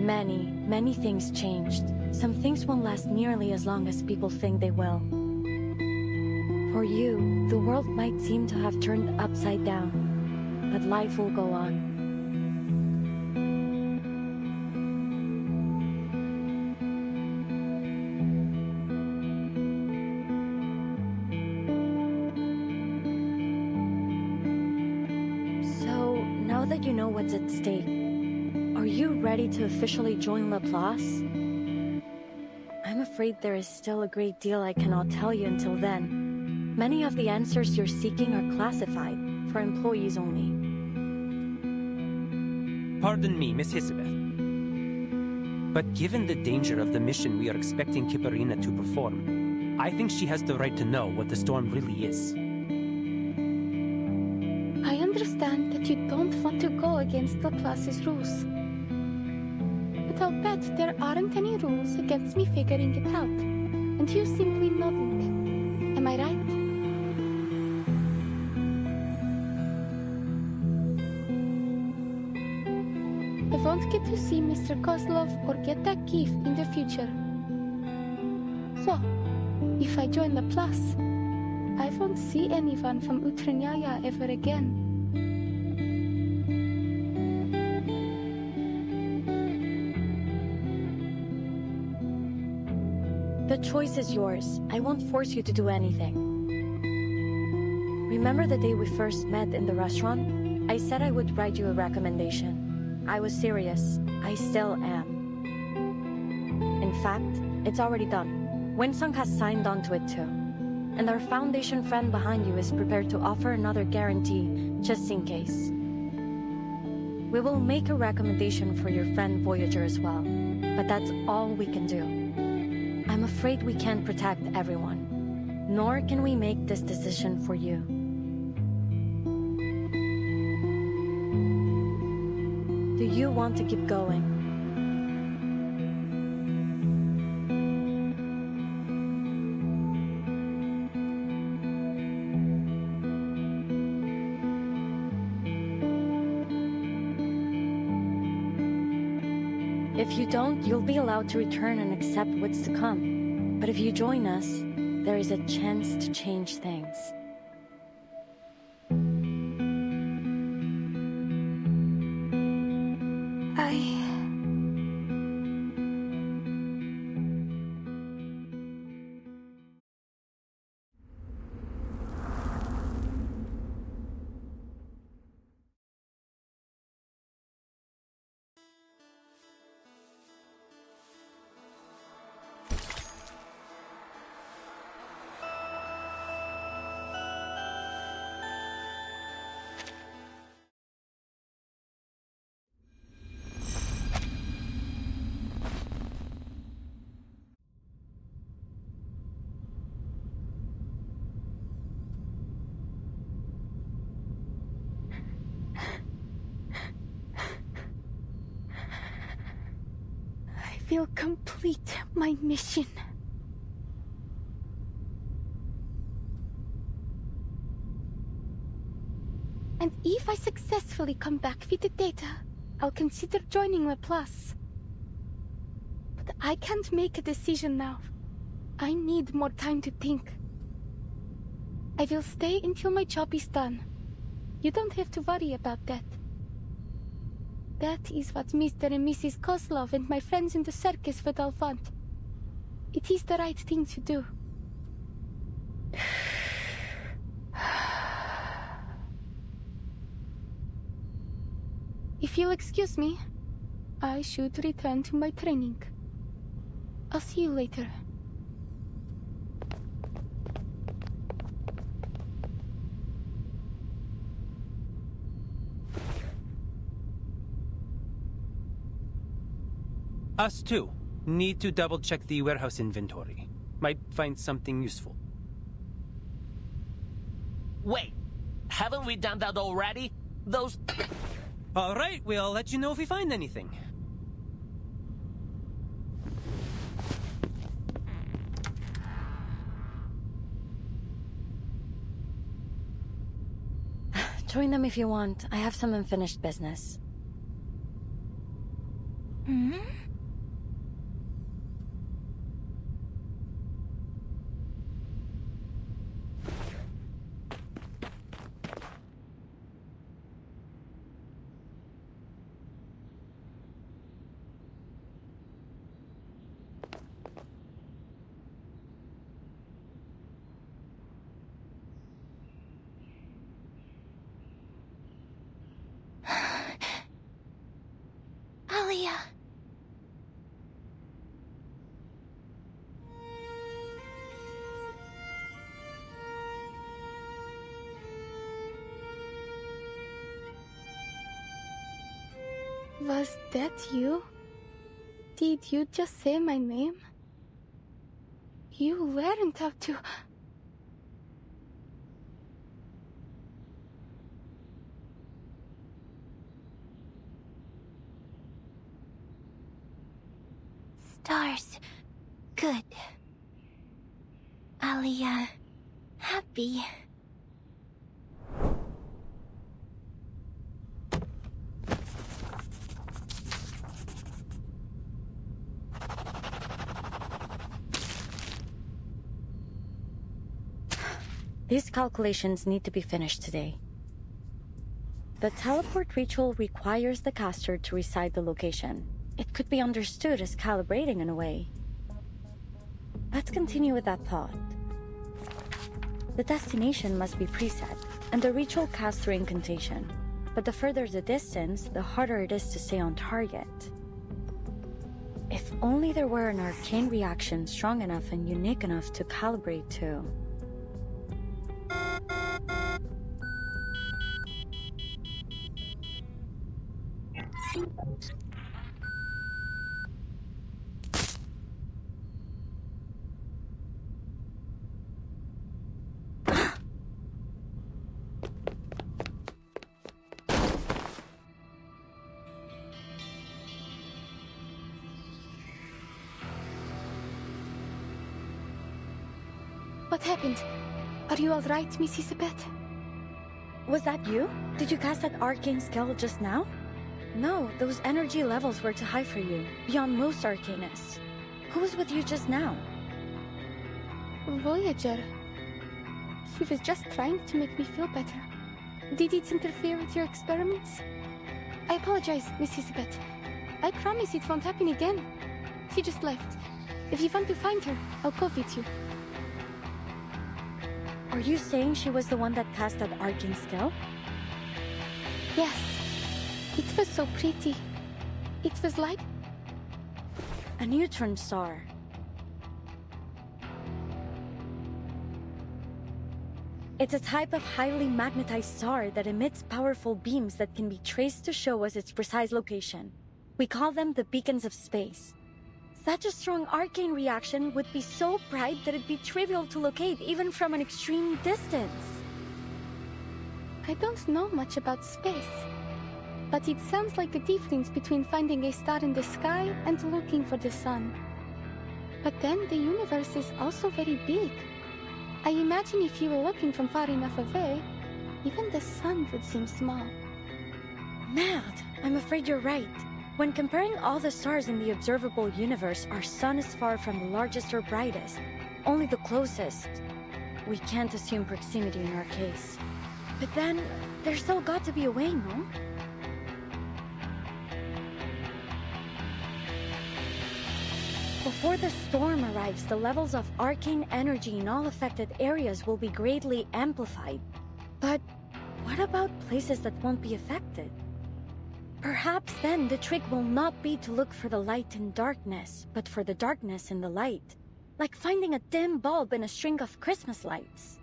L: Many things changed. Some things won't last nearly as long as people think they will. For you, the world might seem to have turned upside down, but life will go on. So, now that you know what's at stake, are you ready to officially join Laplace? I'm afraid there is still a great deal I cannot tell you until then. Many of the answers you're seeking are classified, for employees only.
C: Pardon me, Miss Elizabeth. But given the danger of the mission we are expecting Kipperina to perform, I think she has the right to know what the storm really is.
B: I understand that you don't want to go against Laplace's rules. But I'll bet there aren't any rules against me figuring it out, and you simply nodding. Am I right? I won't get to see Mr. Kozlov or get that gift in the future. So, if I join Laplace, I won't see anyone from Utranyaya ever again.
L: The choice is yours. I won't force you to do anything. Remember the day we first met in the restaurant? I said I would write you a recommendation. I was serious. I still am. In fact, it's already done. Winsong has signed on to it too. And our Foundation friend behind you is prepared to offer another guarantee, just in case. We will make a recommendation for your friend Voyager as well, but that's all we can do. I'm afraid we can't protect everyone, nor can we make this decision for you. Do you want to keep going? If you don't, you'll be allowed to return and accept what's to come. But if you join us, there is a chance to change things.
B: Will complete my mission. And if I successfully come back with the data, I'll consider joining Laplace. But I can't make a decision now. I need more time to think. I will stay until my job is done. You don't have to worry about that. That is what Mr. and Mrs. Kozlov and my friends in the circus would all want. It is the right thing to do. If you'll excuse me, I should return to my training. I'll see you later.
C: Us too. Need to double-check the warehouse inventory. Might find something useful.
H: Wait, haven't we done that already? Those...
C: All right, we'll let you know if we find anything.
L: Join them if you want. I have some unfinished business.
B: Hmm? Alia. Was that you? Did you just say my name? You weren't out to...
F: Stars. Good. Alia. Happy.
L: These calculations need to be finished today. The teleport ritual requires the caster to recite the location. It could be understood as calibrating in a way. Let's continue with that thought. The destination must be preset, and the ritual cast through incantation. But the further the distance, the harder it is to stay on target. If only there were an arcane reaction strong enough and unique enough to calibrate to.
B: What happened? Are you all right, Miss Isabel?
L: Was that you? Did you cast that arcane skill just now? No, those energy levels were too high for you, beyond most arcanists. Who was with you just now?
B: Voyager. He was just trying to make me feel better. Did it interfere with your experiments? I apologize, Miss Isabel. I promise it won't happen again. She just left. If you want to find her, I'll go with you.
L: Are you saying she was the one that cast that arcane skill?
B: Yes. It was so pretty. It was like...
L: a neutron star. It's a type of highly magnetized star that emits powerful beams that can be traced to show us its precise location. We call them the beacons of space. Such a strong arcane reaction would be so bright that it'd be trivial to locate even from an extreme distance.
B: I don't know much about space, but it sounds like the difference between finding a star in the sky and looking for the sun. But then the universe is also very big. I imagine if you were looking from far enough away, even the sun would seem small.
L: Mad, I'm afraid you're right. When comparing all the stars in the observable universe, our sun is far from the largest or brightest, only the closest. We can't assume proximity in our case. But then, there's still got to be a way, no? Before the storm arrives, the levels of arcane energy in all affected areas will be greatly amplified. But what about places that won't be affected? Perhaps then the trick will not be to look for the light in darkness, but for the darkness in the light. Like finding a dim bulb in a string of Christmas lights.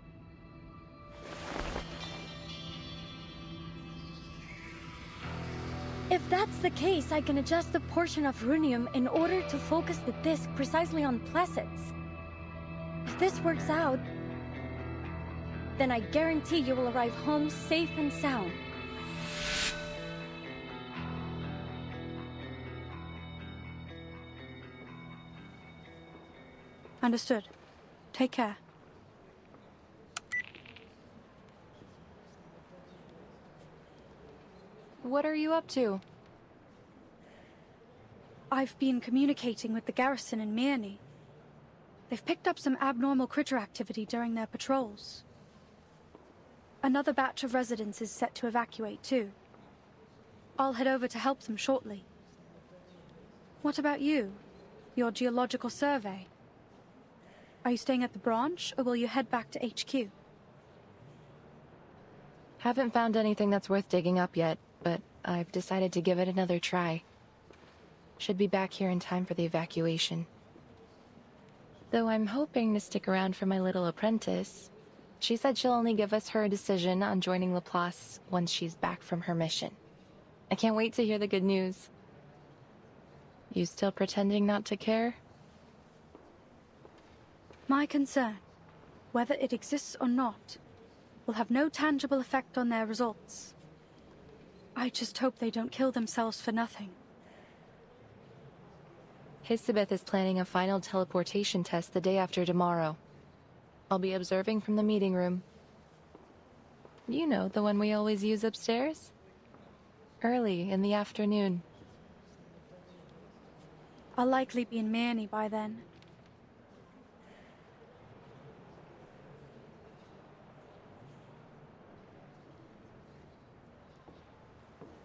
L: If that's the case, I can adjust the portion of runium in order to focus the disc precisely on placets. If this works out, then I guarantee you will arrive home safe and sound.
I: Understood. Take care.
J: What are you up to?
I: I've been communicating with the garrison in Mirny. They've picked up some abnormal critter activity during their patrols. Another batch of residents is set to evacuate too. I'll head over to help them shortly. What about you? Your geological survey? Are you staying at the branch, or will you head back to HQ?
J: Haven't found anything that's worth digging up yet, but I've decided to give it another try. Should be back here in time for the evacuation. Though I'm hoping to stick around for my little apprentice. She said she'll only give us her decision on joining Laplace once she's back from her mission. I can't wait to hear the good news. You still pretending not to care?
I: My concern, whether it exists or not, will have no tangible effect on their results. I just hope they don't kill themselves for nothing.
J: Hisabeth is planning a final teleportation test the day after tomorrow. I'll be observing from the meeting room. You know, the one we always use upstairs? Early in the afternoon.
I: I'll likely be in Mirny by then.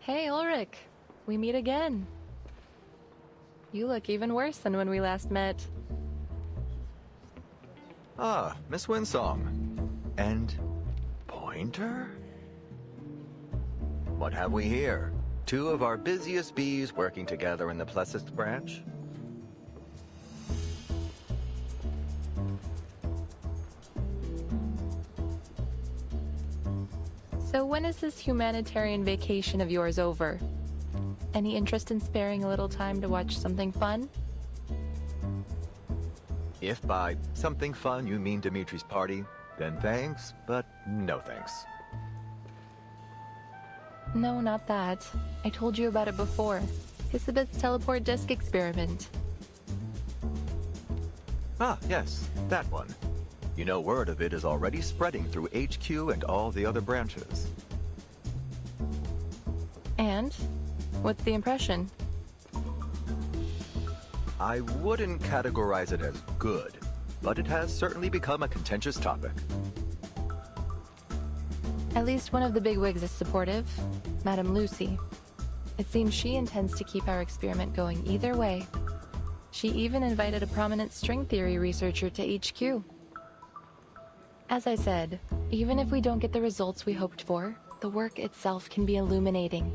J: Hey, Ulrich. We meet again. You look even worse than when we last met.
G: Ah, Miss Winsong. And Pointer? What have we here? Two of our busiest bees working together in the Plessist branch?
J: So when is this humanitarian vacation of yours over? Any interest in sparing a little time to watch something fun?
G: If by something fun you mean Dimitri's party, then thanks, but no thanks.
J: No, not that. I told you about it before. Hisabeth's teleport disk experiment.
G: Ah, yes, that one. You know, word of it is already spreading through HQ and all the other branches.
J: And? What's the impression?
G: I wouldn't categorize it as good, but it has certainly become a contentious topic.
J: At least one of the bigwigs is supportive, Madame Lucy. It seems she intends to keep our experiment going either way. She even invited a prominent string theory researcher to HQ. As I said, even if we don't get the results we hoped for, the work itself can be illuminating.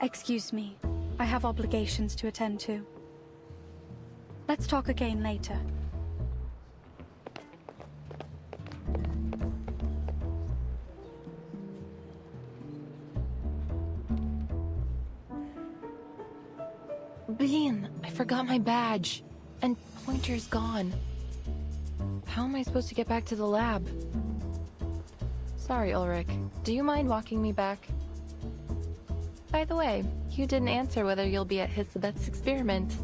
I: Excuse me. I have obligations to attend to. Let's talk again later.
J: Bean, I forgot my badge. And Pointer's gone. How am I supposed to get back to the lab? Sorry, Ulrich. Do you mind walking me back? By the way, you didn't answer whether you'll be at Hisabeth's experiment.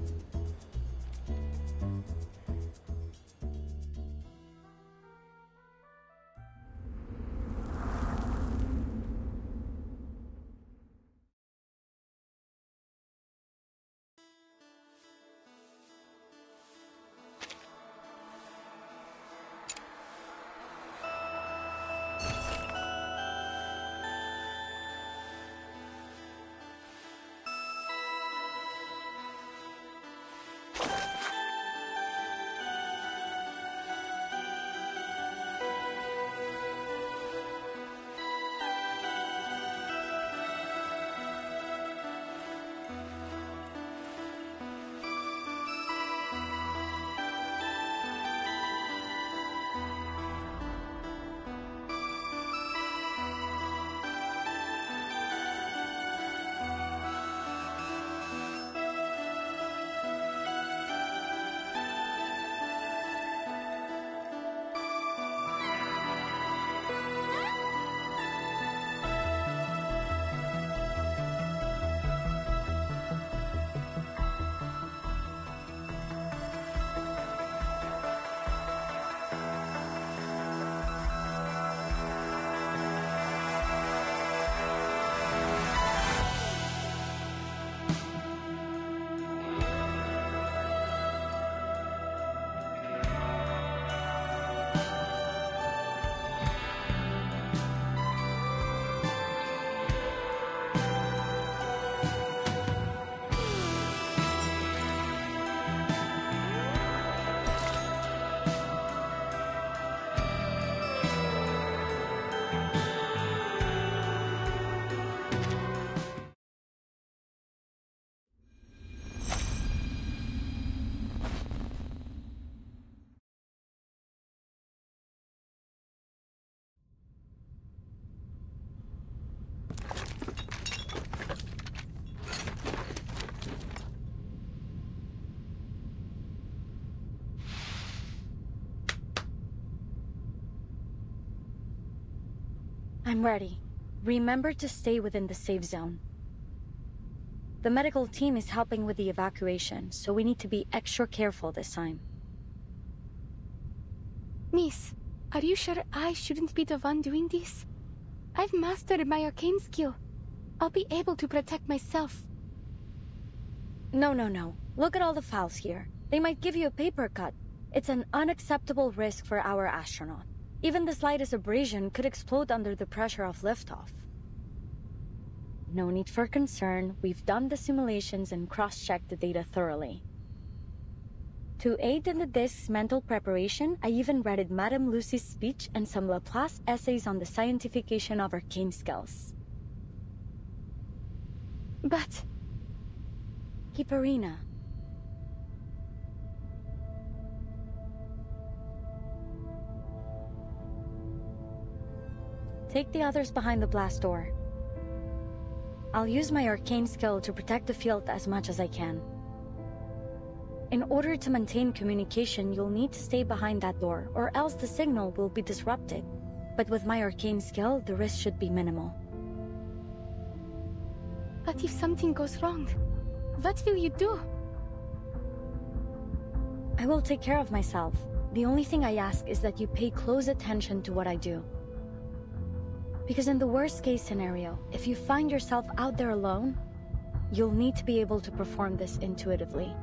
L: I'm ready. Remember to stay within the safe zone. The medical team is helping with the evacuation, so we need to be extra careful this time.
B: Miss, are you sure I shouldn't be the one doing this? I've mastered my arcane skill. I'll be able to protect myself.
L: No. Look at all the files here. They might give you a paper cut. It's an unacceptable risk for our astronaut. Even the slightest abrasion could explode under the pressure of liftoff. No need for concern. We've done the simulations and cross-checked the data thoroughly. To aid in the disk's mental preparation, I even read Madame Lucy's speech and some Laplace essays on the scientification of arcane skills.
B: But...
L: Kiparina. Take the others behind the blast door. I'll use my arcane skill to protect the field as much as I can. In order to maintain communication, you'll need to stay behind that door, or else the signal will be disrupted. But with my arcane skill, the risk should be minimal.
B: But if something goes wrong, what will you do?
L: I will take care of myself. The only thing I ask is that you pay close attention to what I do. Because in the worst-case scenario, if you find yourself out there alone, you'll need to be able to perform this intuitively.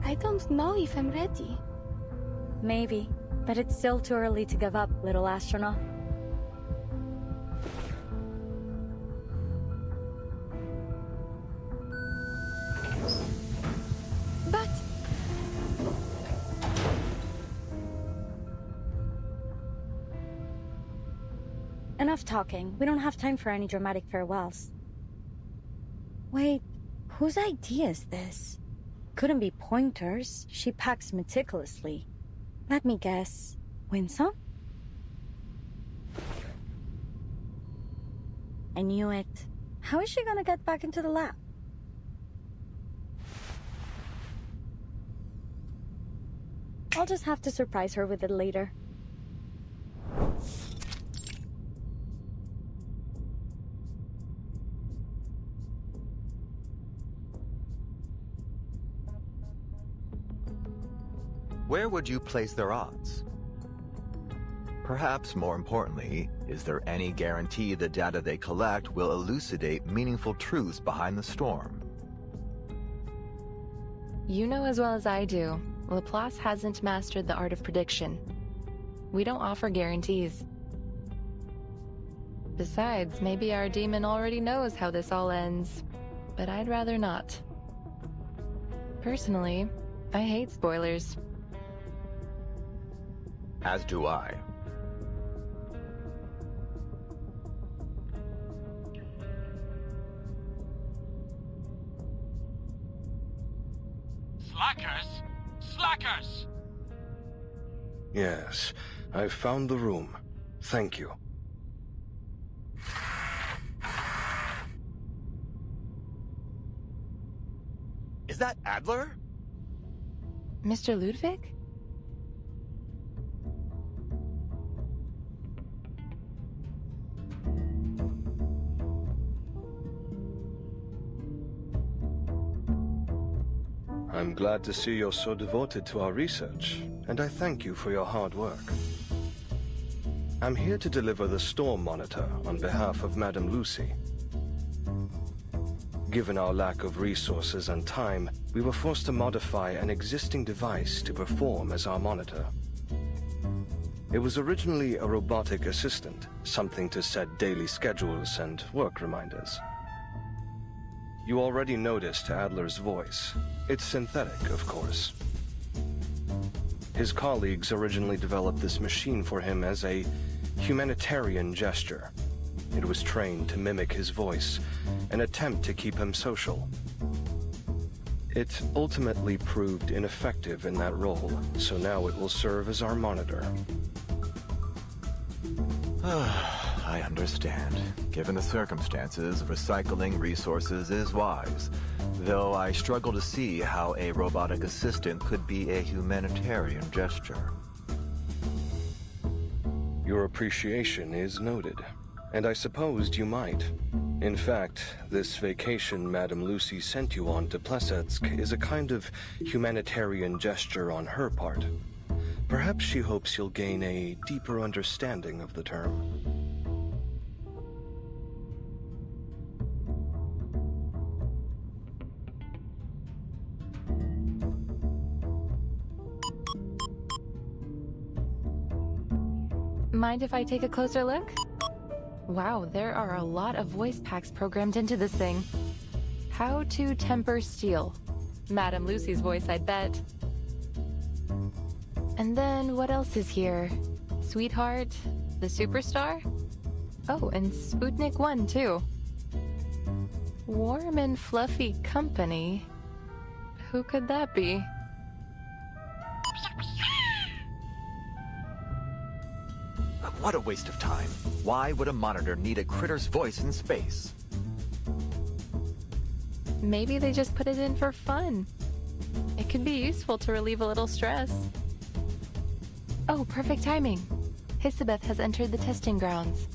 B: I don't know if I'm ready.
L: Maybe, but it's still too early to give up, little astronaut.
B: But...
L: Enough talking. We don't have time for any dramatic farewells. Wait, whose idea is this? Couldn't be Pointer's. She packs meticulously. Let me guess. Winsome? I knew it. How is she gonna get back into the lab? I'll just have to surprise her with it later.
G: Where would you place their odds? Perhaps more importantly, is there any guarantee the data they collect will elucidate meaningful truths behind the storm?
J: You know as well as I do, Laplace hasn't mastered the art of prediction. We don't offer guarantees. Besides, maybe our demon already knows how this all ends, but I'd rather not. Personally, I hate spoilers.
G: As do I.
P: Slackers! Slackers!
Q: Yes, I've found the room. Thank you.
G: Is that Adler?
J: Mr. Ludwig?
Q: I'm glad to see you're so devoted to our research, and I thank you for your hard work. I'm here to deliver the storm monitor on behalf of Madame Lucy. Given our lack of resources and time, we were forced to modify an existing device to perform as our monitor. It was originally a robotic assistant, something to set daily schedules and work reminders. You already noticed Adler's voice. It's synthetic, of course. His colleagues originally developed this machine for him as a humanitarian gesture. It was trained to mimic his voice, an attempt to keep him social. It ultimately proved ineffective in that role, so now it will serve as our monitor.
G: I understand. Given the circumstances, recycling resources is wise. Though I struggle to see how a robotic assistant could be a humanitarian gesture.
D: Your appreciation is noted, and I supposed you might. In fact, this vacation Madame Lucy sent you on to Plesetsk is a kind of humanitarian gesture on her part. Perhaps she hopes you'll gain a deeper understanding of the term.
J: Mind if I take a closer look? Wow, there are a lot of voice packs programmed into this thing. How to temper steel. Madame Lucy's voice, I'd bet. And then what else is here? Sweetheart? The Superstar? Oh, and Sputnik 1 too. Warm and fluffy company? Who could that be?
G: What a waste of time. Why would a monitor need a critter's voice in space?
J: Maybe they just put it in for fun. It could be useful to relieve a little stress. Oh, perfect timing. Hisabeth has entered the testing grounds.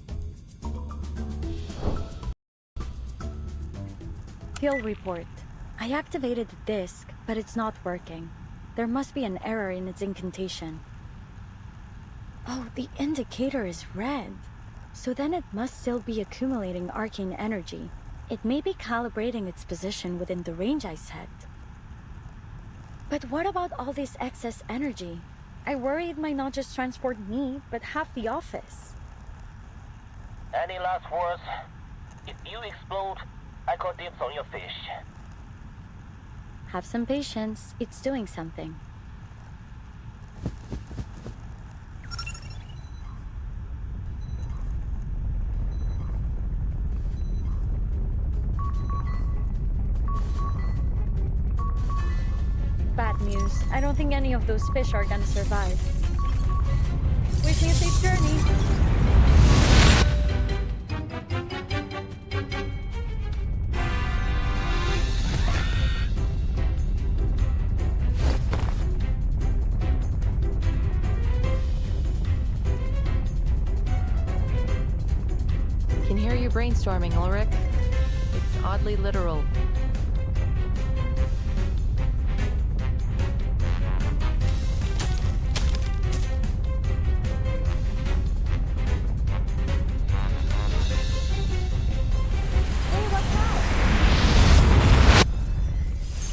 I: Field report. I activated the disk, but it's not working. There must be an error in its incantation. Oh, the indicator is red. So then it must still be accumulating arcane energy. It may be calibrating its position within the range I set. But what about all this excess energy? I worry it might not just transport me, but half the office.
H: Any last words? If you explode, I call dibs on your fish.
I: Have some patience. It's doing something. Bad news. I don't think any of those fish are gonna survive. Wishing a safe journey.
J: Can hear you brainstorming, Ulrich. It's oddly literal.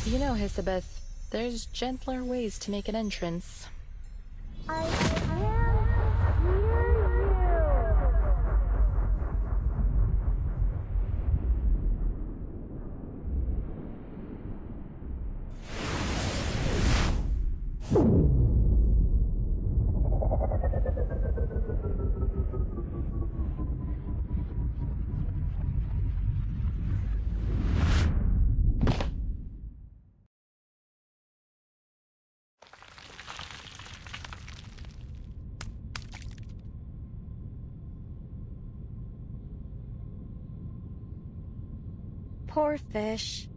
J: You know, Hisabeth, there's gentler ways to make an entrance.
I: Poor fish.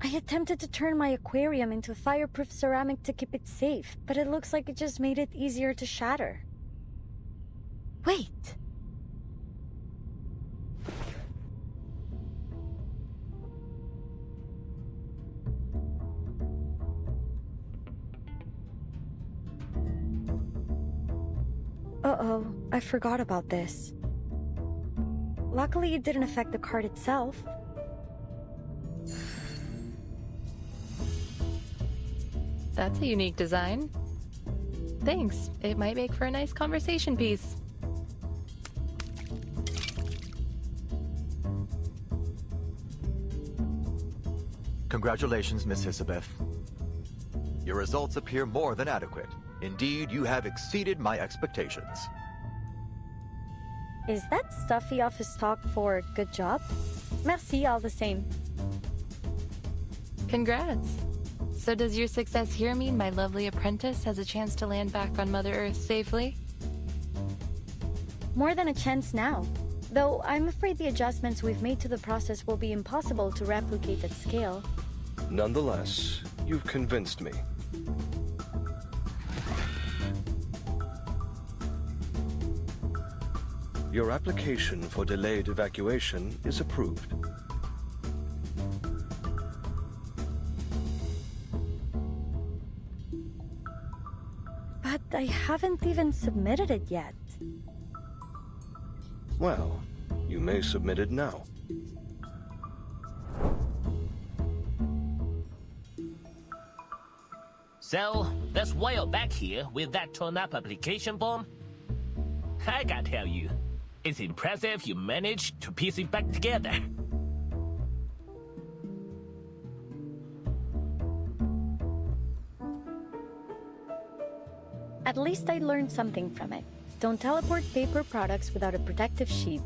I: I attempted to turn my aquarium into fireproof ceramic to keep it safe, but it looks like it just made it easier to shatter. Wait! Uh-oh, I forgot about this. Luckily, it didn't affect the card itself.
J: That's a unique design. Thanks. It might make for a nice conversation piece.
G: Congratulations, Miss Hisabeth. Your results appear more than adequate. Indeed, you have exceeded my expectations.
I: Is that stuffy office talk for good job? Merci all the same.
J: Congrats. So does your success here mean my lovely apprentice has a chance to land back on Mother Earth safely?
I: More than a chance now. Though I'm afraid the adjustments we've made to the process will be impossible to replicate at scale.
D: Nonetheless, you've convinced me. Your application for delayed evacuation is approved.
L: But I haven't even submitted it yet.
D: Well, you may submit it now.
H: So, that's why you're back here with that torn-up application form? I gotta tell you, it's impressive you managed to piece it back together.
L: At least I learned something from it. Don't teleport paper products without a protective sheet.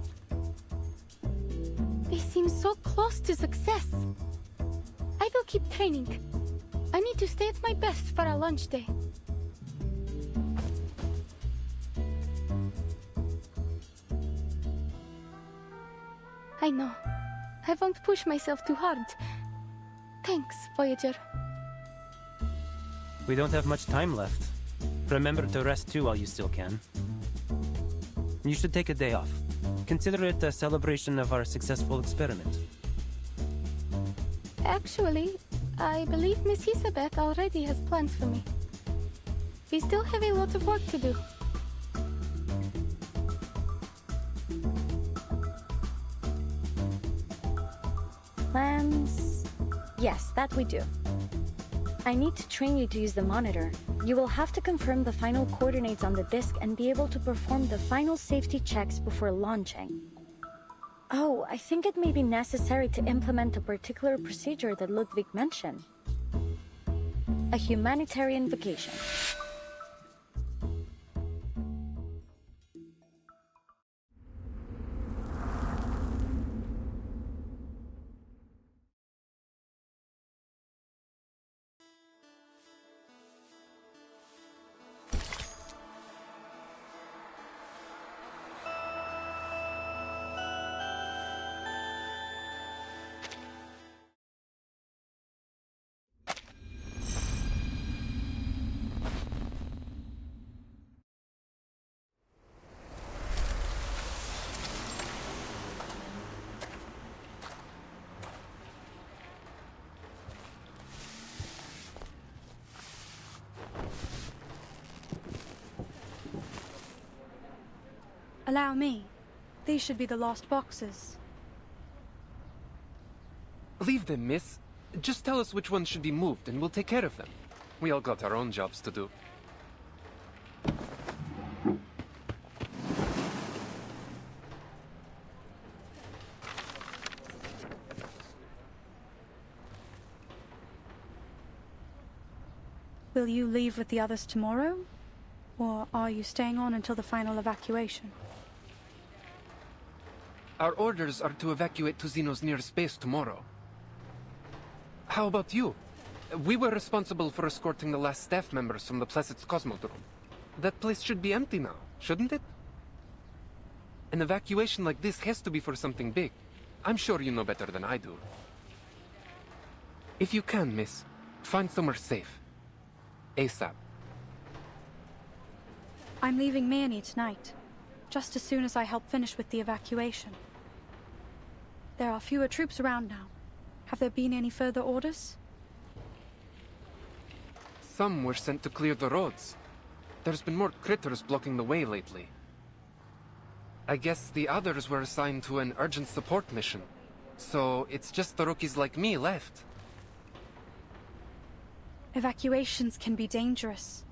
B: They seem so close to success. I will keep training. I need to stay at my best for our lunch day. I know. I won't push myself too hard. Thanks, Voyager.
C: We don't have much time left. Remember to rest too while you still can. You should take a day off. Consider it a celebration of our successful experiment.
B: Actually, I believe Miss Elizabeth already has plans for me. We still have a lot of work to do.
L: Plans? Yes, that we do. I need to train you to use the monitor. You will have to confirm the final coordinates on the disk and be able to perform the final safety checks before launching. Oh, I think it may be necessary to implement a particular procedure that Ludwig mentioned. A humanitarian vacation.
I: Allow me. These should be the lost boxes.
R: Leave them, miss. Just tell us which ones should be moved and we'll take care of them. We all got our own jobs to do.
I: Will you leave with the others tomorrow? Or are you staying on until the final evacuation?
R: Our orders are to evacuate to Xeno's nearest base tomorrow. How about you? We were responsible for escorting the last staff members from the Placet's Cosmodrome. That place should be empty now, shouldn't it? An evacuation like this has to be for something big. I'm sure you know better than I do. If you can, miss, find somewhere safe. ASAP.
I: I'm leaving Manny tonight, just as soon as I help finish with the evacuation. There are fewer troops around now. Have there been any further orders?
R: Some were sent to clear the roads. There's been more critters blocking the way lately. I guess the others were assigned to an urgent support mission. So it's just the rookies like me left.
I: Evacuations can be dangerous.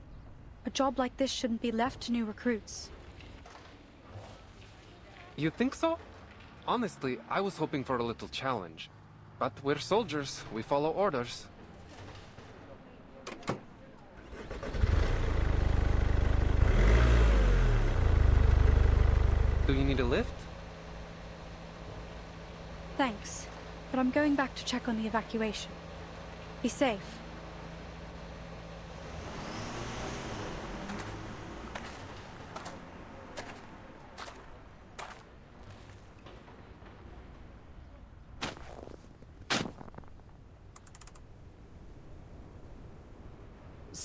I: A job like this shouldn't be left to new recruits.
R: You think so? Honestly, I was hoping for a little challenge. But we're soldiers. We follow orders. Do you need a lift?
I: Thanks, but I'm going back to check on the evacuation. Be safe.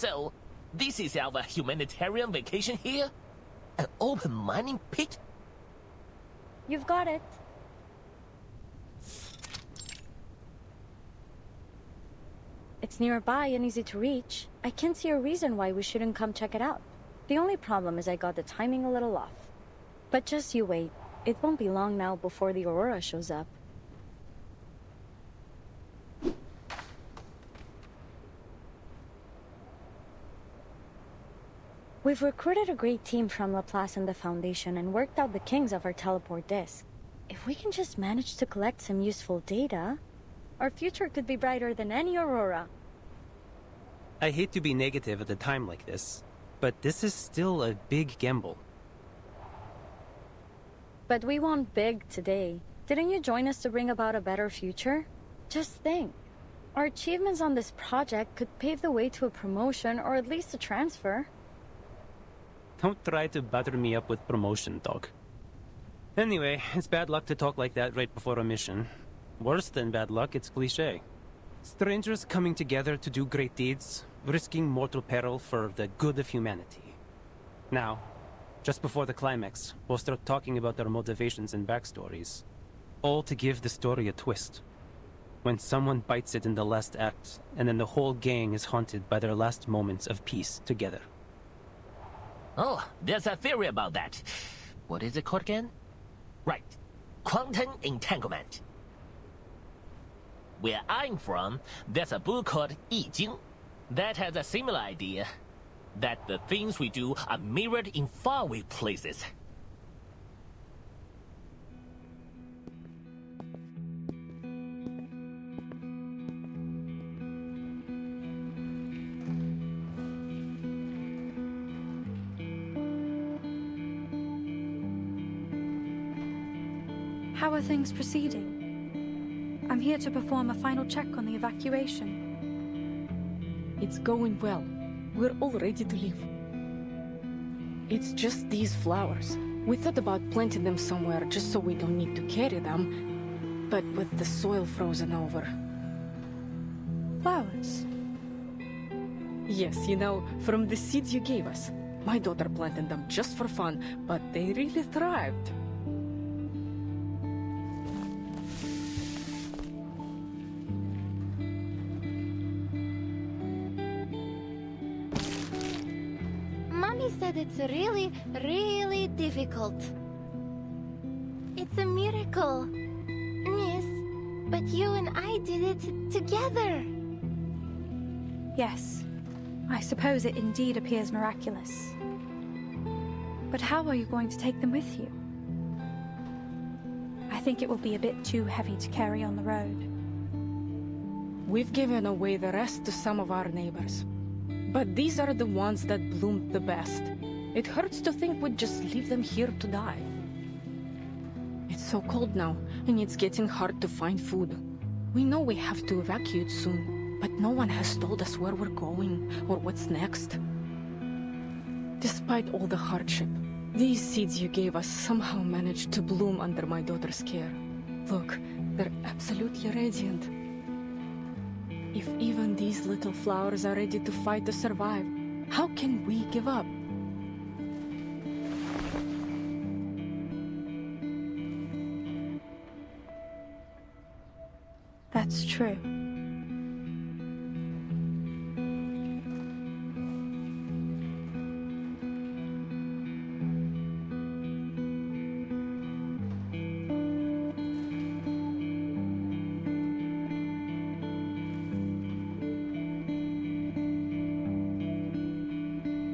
H: So, this is our humanitarian vacation here? An open mining pit?
L: You've got it. It's nearby and easy to reach. I can't see a reason why we shouldn't come check it out. The only problem is I got the timing a little off. But just you wait. It won't be long now before the aurora shows up. We've recruited a great team from Laplace and the Foundation and worked out the kinks of our teleport disk. If we can just manage to collect some useful data, our future could be brighter than any aurora.
C: I hate to be negative at a time like this, but this is still a big gamble.
L: But we want big today. Didn't you join us to bring about a better future? Just think. Our achievements on this project could pave the way to a promotion or at least a transfer.
C: Don't try to butter me up with promotion talk. Anyway, it's bad luck to talk like that right before a mission. Worse than bad luck, it's cliché. Strangers coming together to do great deeds, risking mortal peril for the good of humanity. Now, just before the climax, we'll start talking about their motivations and backstories. All to give the story a twist. When someone bites it in the last act, and then the whole gang is haunted by their last moments of peace together.
H: Oh, there's a theory about that. What is it called again? Right. Quantum entanglement. Where I'm from, there's a book called 易经 that has a similar idea. That the things we do are mirrored in faraway places.
I: How are things proceeding? I'm here to perform a final check on the evacuation.
K: It's going well. We're all ready to leave. It's just these flowers. We thought about planting them somewhere just so we don't need to carry them, but with the soil frozen over.
I: Flowers?
K: Yes, you know, from the seeds you gave us. My daughter planted them just for fun, but they really thrived.
B: Said it's really, really difficult. It's a miracle, Miss, but you and I did it together.
I: Yes, I suppose it indeed appears miraculous. But how are you going to take them with you? I think it will be a bit too heavy to carry on the road.
K: We've given away the rest to some of our neighbors. But these are the ones that bloomed the best. It hurts to think we'd just leave them here to die. It's so cold now, and it's getting hard to find food. We know we have to evacuate soon, but no one has told us where we're going or what's next. Despite all the hardship, these seeds you gave us somehow managed to bloom under my daughter's care. Look, they're absolutely radiant. If even these little flowers are ready to fight to survive, how can we give up?
I: That's true.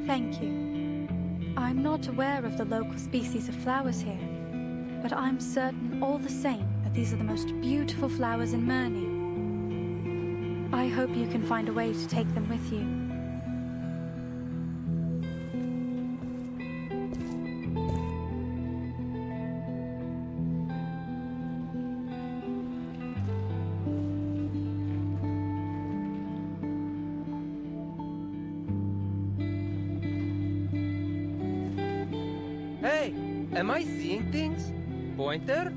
I: Thank you. I'm not aware of the local species of flowers here, but I'm certain all the same that these are the most beautiful flowers in Murney. I hope you can find a way to take them with you.
V: Hey, am I seeing things? Pointer?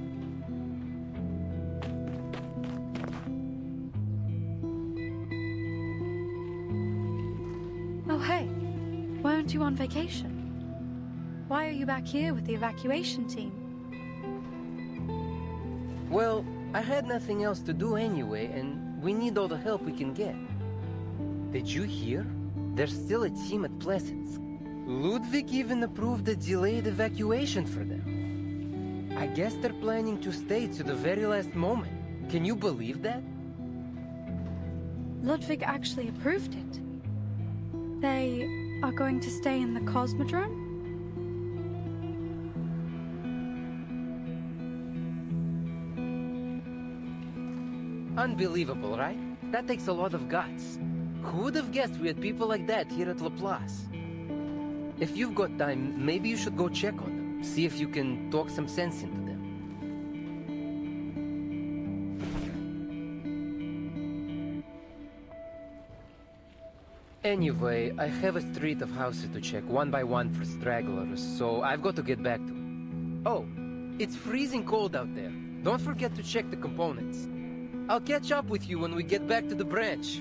I: Oh, hey. Weren't you on vacation? Why are you back here with the evacuation team?
V: Well, I had nothing else to do anyway, and we need all the help we can get. Did you hear? There's still a team at Plesetsk. Ludwig even approved a delayed evacuation for them. I guess they're planning to stay to the very last moment. Can you believe that?
I: Ludwig actually approved it. They are going to stay in the Cosmodrome?
V: Unbelievable, right? That takes a lot of guts. Who would have guessed we had people like that here at Laplace? If you've got time, maybe you should go check on them. See if you can talk some sense into them. Anyway, I have a street of houses to check one by one for stragglers, so I've got to get back to it. Oh, it's freezing cold out there. Don't forget to check the components. I'll catch up with you when we get back to the branch.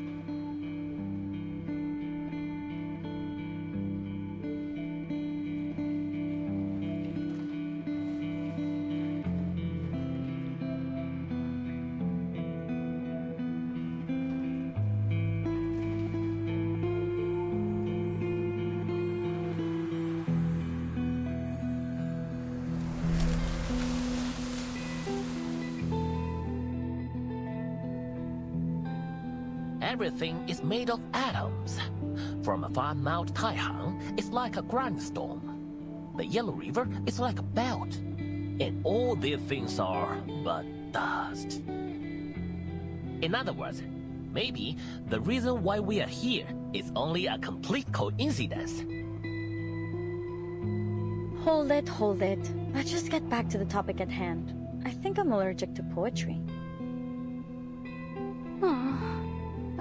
H: Everything is made of atoms. From afar Mount Taihang is like a grindstone. The Yellow River is like a belt. And all these things are but dust. In other words, maybe the reason why we are here is only a complete coincidence.
L: Hold it. Let's just get back to the topic at hand. I think I'm allergic to poetry.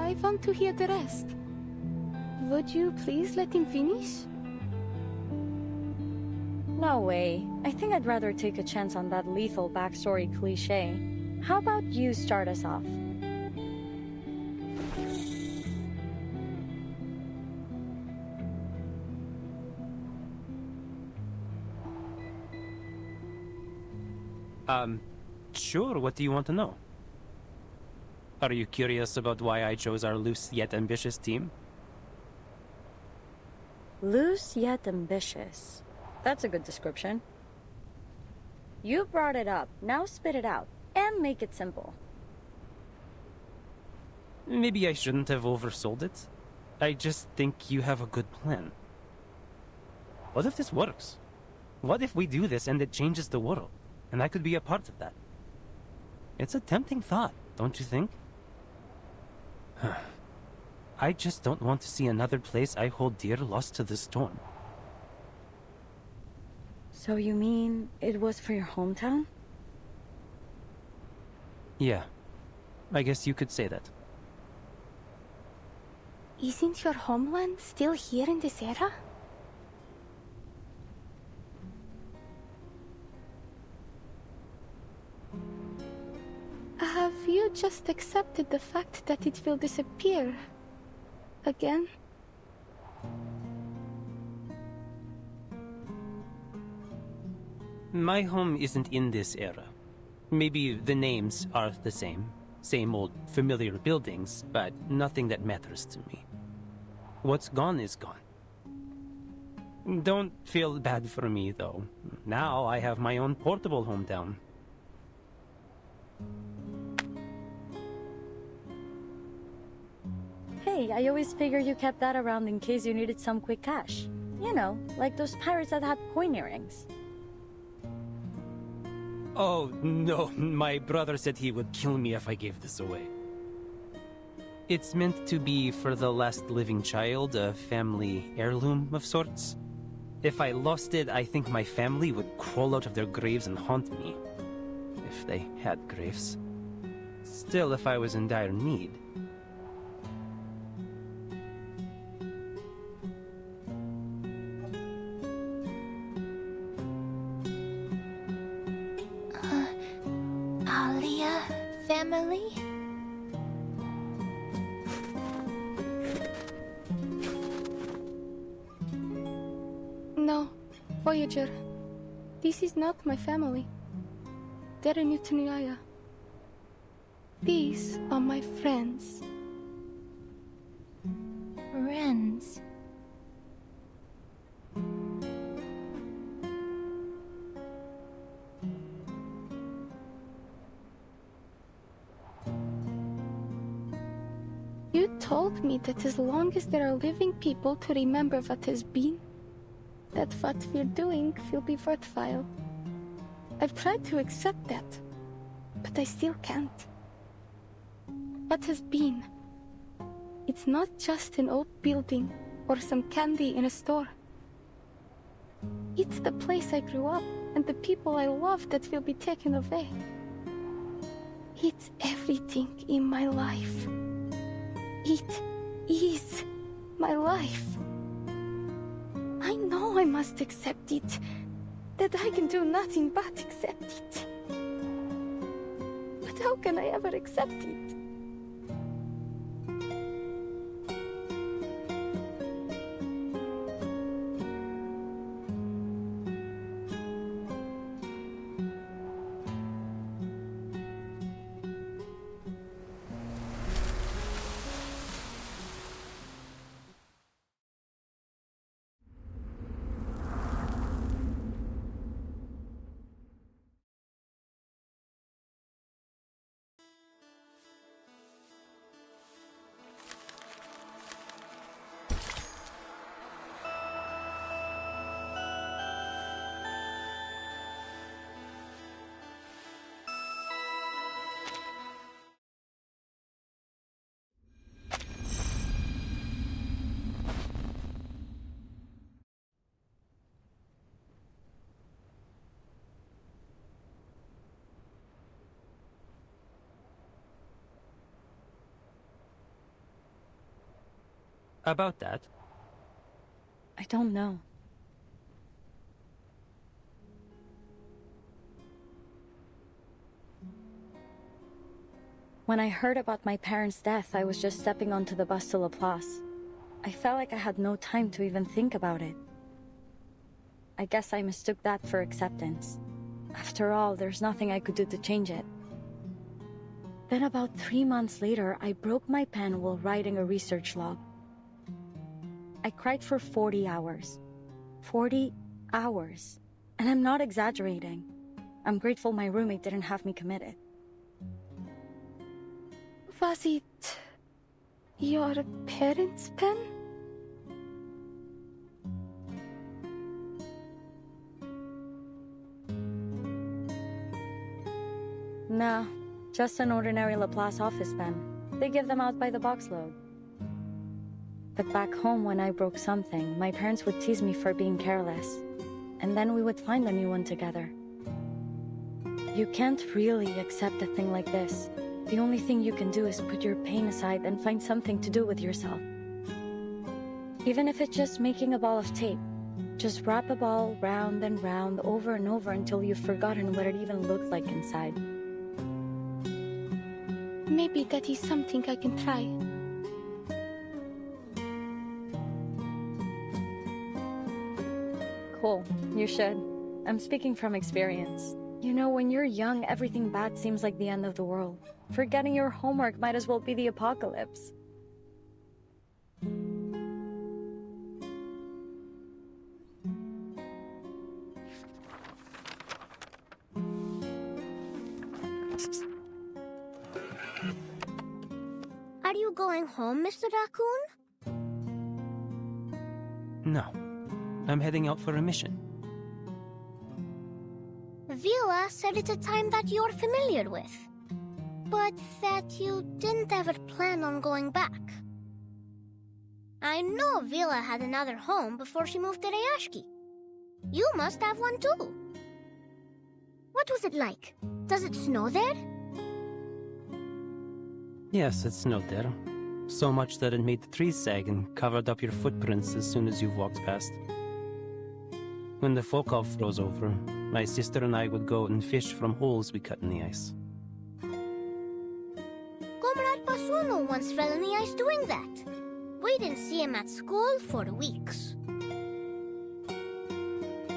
B: I want to hear the rest. Would you please let him finish?
L: No way. I think I'd rather take a chance on that lethal backstory cliche. How about you start us off?
C: Sure, what do you want to know? Are you curious about why I chose our loose yet ambitious team?
L: Loose yet ambitious. That's a good description. You brought it up. Now spit it out. And make it simple.
C: Maybe I shouldn't have oversold it. I just think you have a good plan. What if this works? What if we do this and it changes the world? And I could be a part of that. It's a tempting thought, don't you think? I just don't want to see another place I hold dear lost to the storm.
L: So you mean it was for your hometown?
C: Yeah, I guess you could say that.
B: Isn't your homeland still here in this era? Have you just accepted the fact that it will disappear again?
C: My home isn't in this era. Maybe the names are the same. Same old familiar buildings, but nothing that matters to me. What's gone is gone. Don't feel bad for me, though. Now I have my own portable hometown.
L: Hey, I always figured you kept that around in case you needed some quick cash. You know, like those pirates that had coin earrings.
C: Oh, no. My brother said he would kill me if I gave this away. It's meant to be for the last living child, a family heirloom of sorts. If I lost it, I think my family would crawl out of their graves and haunt me. If they had graves. Still, if I was in dire need...
B: Alia family? No, Voyager. This is not my family. They're Newtonaya. These are my friends.
J: Friends.
B: You told me that as long as there are living people to remember what has been, that what we're doing will be worthwhile. I've tried to accept that, but I still can't. What has been? It's not just an old building or some candy in a store. It's the place I grew up and the people I love that will be taken away. It's everything in my life. It is my life. I know I must accept it, that I can do nothing but accept it. But how can I ever accept it?
C: About that?
L: I don't know. When I heard about my parents' death, I was just stepping onto the bus to Laplace. I felt like I had no time to even think about it. I guess I mistook that for acceptance. After all, there's nothing I could do to change it. Then about 3 months later, I broke my pen while writing a research log. I cried for 40 hours. 40 hours. And I'm not exaggerating. I'm grateful my roommate didn't have me committed.
B: Was it your parents' pen?
L: Nah, just an ordinary Laplace office pen. They give them out by the box load. But back home, when I broke something, my parents would tease me for being careless. And then we would find a new one together. You can't really accept a thing like this. The only thing you can do is put your pain aside and find something to do with yourself. Even if it's just making a ball of tape. Just wrap a ball round and round over and over until you've forgotten what it even looked like inside.
B: Maybe that is something I can try.
L: Cool, you should. I'm speaking from experience. You know, when you're young, everything bad seems like the end of the world. Forgetting your homework might as well be the apocalypse.
M: Are you going home, Mr. Raccoon?
C: No. I'm heading out for a mission.
M: Vila said it's a time that you're familiar with. But that you didn't ever plan on going back. I know Vila had another home before she moved to Rayashki. You must have one too. What was it like? Does it snow there?
C: Yes, it snowed there. So much that it made the trees sag and covered up your footprints as soon as you've walked past. When the Volkov froze over, my sister and I would go and fish from holes we cut in the ice.
M: Comrade Basuno once fell in the ice doing that. We didn't see him at school for weeks.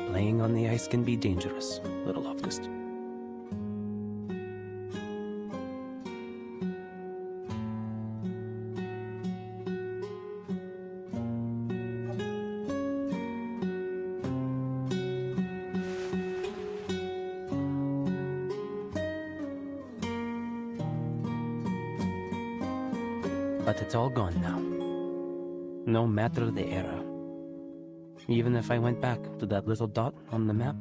C: Playing on the ice can be dangerous, little August. But it's all gone now. No matter the era. Even if I went back to that little dot on the map,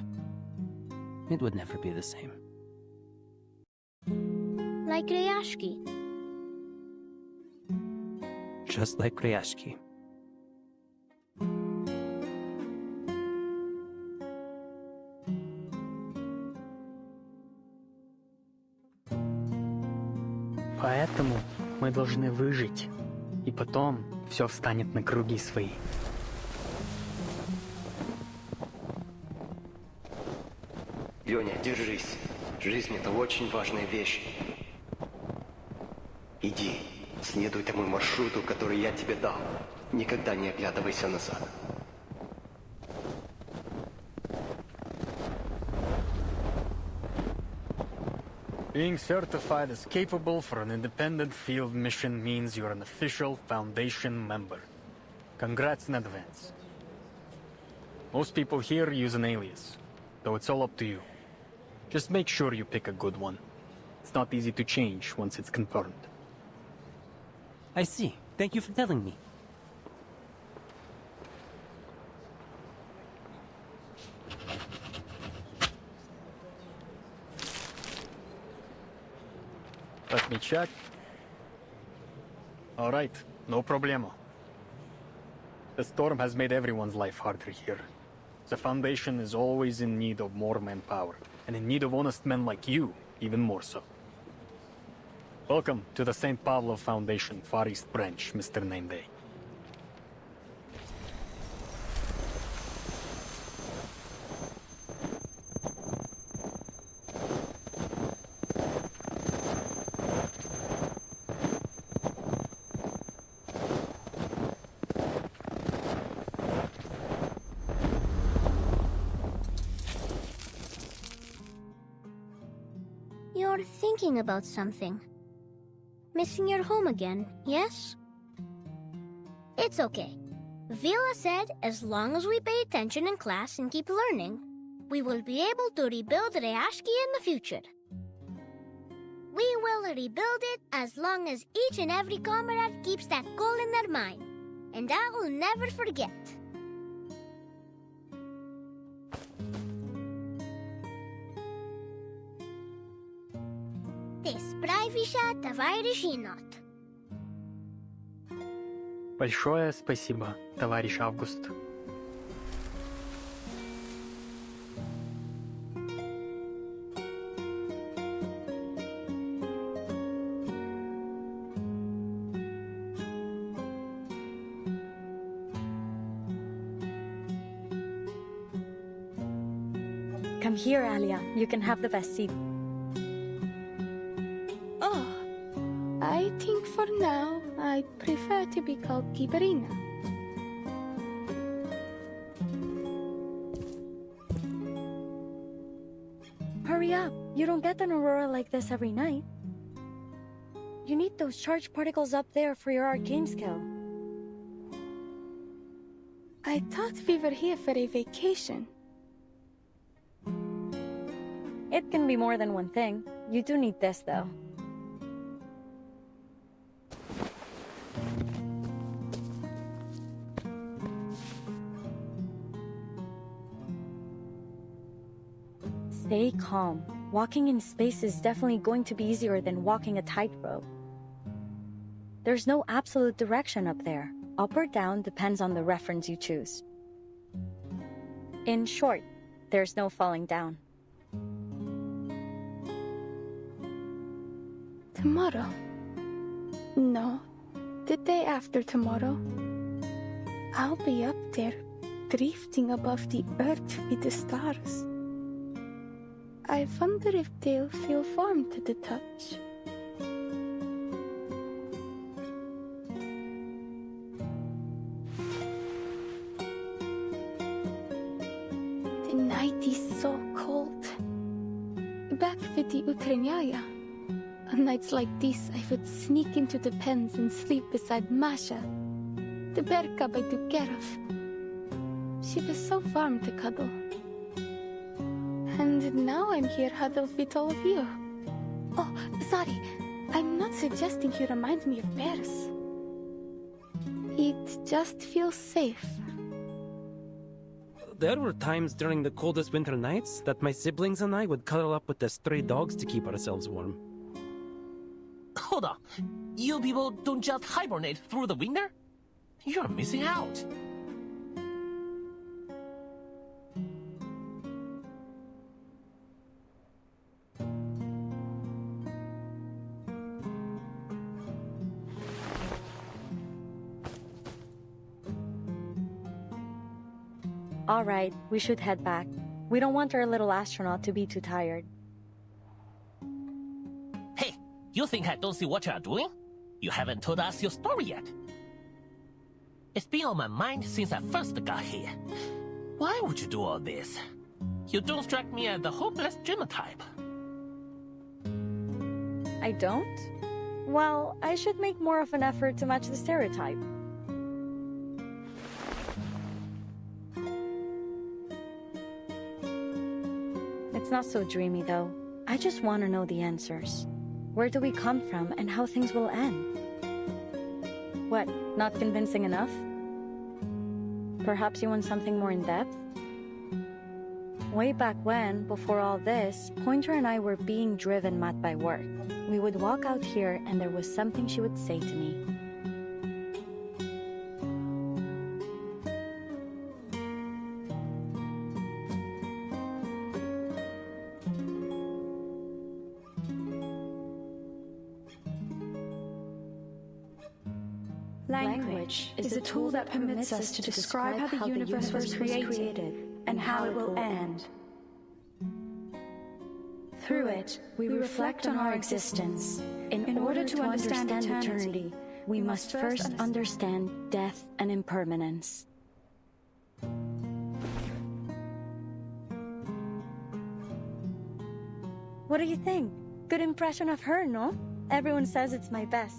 C: it would never be the same.
M: Like Ryashki.
C: Just like Ryashki.
O: Поэтому мы должны выжить, и потом все встанет на круги свои.
N: Леня, держись. Жизнь — это очень важная вещь. Иди, следуй тому маршруту, который я тебе дал. Никогда не оглядывайся назад.
O: Being certified as capable for an independent field mission means you're an official Foundation member. Congrats in advance. Most people here use an alias, though it's all up to you. Just make sure you pick a good one. It's not easy to change once it's confirmed.
C: I see. Thank you for telling me.
O: Let me check. All right, no problemo. The storm has made everyone's life harder here. The Foundation is always in need of more manpower, and in need of honest men like you, even more so. Welcome to the St. Pablo Foundation Far East Branch, Mr. Nameday.
M: You're thinking about something. Missing your home again, yes? It's okay. Vila said as long as we pay attention in class and keep learning, we will be able to rebuild Ryashki in the future. We will rebuild it as long as each and every comrade keeps that goal in their mind. And I will never forget. Ты справишься, товарищ Енот.
O: Большое спасибо, товарищ Август.
L: Come here, Alia. You can have the best seat.
B: Oh, I think for now I prefer to be called Giberina.
L: Hurry up. You don't get an aurora like this every night. You need those charged particles up there for your arcane skill.
B: I thought we were here for a vacation.
L: It can be more than one thing. You do need this, though. Stay calm. Walking in space is definitely going to be easier than walking a tightrope. There's no absolute direction up there. Up or down depends on the reference you choose. In short, there's no falling down.
B: Tomorrow? No, the day after tomorrow. I'll be up there, drifting above the earth with the stars. I wonder if they'll feel warm to the touch. The night is so cold. Back with the Utreniaya. On nights like this, I would sneak into the pens and sleep beside Masha, the bear cub I took care of. She was so warm to cuddle. And now I'm here huddled with all of you. Oh, sorry. I'm not suggesting you remind me of bears. It just feels safe.
C: There were times during the coldest winter nights that my siblings and I would cuddle up with the stray dogs to keep ourselves warm.
H: Hold on. You people don't just hibernate through the winter? You're missing out.
L: All right, we should head back. We don't want our little astronaut to be too tired.
H: Hey, you think I don't see what you're doing? You haven't told us your story yet. It's been on my mind since I first got here. Why would you do all this? You don't strike me as the hopeless dreamer type.
L: I don't? Well, I should make more of an effort to match the stereotype. It's not so dreamy, though. I just want to know the answers. Where do we come from and how things will end? What, not convincing enough? Perhaps you want something more in-depth? Way back when, before all this, Pointer and I were being driven mad by work. We would walk out here and there was something she would say to me.
I: Language is a tool that permits us to describe how the universe was created and how it will end. Through it, we reflect on our existence. In order to understand eternity, we must first understand death and impermanence.
L: What do you think? Good impression of her, no? Everyone says it's my best.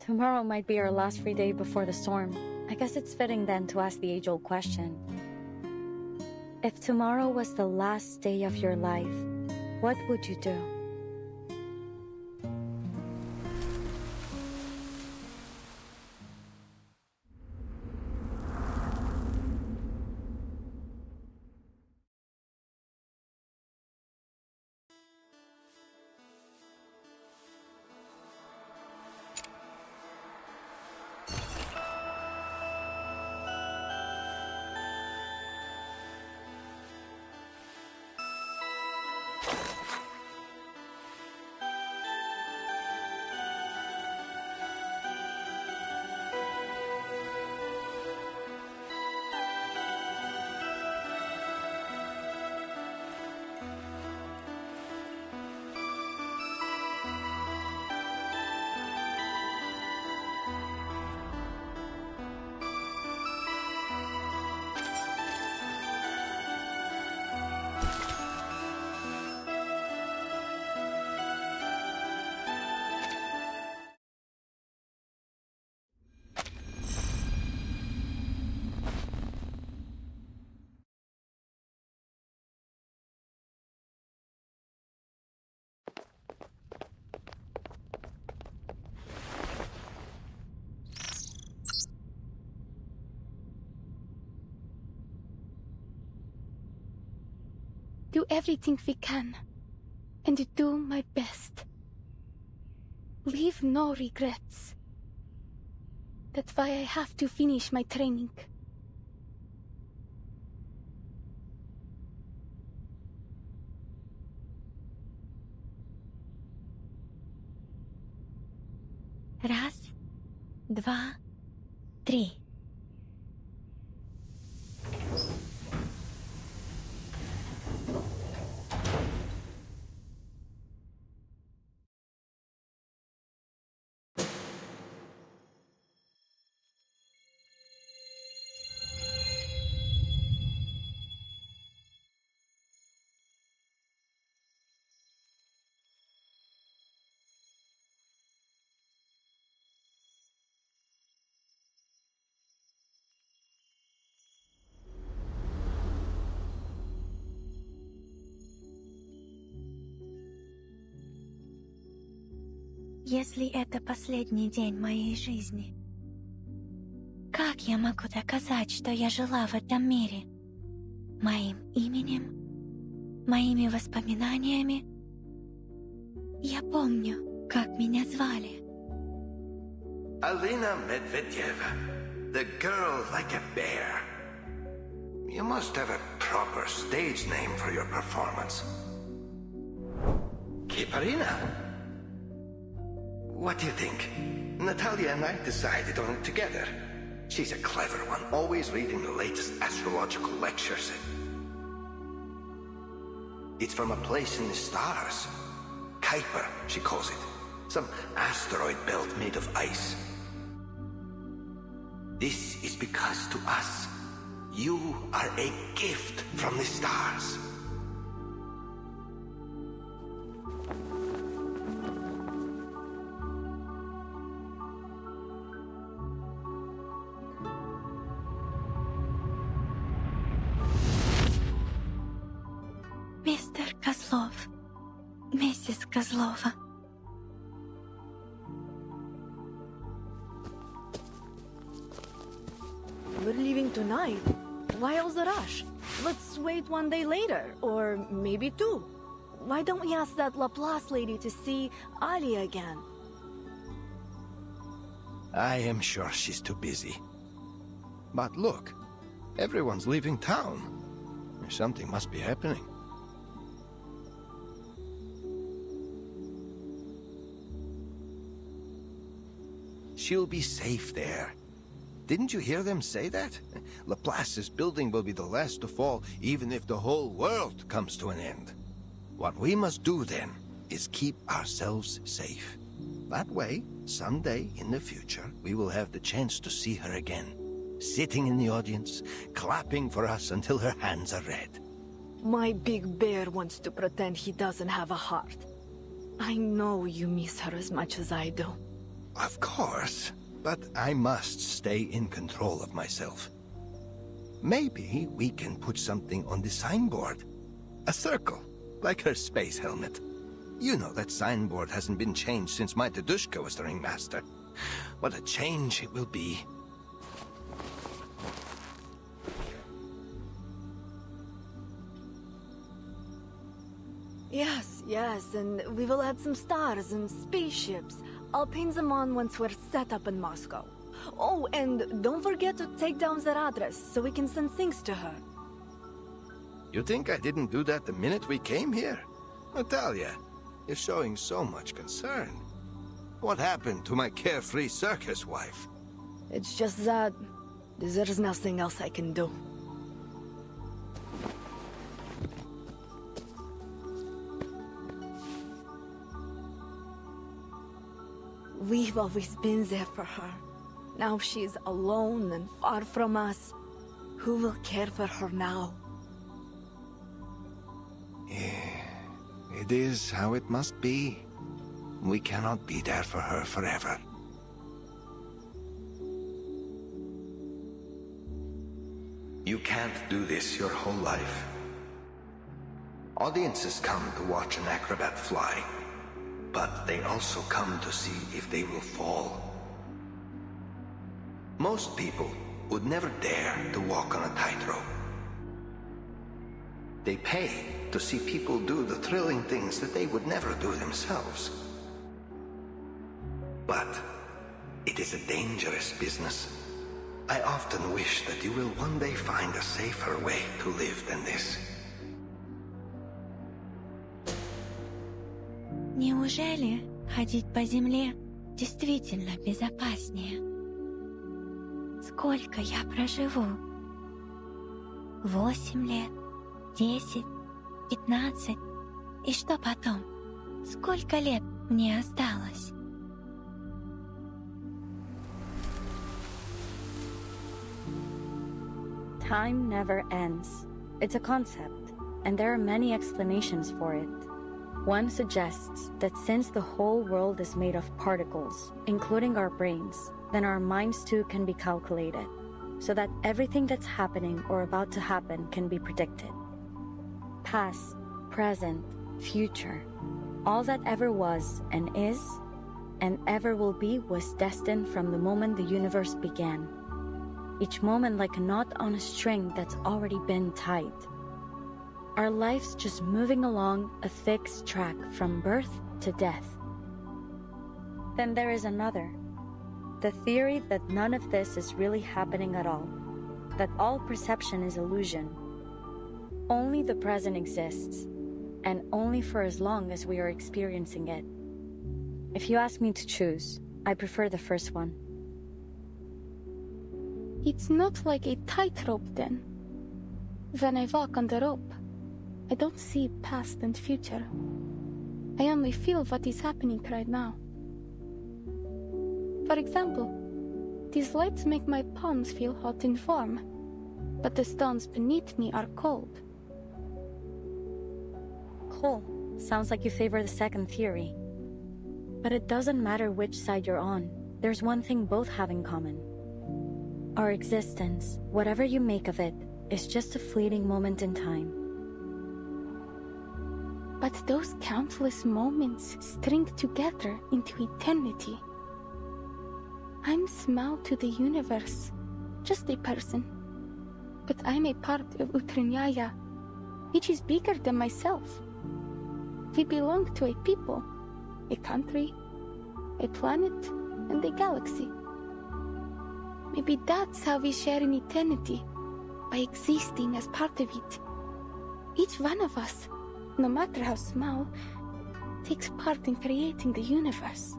L: Tomorrow might be our last free day before the storm. I guess it's fitting then to ask the age-old question. If tomorrow was the last day of your life, what would you do?
B: Do everything we can, and do my best. Leave no regrets. That's why I have to finish my training. Раз, два, три. если это последний день моей жизни? Как я могу доказать, что я жила в этом мире? Моим именем? Моими воспоминаниями? Я помню, как меня звали.
Q: Alina Medvedeva, the girl like a bear. You must have a proper stage name for your performance. Kiparina? What do you think? Natalia and I decided on it together. She's a clever one, always reading the latest astrological lectures. It's from a place in the stars. Kuiper, she calls it. Some asteroid belt made of ice. This is because to us, you are a gift from the stars.
B: Mr. Kozlov, Mrs. Kozlova.
F: We're leaving tonight. Why all the rush? Let's wait one day later, or maybe two. Why don't we ask that Laplace lady to see Ali again?
Q: I am sure she's too busy. But look, everyone's leaving town. Something must be happening. She'll be safe there. Didn't you hear them say that? Laplace's building will be the last to fall, even if the whole world comes to an end. What we must do then is keep ourselves safe. That way, someday in the future, we will have the chance to see her again, sitting in the audience, clapping for us until her hands are red.
F: My big bear wants to pretend he doesn't have a heart. I know you miss her as much as I do.
Q: Of course. But I must stay in control of myself. Maybe we can put something on the signboard. A circle, like her space helmet. You know that signboard hasn't been changed since my Dedushka was the ringmaster. What a change it will be.
F: Yes, and we will add some stars and spaceships. I'll paint them on once we're set up in Moscow. Oh, and don't forget to take down their address so we can send things to her.
Q: You think I didn't do that the minute we came here? Natalia, you're showing so much concern. What happened to my carefree circus wife?
F: It's just that there's nothing else I can do. We've always been there for her. Now she's alone and far from us. Who will care for her now?
Q: It is how it must be. We cannot be there for her forever. You can't do this your whole life. Audiences come to watch an acrobat fly, but they also come to see if they will fall. Most people would never dare to walk on a tightrope. They pay to see people do the thrilling things that they would never do themselves. But it is a dangerous business. I often wish that you will one day find a safer way to live than this.
B: Неужели ходить по земле действительно безопаснее? Сколько я проживу? 8 лет, 10, 15. И что потом? Сколько лет мне осталось?
L: Time never ends. It's a concept, and there are many explanations for it. One suggests that since the whole world is made of particles, including our brains, then our minds too can be calculated, so that everything that's happening or about to happen can be predicted. Past, present, future, all that ever was and is and ever will be was destined from the moment the universe began. Each moment like a knot on a string that's already been tied. Our lives just moving along a fixed track from birth to death. Then there is another. The theory that none of this is really happening at all. That all perception is illusion. Only the present exists, and only for as long as we are experiencing it. If you ask me to choose, I prefer the first one.
B: It's not like a tightrope then. When I walk on the rope, I don't see past and future. I only feel what is happening right now. For example, these lights make my palms feel hot and warm, but the stones beneath me are cold.
L: Cool. Sounds like you favor the second theory. But it doesn't matter which side you're on. There's one thing both have in common. Our existence, whatever you make of it, is just a fleeting moment in time.
B: But those countless moments string together into eternity. I'm small to the universe, just a person. But I'm a part of Utrnyaya, which is bigger than myself. We belong to a people, a country, a planet, and a galaxy. Maybe that's how we share in eternity, by existing as part of it. Each one of us, no matter how small, takes part in creating the universe.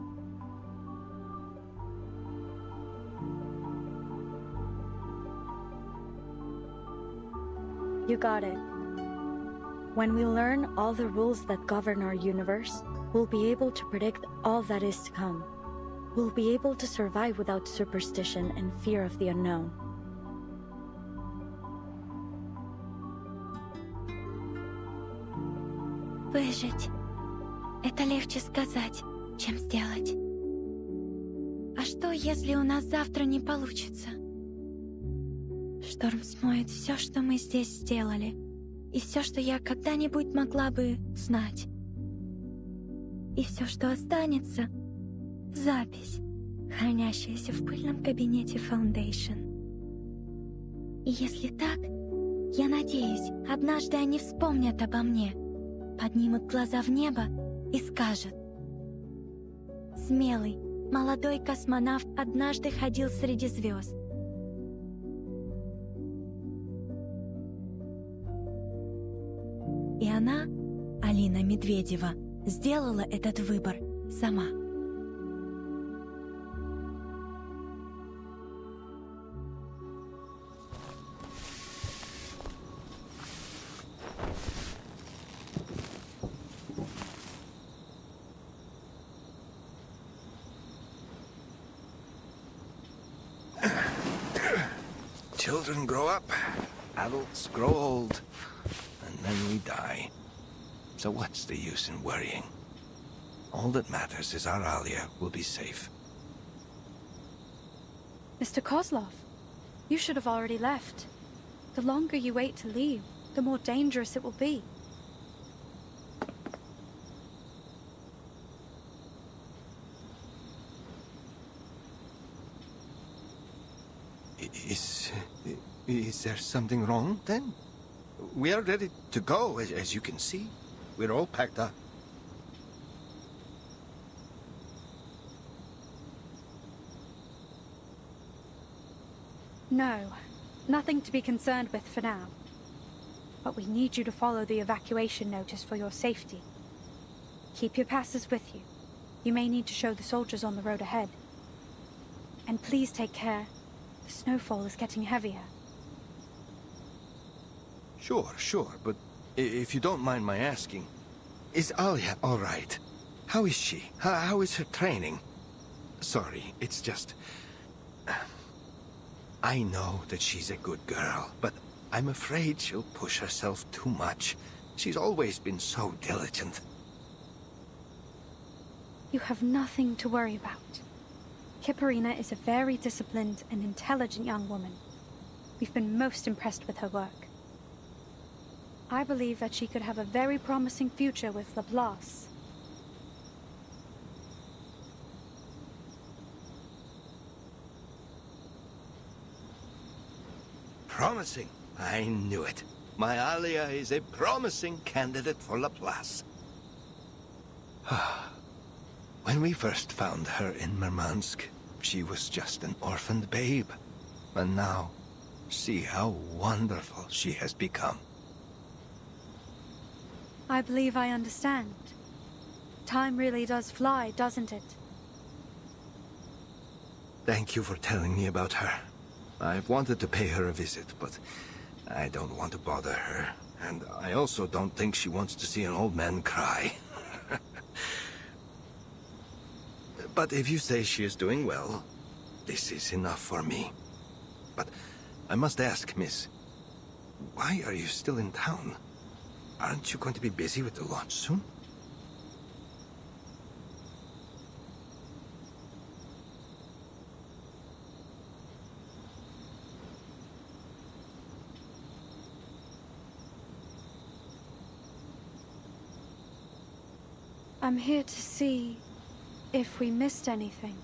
L: You got it. When we learn all the rules that govern our universe, we'll be able to predict all that is to come. We'll be able to survive without superstition and fear of the unknown.
S: Выжить. Это легче сказать, чем сделать. А что, если у нас завтра не получится? Шторм смоет все, что мы здесь сделали, и все, что я когда-нибудь могла бы знать. И все, что останется — запись, хранящаяся в пыльном кабинете Foundation. И если так, я надеюсь, однажды они вспомнят обо мне, поднимут глаза в небо и скажут: «Смелый, молодой космонавт однажды ходил среди звезд». И она, Алина Медведева, сделала этот выбор сама.
Q: Children grow up, adults grow old, and then we die. So what's the use in worrying? All that matters is our Alia will be safe.
I: Mr. Kozlov, you should have already left. The longer you wait to leave, the more dangerous it will be.
Q: Is there something wrong, then? We are ready to go, as you can see. We're all packed up.
I: No, nothing to be concerned with for now. But we need you to follow the evacuation notice for your safety. Keep your passes with you. You may need to show the soldiers on the road ahead. And please take care. The snowfall is getting heavier.
Q: Sure, but if you don't mind my asking, is Alia all right? How is she? How is her training? Sorry, it's just... I know that she's a good girl, but I'm afraid she'll push herself too much. She's always been so diligent.
I: You have nothing to worry about. Kiparina is a very disciplined and intelligent young woman. We've been most impressed with her work. I believe that she could have a very promising future with Laplace.
Q: Promising. I knew it. My Alia is a promising candidate for Laplace. When we first found her in Murmansk, she was just an orphaned babe. And now, see how wonderful she has become.
I: I believe I understand. Time really does fly, doesn't it?
Q: Thank you for telling me about her. I've wanted to pay her a visit, but I don't want to bother her. And I also don't think she wants to see an old man cry. But if you say she is doing well, this is enough for me. But I must ask, miss, why are you still in town? Aren't you going to be busy with the launch soon?
I: I'm here to see if we missed anything.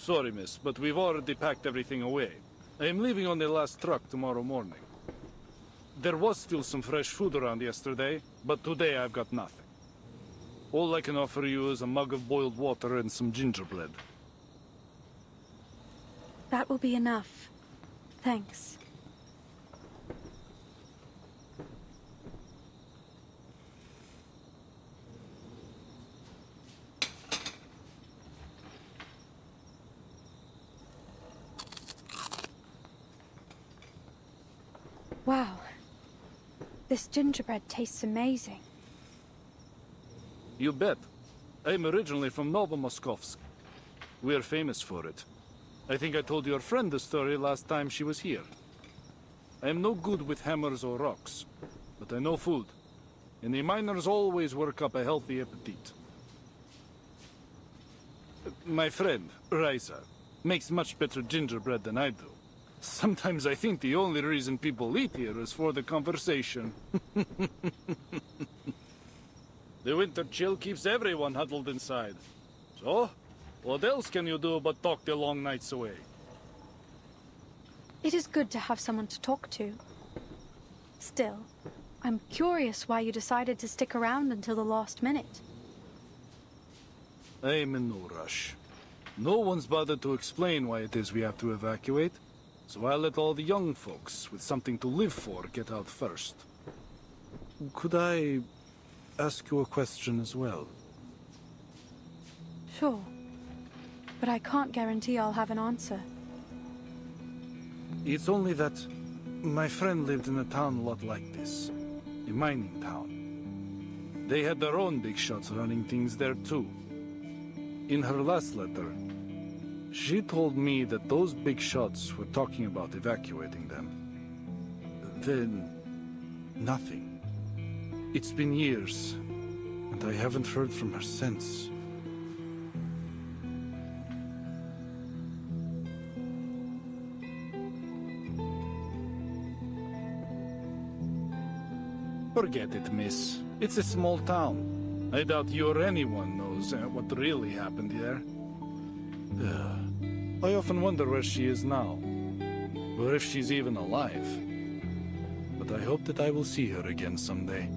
E: Sorry, miss, but we've already packed everything away. I am leaving on the last truck tomorrow morning. There was still some fresh food around yesterday, but today I've got nothing. All I can offer you is a mug of boiled water and some gingerbread.
I: That will be enough. Thanks. Wow. This gingerbread tastes amazing.
E: You bet. I'm originally from Novomoskovsk. We're famous for it. I think I told your friend the story last time she was here. I am no good with hammers or rocks, but I know food. And the miners always work up a healthy appetite. My friend, Raisa, makes much better gingerbread than I do. Sometimes I think the only reason people eat here is for the conversation. The winter chill keeps everyone huddled inside. So, what else can you do but talk the long nights away?
I: It is good to have someone to talk to. Still, I'm curious why you decided to stick around until the last minute.
E: I'm in no rush. No one's bothered to explain why it is we have to evacuate. So I'll let all the young folks with something to live for get out first. Could I ask you a question as well?
I: Sure. But I can't guarantee I'll have an answer.
E: It's only that my friend lived in a town a lot like this. A mining town. They had their own big shots running things there too. In her last letter, she told me that those big shots were talking about evacuating them. Then, nothing. It's been years, and I haven't heard from her since. Forget it, miss. It's a small town. I doubt you or anyone knows what really happened there. I often wonder where she is now, or if she's even alive. But I hope that I will see her again someday.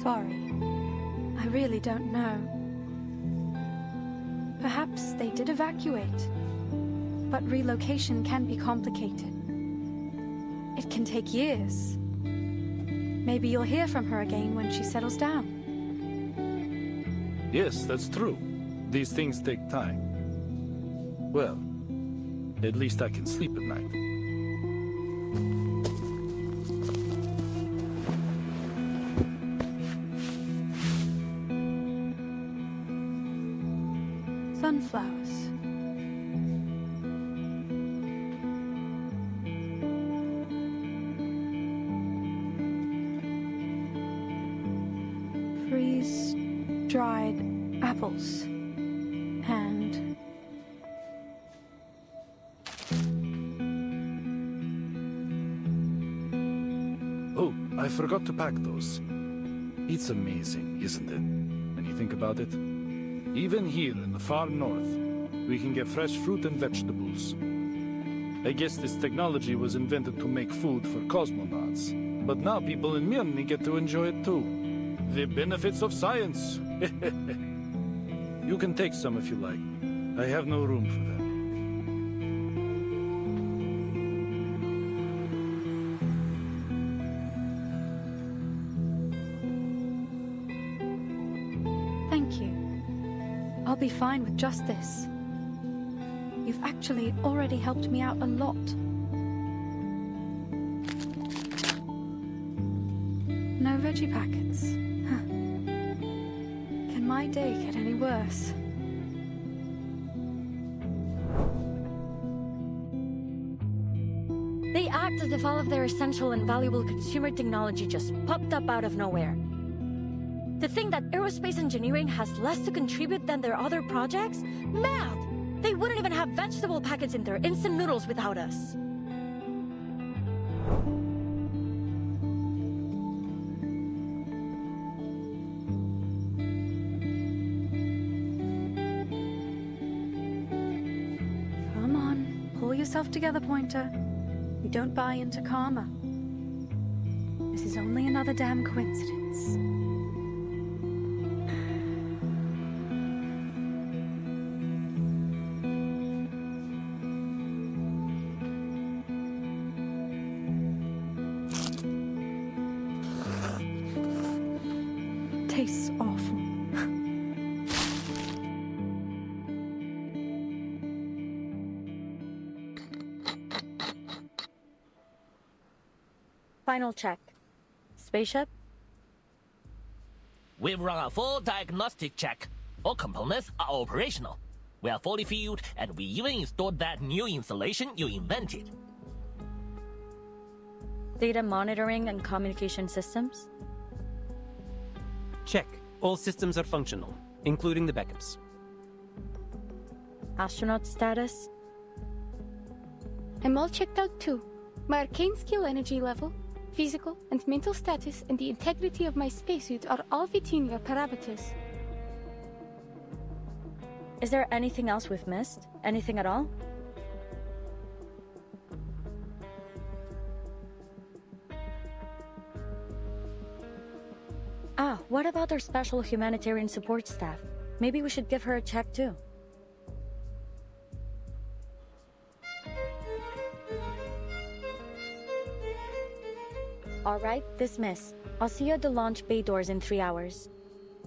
I: Sorry. I really don't know. Perhaps they did evacuate, but relocation can be complicated. It can take years. Maybe you'll hear from her again when she settles down.
E: Yes, that's true. These things take time. Well, at least I can sleep at night.
I: Sunflowers. Freeze-dried apples. And
E: oh, I forgot to pack those. It's amazing, isn't it, when you think about it? Even here in the far north, we can get fresh fruit and vegetables. I guess this technology was invented to make food for cosmonauts, but now people in Myrni get to enjoy it too. The benefits of science! You can take some if you like. I have no room for them.
I: thank you. I'll be fine with just this. You've actually already helped me out a lot. No veggie packets. Huh. Can my day get any worse?
L: They act as if all of their essential and valuable consumer technology just popped up out of nowhere. To think that aerospace engineering has less to contribute than their other projects? Mad! They wouldn't even have vegetable packets in their instant noodles without us.
I: Come on, pull yourself together, Pointer. We don't buy into karma. This is only another damn coincidence. Tastes awful.
L: Final check. Spaceship?
H: We've run a full diagnostic check. All components are operational. We are fully fueled, and we even installed that new installation you invented.
L: Data monitoring and communication systems?
C: Check. All systems are functional, including the backups.
L: Astronaut status?
B: I'm all checked out too. My arcane skill energy level, physical and mental status, and the integrity of my spacesuit are all within your parameters.
L: Is there anything else we've missed? Anything at all? Ah, what about our special humanitarian support staff? Maybe we should give her a check too. Alright, dismiss. I'll see you at the launch bay doors in 3 hours.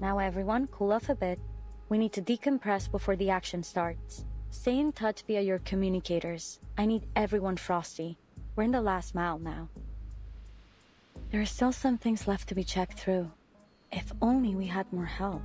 L: Now everyone, cool off a bit. We need to decompress before the action starts. Stay in touch via your communicators. I need everyone frosty. We're in the last mile now. There are still some things left to be checked through. If only we had more help.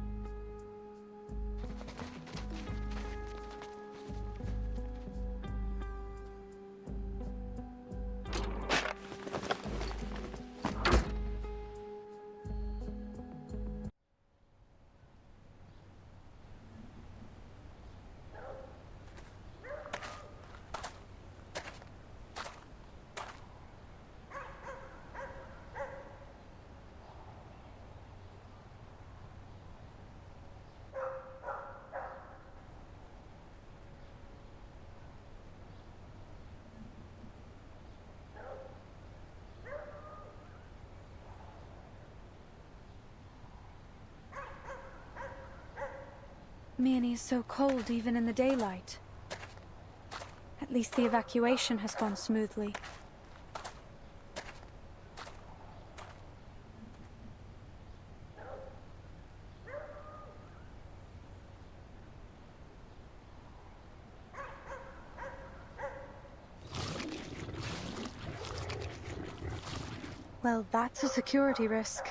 I: Miani is so cold even in the daylight. At least the evacuation has gone smoothly. Well, that's a security risk.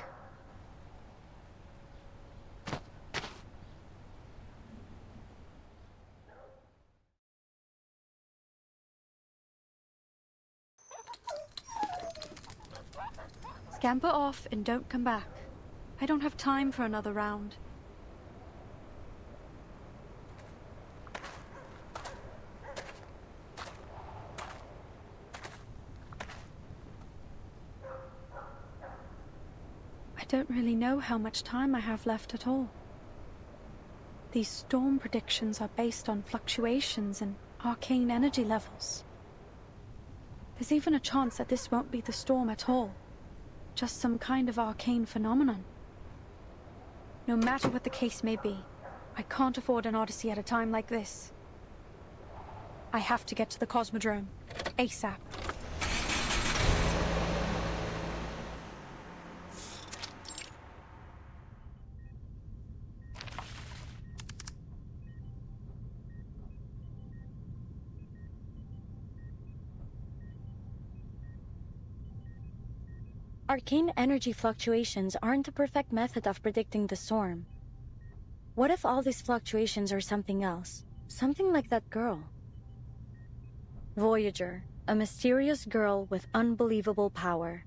I: Scamper off and don't come back. I don't have time for another round. I don't really know how much time I have left at all. These storm predictions are based on fluctuations in arcane energy levels. There's even a chance that this won't be the storm at all. Just some kind of arcane phenomenon. No matter what the case may be, I can't afford an odyssey at a time like this. I have to get to the Cosmodrome, ASAP.
L: Arcane energy fluctuations aren't a perfect method of predicting the storm. What if all these fluctuations are something else? Something like that girl. Voyager, a mysterious girl with unbelievable power.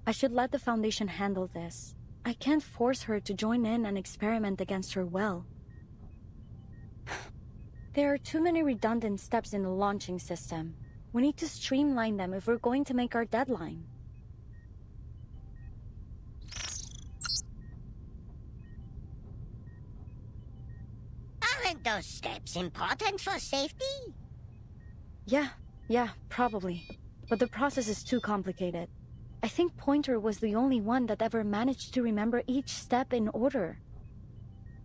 L: I should let the Foundation handle this. I can't force her to join in and experiment against her will. There are too many redundant steps in the launching system. We need to streamline them if we're going to make our deadline.
M: Aren't those steps important for safety?
L: Yeah, probably. But the process is too complicated. I think Pointer was the only one that ever managed to remember each step in order.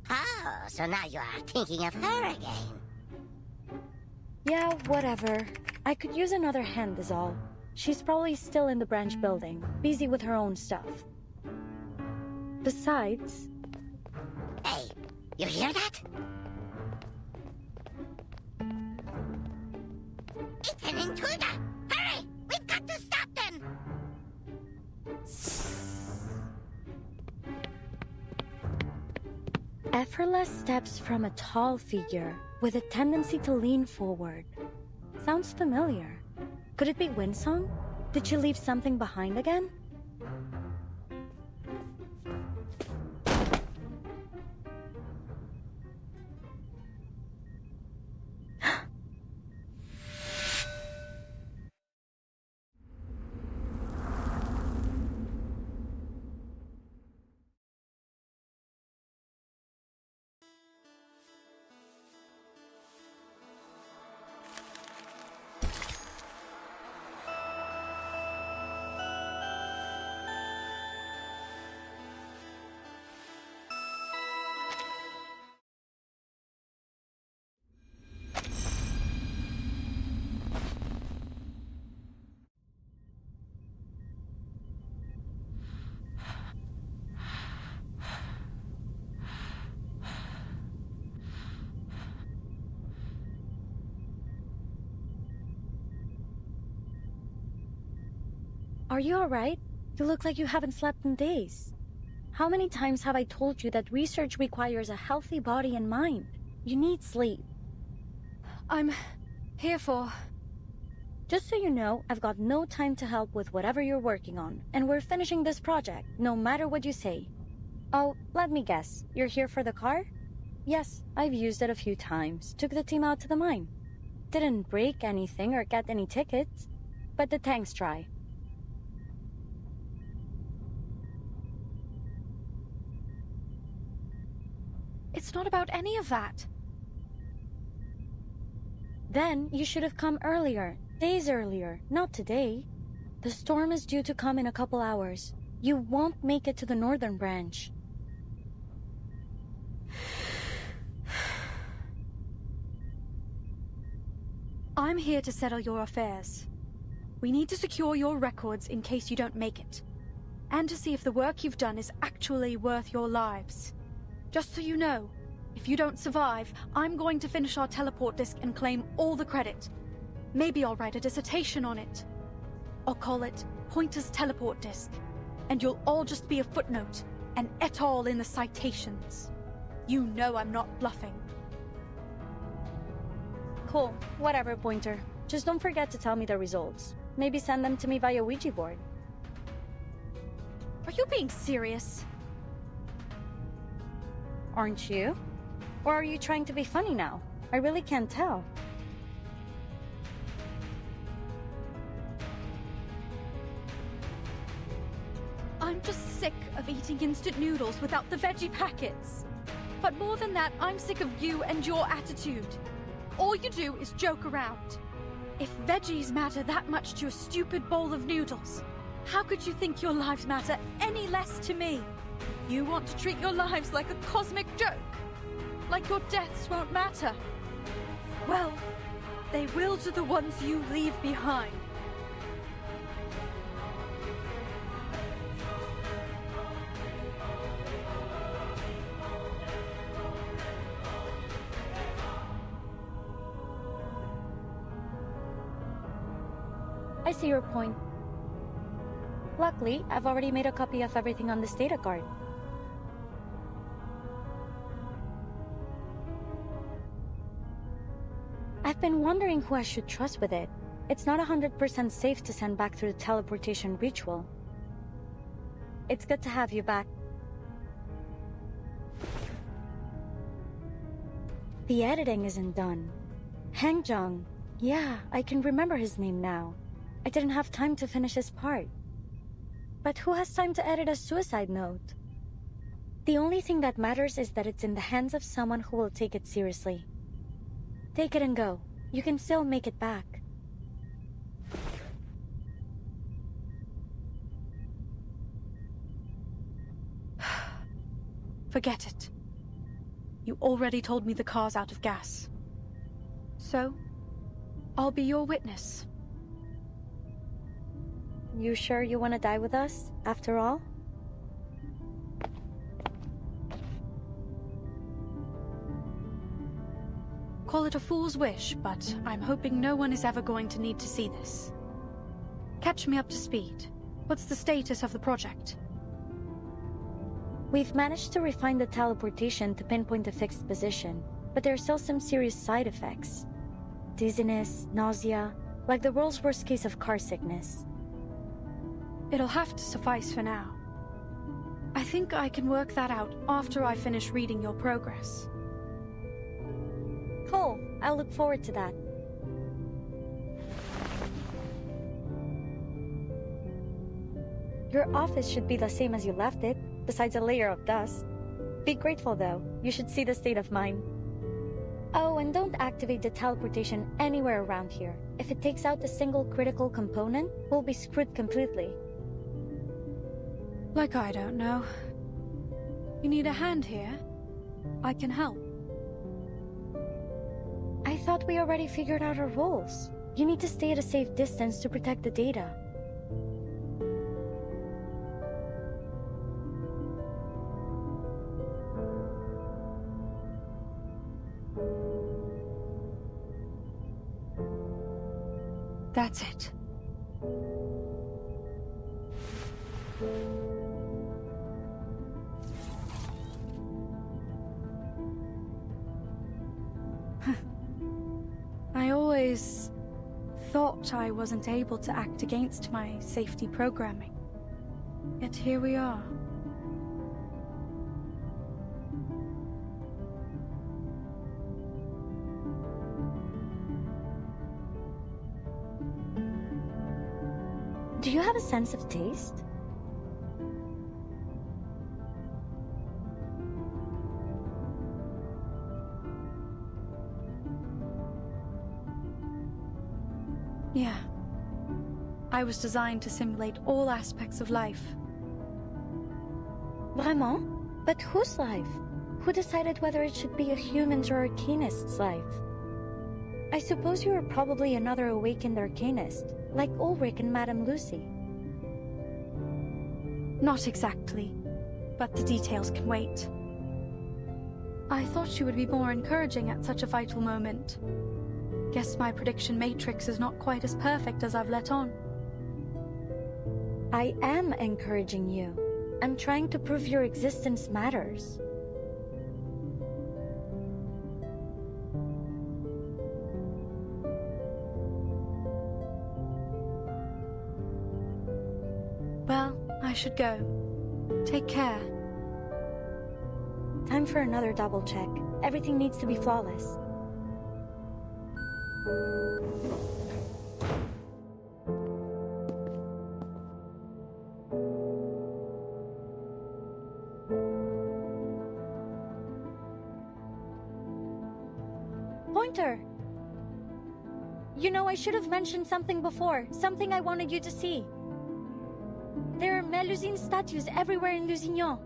M: Oh, so now you are thinking of her again.
L: Yeah, whatever. I could use another hand is all. She's probably still in the branch building, busy with her own stuff. Besides...
M: Hey, you hear that? It's an intruder! Hurry! We've got to stop them!
L: Effortless steps from a tall figure, with a tendency to lean forward. Sounds familiar. Could it be Winsong? Did she leave something behind again? Are you alright? You look like you haven't slept in days. How many times have I told you that research requires a healthy body and mind? You need sleep.
I: I'm here for...
L: Just so you know, I've got no time to help with whatever you're working on, and we're finishing this project, no matter what you say. Oh, let me guess, you're here for the car? Yes, I've used it a few times, took the team out to the mine. Didn't break anything or get any tickets, but the tank's dry.
I: It's not about any of that.
L: Then you should have come earlier, days earlier, not today. The storm is due to come in a couple hours. You won't make it to the northern branch.
I: I'm here to settle your affairs. We need to secure your records in case you don't make it, and to see if the work you've done is actually worth your lives. Just so you know, if you don't survive, I'm going to finish our teleport disk and claim all the credit. Maybe I'll write a dissertation on it. I'll call it Pointer's Teleport Disk, and you'll all just be a footnote, an et al. In the citations. You know I'm not bluffing.
L: Cool. Whatever, Pointer. Just don't forget to tell me the results. Maybe send them to me via Ouija board.
I: Are you being serious?
L: Aren't you? Or are you trying to be funny now? I really can't tell.
I: I'm just sick of eating instant noodles without the veggie packets. But more than that, I'm sick of you and your attitude. All you do is joke around. If veggies matter that much to a stupid bowl of noodles, how could you think your lives matter any less to me? You want to treat your lives like a cosmic joke? Like your deaths won't matter? Well, they will to the ones you leave behind.
L: I see your point. Luckily, I've already made a copy of everything on this data card. I've been wondering who I should trust with it. It's not 100% safe to send back through the teleportation ritual. It's good to have you back. The editing isn't done. Hangjong. Yeah, I can remember his name now. I didn't have time to finish his part. But who has time to edit a suicide note? The only thing that matters is that it's in the hands of someone who will take it seriously. Take it and go. You can still make it back.
I: Forget it. You already told me the car's out of gas. So, I'll be your witness.
L: You sure you want to die with us, after all?
I: Call it a fool's wish, but I'm hoping no one is ever going to need to see this. Catch me up to speed. What's the status of the project?
L: We've managed to refine the teleportation to pinpoint a fixed position, but there are still some serious side effects. Dizziness, nausea, like the world's worst case of car sickness.
I: It'll have to suffice for now. I think I can work that out after I finish reading your progress.
L: Cool. I'll look forward to that. Your office should be the same as you left it, besides a layer of dust. Be grateful though. You should see the state of mine. Oh, and don't activate the teleportation anywhere around here. If it takes out a single critical component, we'll be screwed completely.
I: Like I don't know. You need a hand here? I can help.
L: I thought we already figured out our roles. You need to stay at a safe distance to protect the data.
I: That's it. I always thought I wasn't able to act against my safety programming. Yet here we are.
L: Do you have a sense of taste?
I: Yeah. I was designed to simulate all aspects of life.
L: Vraiment? But whose life? Who decided whether it should be a human's or a arcanist's life? I suppose you are probably another awakened arcanist, like Ulrich and Madame Lucy.
I: Not exactly, but the details can wait. I thought she would be more encouraging at such a vital moment. Guess my prediction matrix is not quite as perfect as I've let on.
L: I am encouraging you. I'm trying to prove your existence matters.
I: Well, I should go. Take care.
L: Time for another double check. Everything needs to be flawless. Pointer! You know, I should have mentioned something before. Something I wanted you to see. There are Melusine statues everywhere in Lusignan.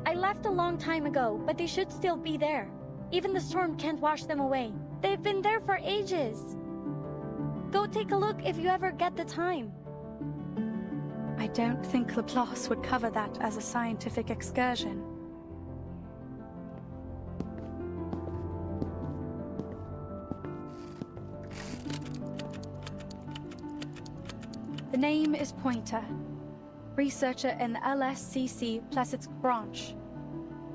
L: I left a long time ago, but they should still be there. Even the storm can't wash them away. They've been there for ages. Go take a look if you ever get the time.
I: I don't think Laplace would cover that as a scientific excursion. The name is Pointer, researcher in the LSCC Plesetsk branch,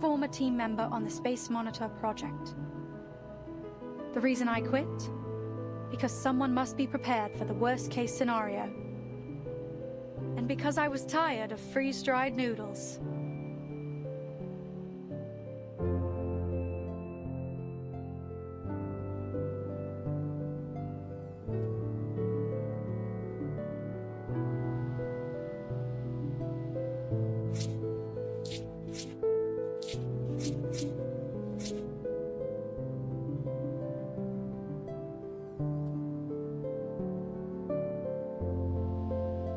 I: former team member on the Space Monitor project. The reason I quit? Because someone must be prepared for the worst-case scenario. And because I was tired of freeze-dried noodles.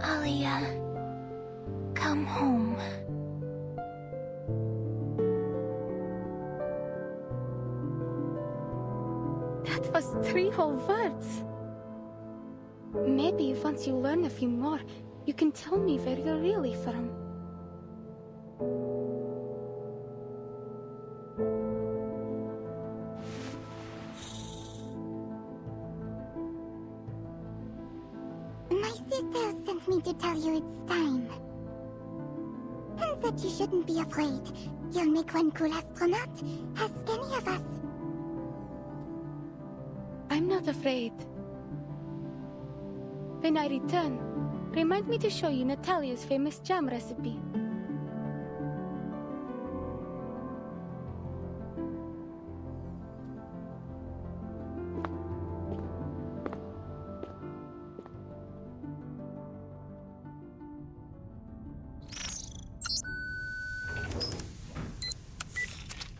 B: Alia, come home. That was 3 whole words. Maybe once you learn a few more, you can tell me where you're really from.
M: My sister sent me to tell you it's time. And that you shouldn't be afraid. You'll make one cool astronaut. Ask any of us.
B: I'm not afraid. When I return, remind me to show you Natalia's famous jam recipe.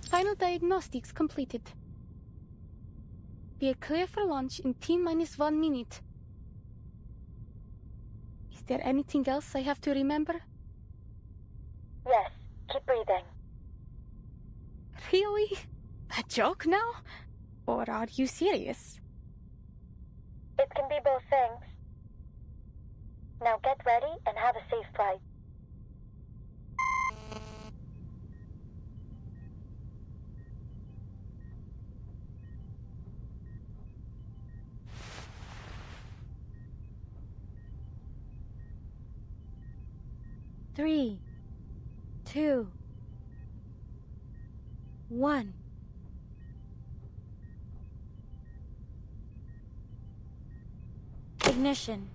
B: Final diagnostics completed. We are clear for launch in T-1 minute. Is there anything else I have to remember?
L: Yes, keep breathing.
B: Really? A joke now? Or are you serious?
L: It can be both things. Now get ready and have a safe flight. Three, 2, 1. Ignition.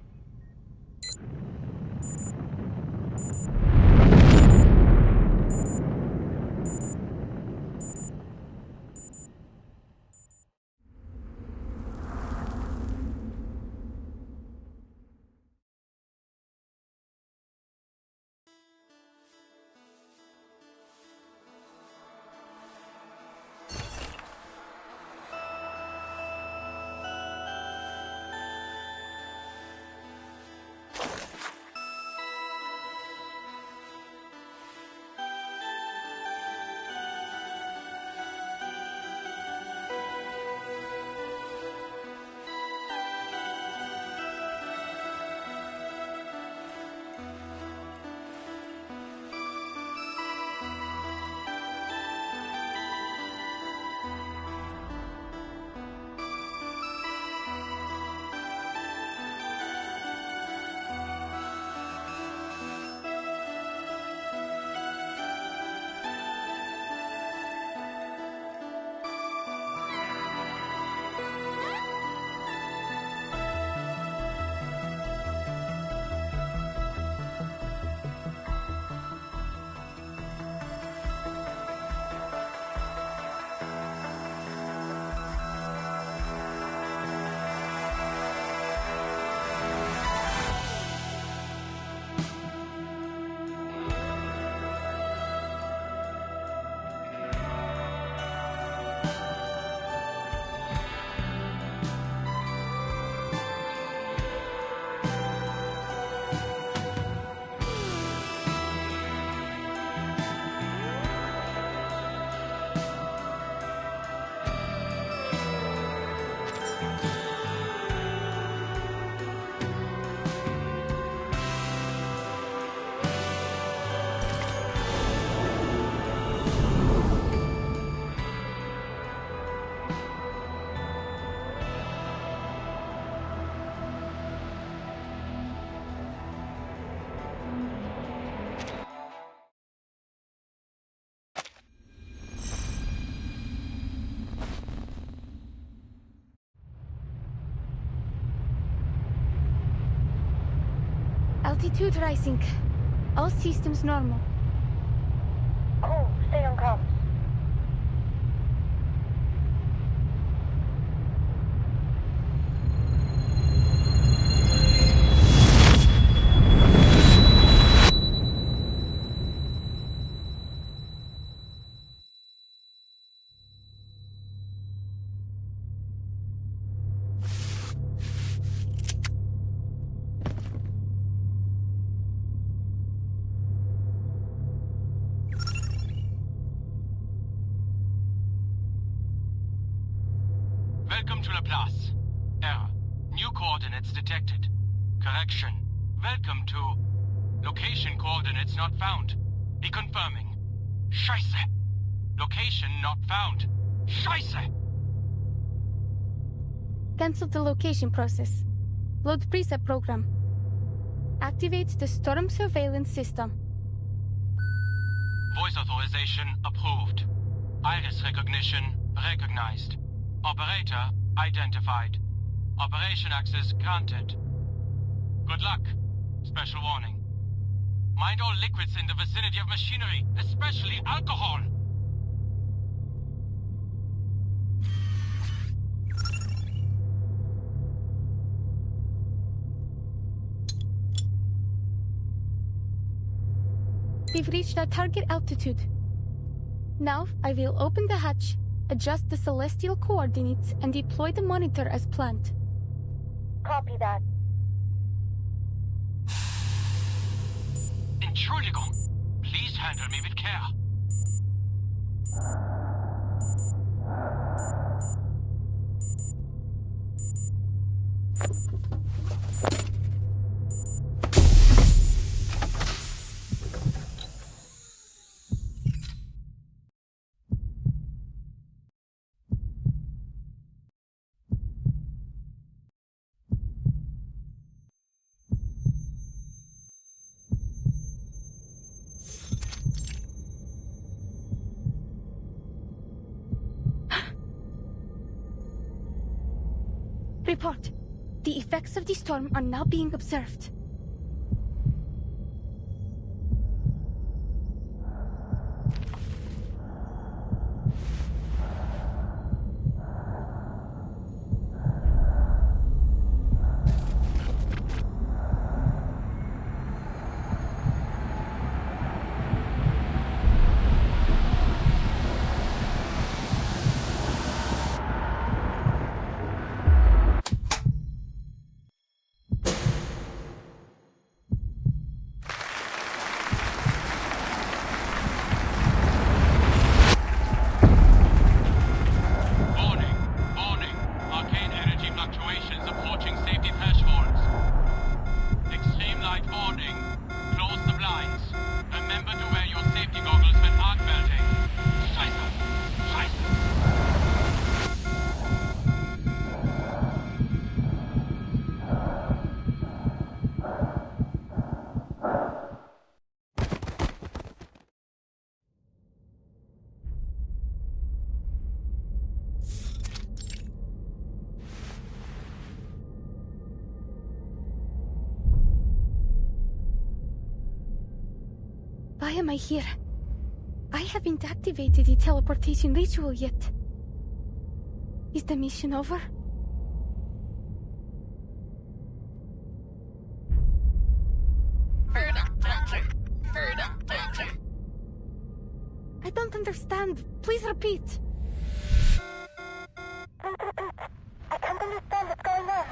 B: Altitude rising. All systems normal.
M: Cool, stay on comms.
A: Welcome to Laplace. Error. New coordinates detected. Correction. Welcome to... Location coordinates not found. Reconfirming. Scheiße. Location not found. Scheiße.
B: Cancel the location process. Load preset program. Activate the storm surveillance system.
A: Voice authorization approved. Iris recognition recognized. Operator identified. Operation access granted. Good luck. Special warning. Mind all liquids in the vicinity of machinery, especially alcohol.
B: We've reached our target altitude. Now I will open the hatch, adjust the celestial coordinates, and deploy the monitor as planned.
M: Copy that.
A: Entschuldigung. Please handle me with care.
B: Report. The effects of the storm are now being observed. Why am I here? I haven't activated the teleportation ritual yet. Is the mission over? I don't understand. Please repeat.
M: I can't understand what's going on.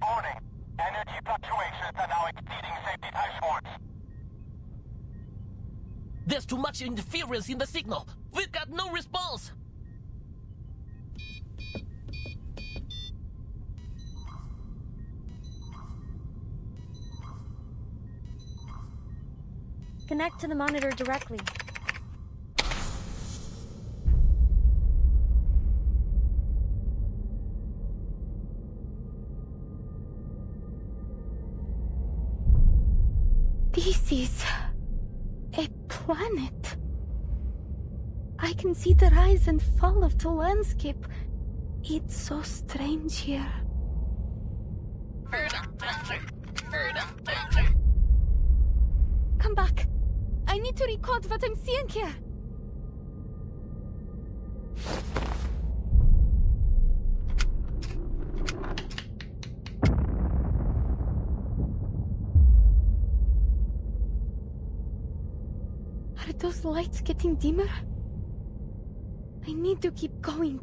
A: Warning. Energy fluctuations are now exceeding safety thresholds.
H: There's too much interference in the signal. We've got no response.
L: Connect to the monitor directly.
B: This is a planet. I can see the rise and fall of the landscape. It's so strange here. come back. I need to record what I'm seeing here. Are those lights getting dimmer? I need to keep going.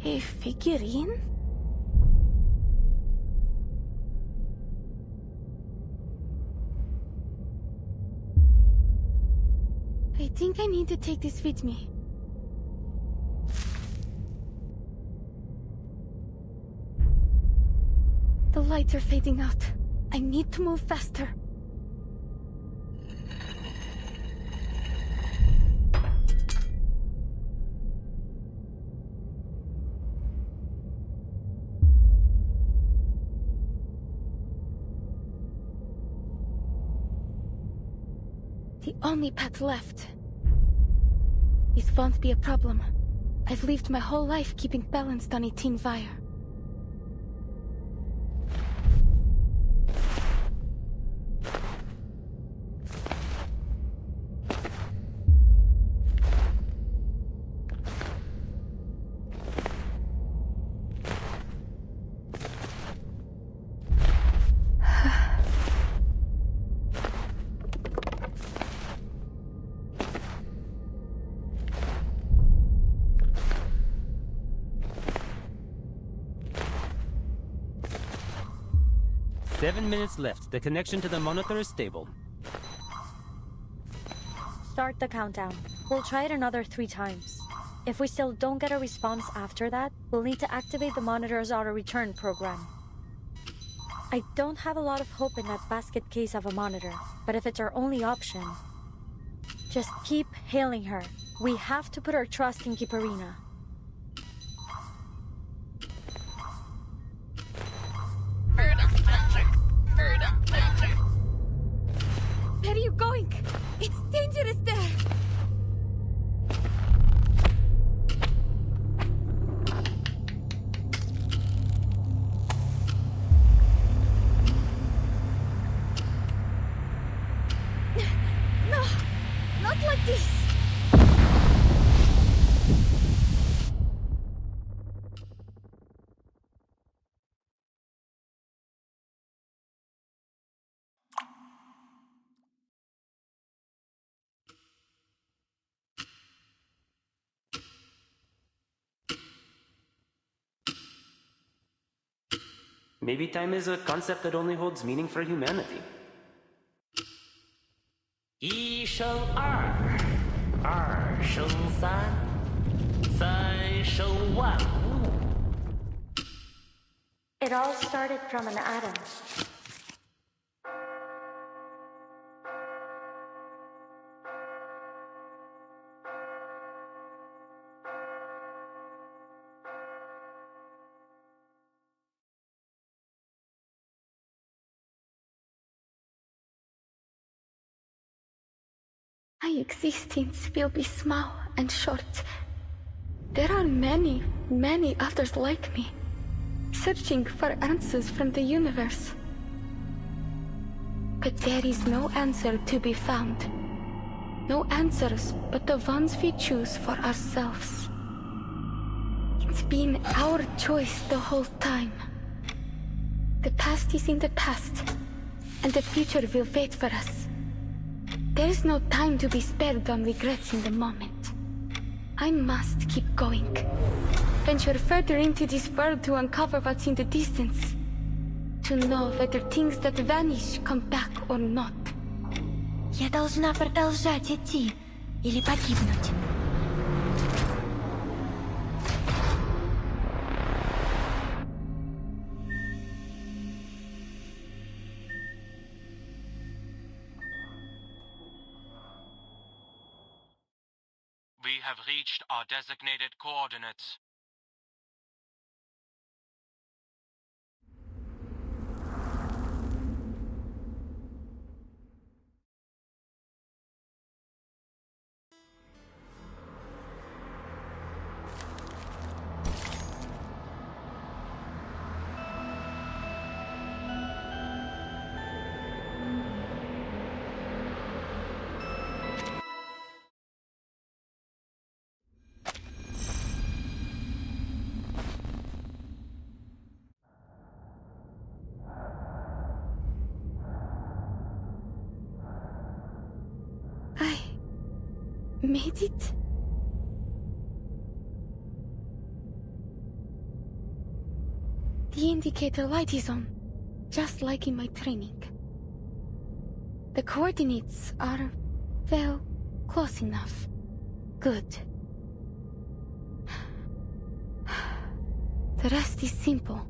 B: A figurine? I think I need to take this with me. The lights are fading out. I need to move faster. The only path left. This won't be a problem. I've lived my whole life keeping balanced on a tin wire.
C: Seven minutes left. The connection to the monitor is stable.
L: Start the countdown. We'll try it another 3 times. If we still don't get a response after that, we'll need to activate the monitor's auto-return program. I don't have a lot of hope in that basket case of a monitor, but if it's our only option, just keep hailing her. We have to put our trust in Kiparina.
B: Where are you going? It's dangerous there! No! Not like this!
C: Maybe time is a concept that only holds meaning for humanity.
H: 1生2，2生3，3生万物。
L: It all started from an atom.
B: My existence will be small and short. There are many, many others like me, searching for answers from the universe. But there is no answer to be found. No answers but the ones we choose for ourselves. It's been our choice the whole time. The past is in the past, and the future will wait for us. There is no time to be spared on regrets in the moment. I must keep going. Venture further into this world to uncover what's in the distance. To know whether things that vanish come back or not.
S: Я должна продолжать идти или погибнуть.
A: We have reached our designated coordinates.
B: made it? The indicator light is on, just like in my training. The coordinates are, well, close enough. Good. The rest is simple.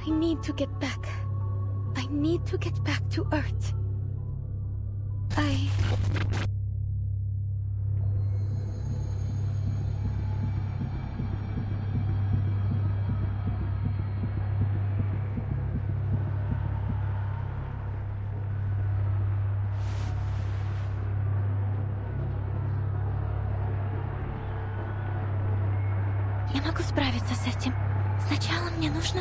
B: I need to get back. I need to get back to Earth.
S: Я могу справиться с этим. Сначала мне нужно...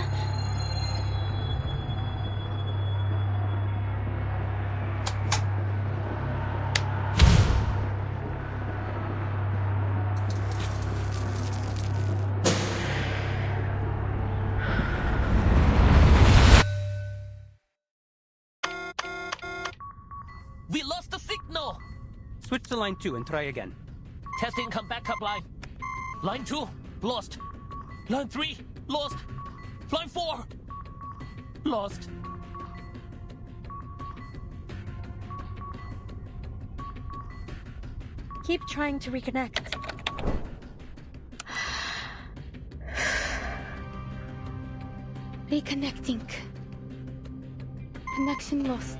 H: We lost the signal!
C: Switch to line 2 and try again.
H: Testing, come backup line. Line 2, lost. Line 3, lost. Line 4, lost.
L: Keep trying to reconnect.
B: Reconnecting. Connection lost.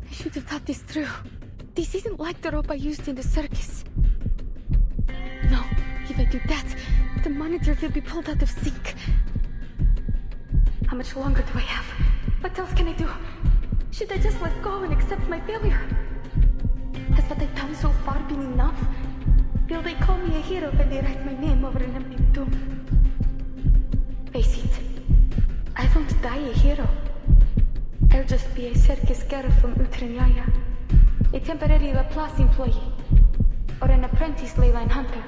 B: I should have thought this through. This isn't like the rope I used in the circus. No, if I do that, the monitor will be pulled out of sync. How much longer do I have? What else can I do? Should I just let go and accept my failure? Has what I've done so far been enough? Will they call me a hero when they write my name over an empty tomb? Face it, I won't die a hero. I'll just be a circus girl from Utranyaya, a temporary Laplace employee, or an apprentice leyline hunter.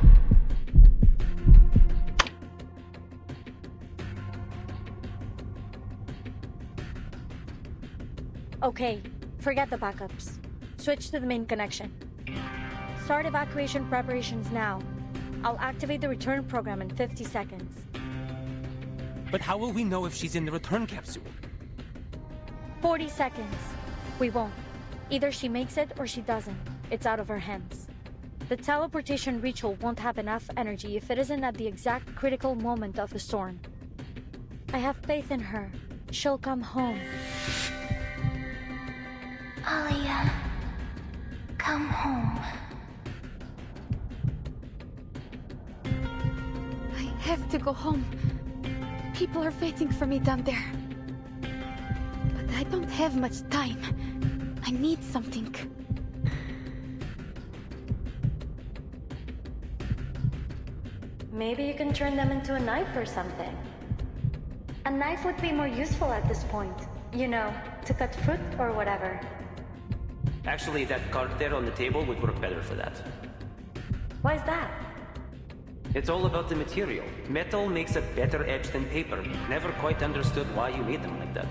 L: Okay, forget the backups. Switch to the main connection. Start evacuation preparations now. I'll activate the return program in 50 seconds.
C: But how will we know if she's in the return capsule?
L: 40 seconds. We won't. Either she makes it or she doesn't. It's out of her hands. The teleportation ritual won't have enough energy if it isn't at the exact critical moment of the storm. I have faith in her. She'll come home.
B: Alia, come home. I have to go home. People are waiting for me down there. But I don't have much time. I need something.
L: Maybe you can turn them into a knife or something. A knife would be more useful at this point. You know, to cut fruit or whatever.
C: Actually, that card there on the table would work better for that.
L: Why's that?
C: It's all about the material. Metal makes a better edge than paper. Never quite understood why you made them like that.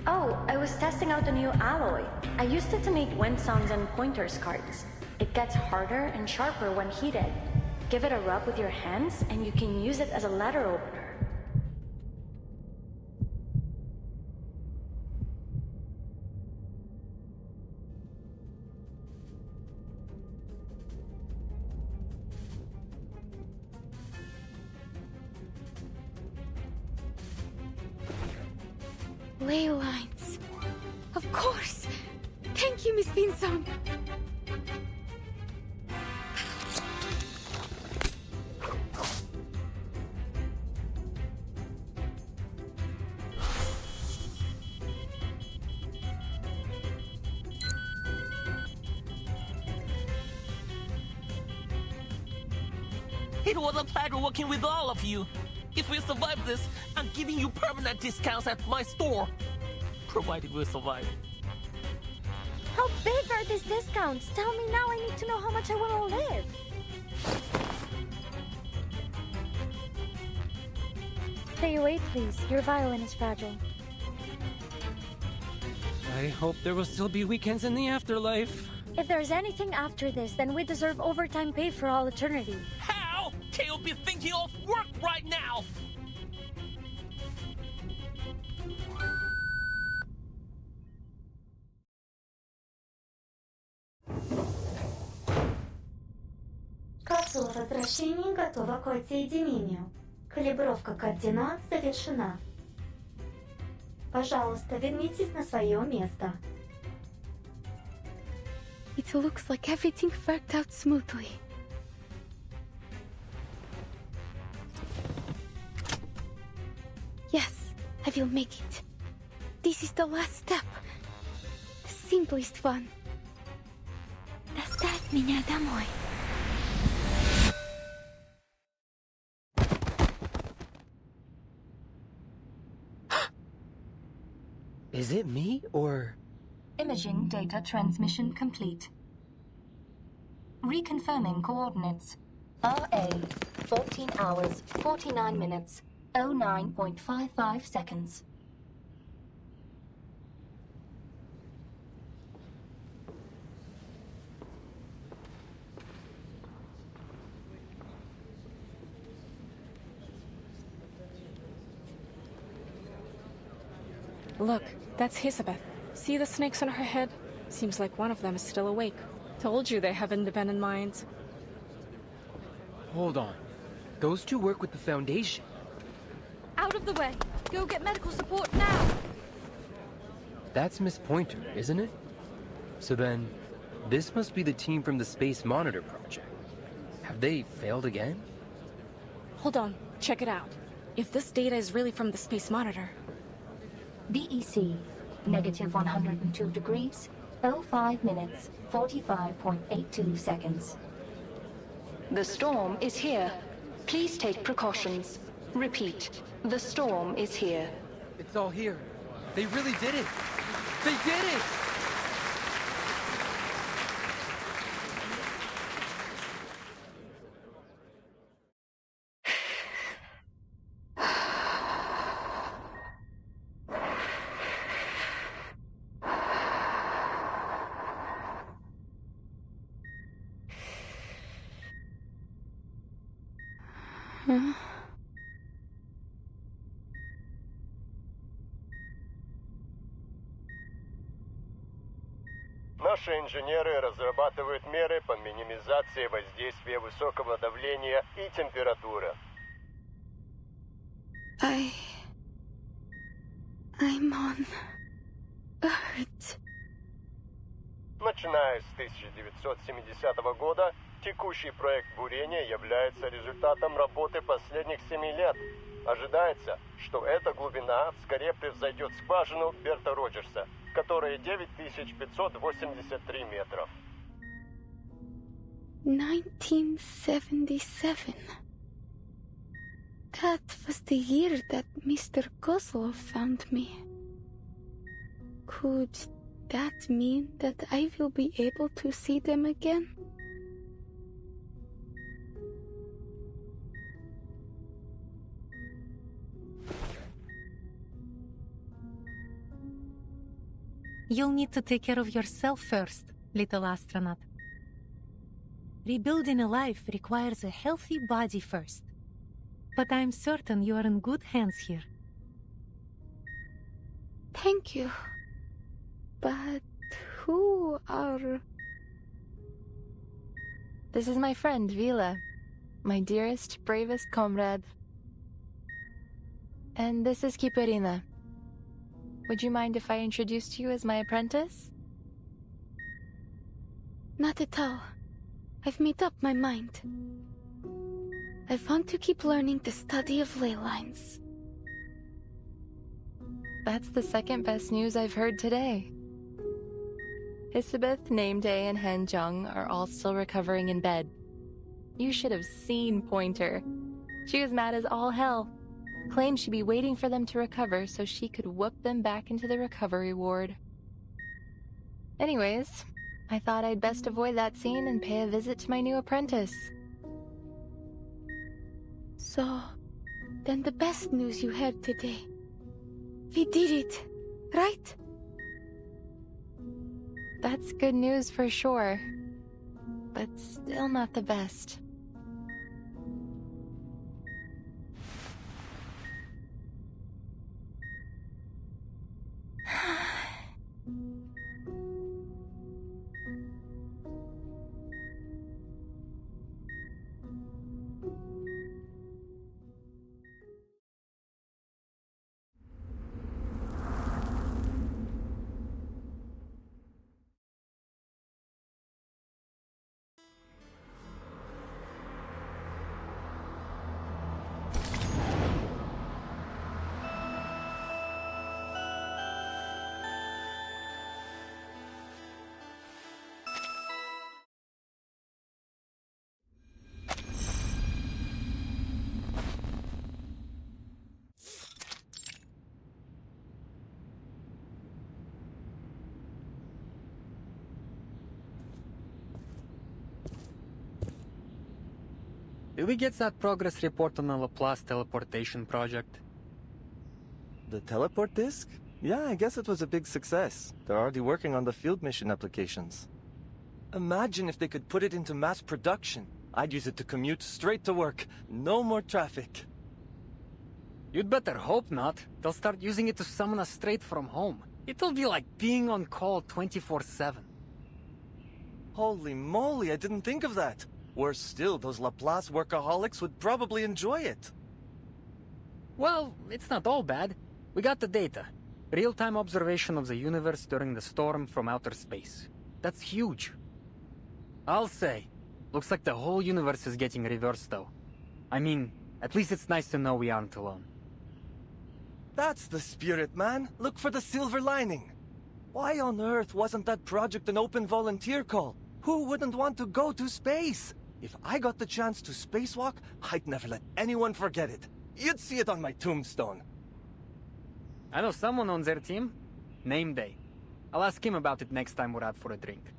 L: Oh, I was testing out a new alloy. I used it to make wind songs and pointers cards. It gets harder and sharper when heated. Give it a rub with your hands and you can use it as a letter opener.
B: Ley lines. Of course! Thank you, Miss Vinsong.
H: It was a pleasure working with all of you. If we survive this, I'm giving you permanent discounts at my store. Provided we survive.
F: How big are these discounts? Tell me now, I need to know how much I want to live. Stay away, please. Your violin is fragile.
C: I hope there will still be weekends in the afterlife.
F: If there's anything after this, then we deserve overtime pay for all eternity.
H: How can you be thinking of work right now?
F: Капсула возвращения готова к отсоединению. Калибровка координат завершена. Пожалуйста, вернитесь на свое место.
B: It looks like everything worked out smoothly. Yes, I will make it. This is the last step. The simplest one. Доставь меня домой.
V: Is it me, or...?
T: Imaging data transmission complete. Reconfirming coordinates. RA, 14 hours, 49 minutes, 09.55 seconds.
K: Look, that's Hisabeth. See the snakes on her head? Seems like one of them is still awake. Told you they have independent minds.
V: Hold on. Those two work with the Foundation.
S: Out of the way! Go get medical support now!
V: That's Miss Pointer, isn't it? So then, this must be the team from the Space Monitor project. Have they failed again?
K: Hold on, check it out. If this data is really from the Space Monitor...
T: DEC, negative 102 degrees, 05 minutes, 45.82 seconds. The storm is here. Please take precautions. Repeat, the storm is here.
V: It's all here. They really did it! They did it!
U: Наши инженеры разрабатывают меры по минимизации воздействия высокого давления и температуры.
B: I'm on Earth.
U: Начиная с 1970 года, текущий проект бурения является результатом работы последних 7 лет. Ожидается, что эта глубина вскоре превзойдет скважину Берта Роджерса, которая 9583 метров.
B: 1977. That was the year that Mr. Kozlov found me. Could that mean that I will be able to see them again?
F: You'll need to take care of yourself first, little astronaut. Rebuilding a life requires a healthy body first. But I'm certain you are in good hands here.
B: Thank you. But who are...
J: This is my friend, Vila. My dearest, bravest comrade. And this is Kiperina. Would you mind if I introduced you as my apprentice?
B: Not at all. I've made up my mind. I want to keep learning the study of ley lines.
J: That's the second best news I've heard today. Isabeth, Nameday, and Han Jung are all still recovering in bed. You should have seen Pointer. She was mad as all hell. Claimed she'd be waiting for them to recover so she could whoop them back into the recovery ward. Anyways, I thought I'd best avoid that scene and pay a visit to my new apprentice.
B: So, then the best news you heard today. We did it, right?
J: That's good news for sure, but still not the best.
O: Did we get that progress report on the Laplace teleportation project?
G: The teleport disk? Yeah, I guess it was a big success. They're already working on the field mission applications. Imagine if they could put it into mass production. I'd use it to commute straight to work. No more traffic.
O: You'd better hope not. They'll start using it to summon us straight from home. It'll be like being on call 24/7.
G: Holy moly, I didn't think of that. Worse still, those Laplace workaholics would probably enjoy it.
O: Well, it's not all bad. We got the data. Real-time observation of the universe during the storm from outer space. That's huge. I'll say. Looks like the whole universe is getting reversed, though. I mean, at least it's nice to know we aren't alone.
G: That's the spirit, man. Look for the silver lining. Why on earth wasn't that project an open volunteer call? Who wouldn't want to go to space? If I got the chance to spacewalk, I'd never let anyone forget it. You'd see it on my tombstone.
O: I know someone on their team. Nameday. I'll ask him about it next time we're out for a drink.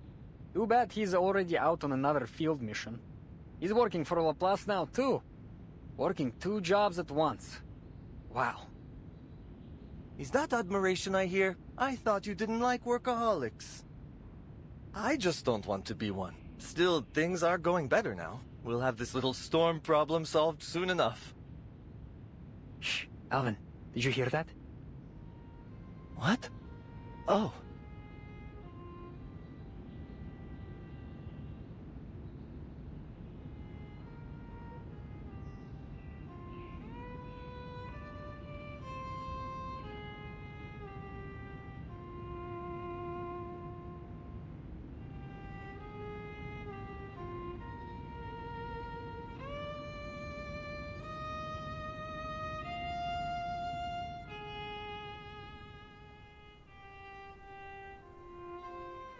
O: Too bad he's already out on another field mission. He's working for Laplace now, too. Working 2 jobs at once. Wow.
G: Is that admiration I hear? I thought you didn't like workaholics. I just don't want to be one. Still, things are going better now. We'll have this little storm problem solved soon enough.
O: Shh, Alvin, did you hear that?
G: What? Oh.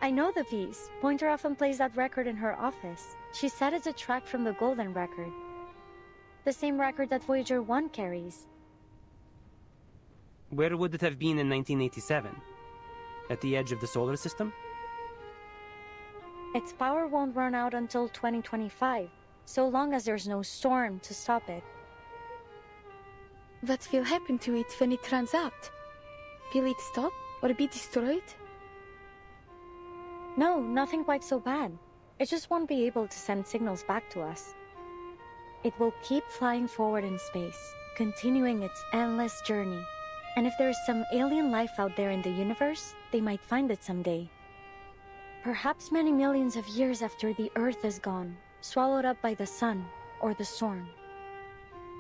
F: I know the piece. Pointer often plays that record in her office. She said it's a track from the Golden Record. The same record that Voyager 1 carries.
C: Where would it have been in 1987? At the edge of the solar system?
F: Its power won't run out until 2025, so long as there's no storm to stop it.
B: What will happen to it when it runs out? Will it stop or be destroyed?
L: No, nothing quite so bad. It just won't be able to send signals back to us. It will keep flying forward in space, continuing its endless journey. And if there's some alien life out there in the universe, they might find it someday. Perhaps many millions of years after the Earth is gone, swallowed up by the sun or the storm.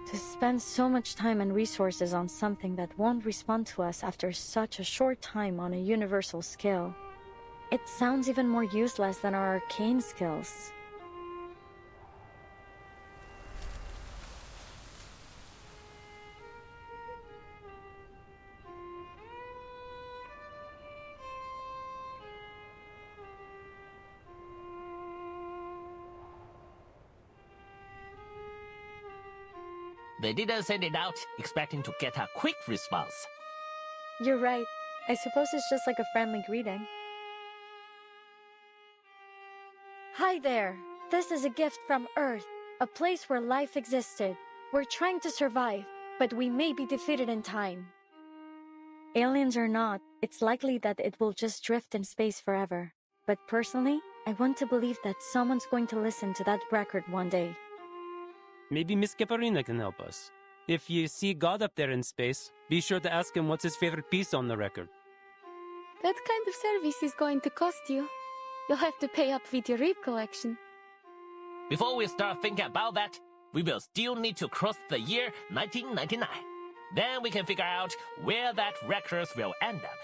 L: To spend so much time and resources on something that won't respond to us after such a short time on a universal scale, it sounds even more useless than our arcane skills.
H: They didn't send it out expecting to get a quick response.
L: You're right. I suppose it's just like a friendly greeting. Hi there. This is a gift from Earth, a place where life existed. We're trying to survive, but we may be defeated in time. Aliens or not, it's likely that it will just drift in space forever. But personally, I want to believe that someone's going to listen to that record one day.
C: Maybe Miss Caparina can help us. If you see God up there in space, be sure to ask him what's his favorite piece on the record.
B: That kind of service is going to cost you. You'll have to pay up with your RIP collection.
H: Before we start thinking about that, we will still need to cross the year 1999. Then we can figure out where that record will end up.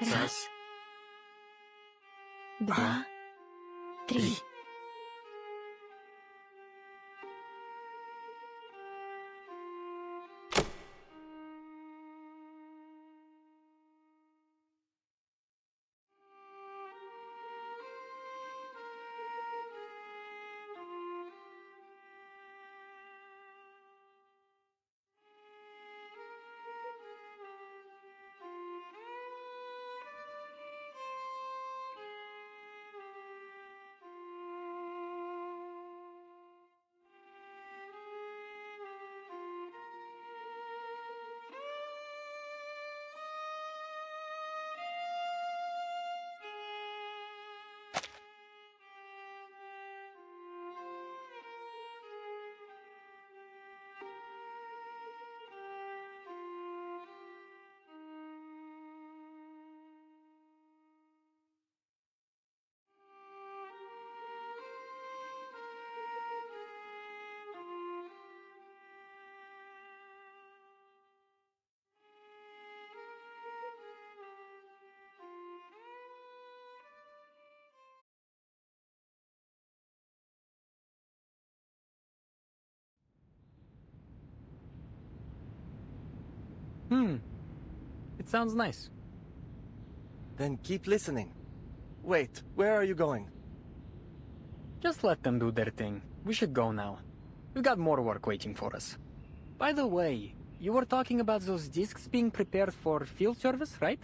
B: Раз, два, три.
O: It sounds nice.
G: Then keep listening. Wait, where are you going?
O: Just let them do their thing. We should go now. We've got more work waiting for us. By the way, you were talking about those discs being prepared for field service, right?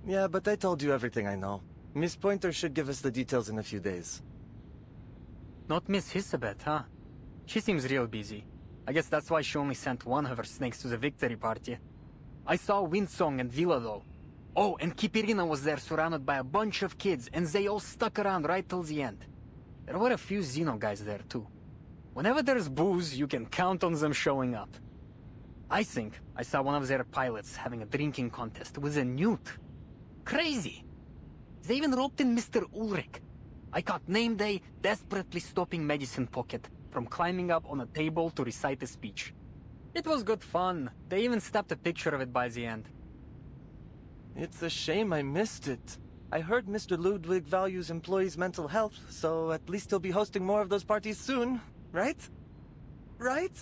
G: Yeah, but I told you everything I know. Miss Pointer should give us the details in a few days.
O: Not Miss Hisabeth, huh? She seems real busy. I guess that's why she only sent one of her snakes to the victory party. I saw Windsong and Villa though. Oh, and Kipirina was there surrounded by a bunch of kids, and they all stuck around right till the end. There were a few Xeno guys there too. Whenever there's booze, you can count on them showing up. I think I saw one of their pilots having a drinking contest with a newt. Crazy! They even roped in Mr. Ulrich. I caught name day desperately stopping Medicine Pocket from climbing up on a table to recite a speech. It was good fun. They even snapped a picture of it by the end.
G: It's a shame I missed it. I heard Mr. Ludwig values employees' mental health, so at least he'll be hosting more of those parties soon, right? Right?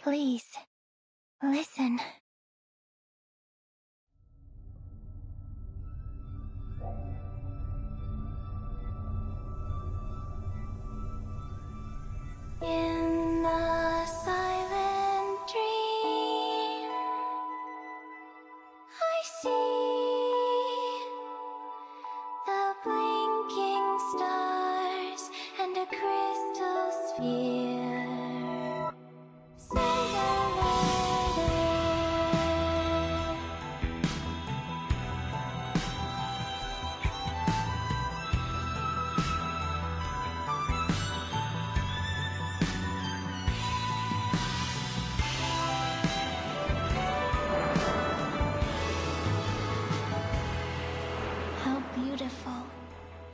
B: Please, listen. In a silent dream, I see the blinking stars and a crystal sphere. Send a How beautiful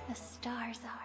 B: the stars are.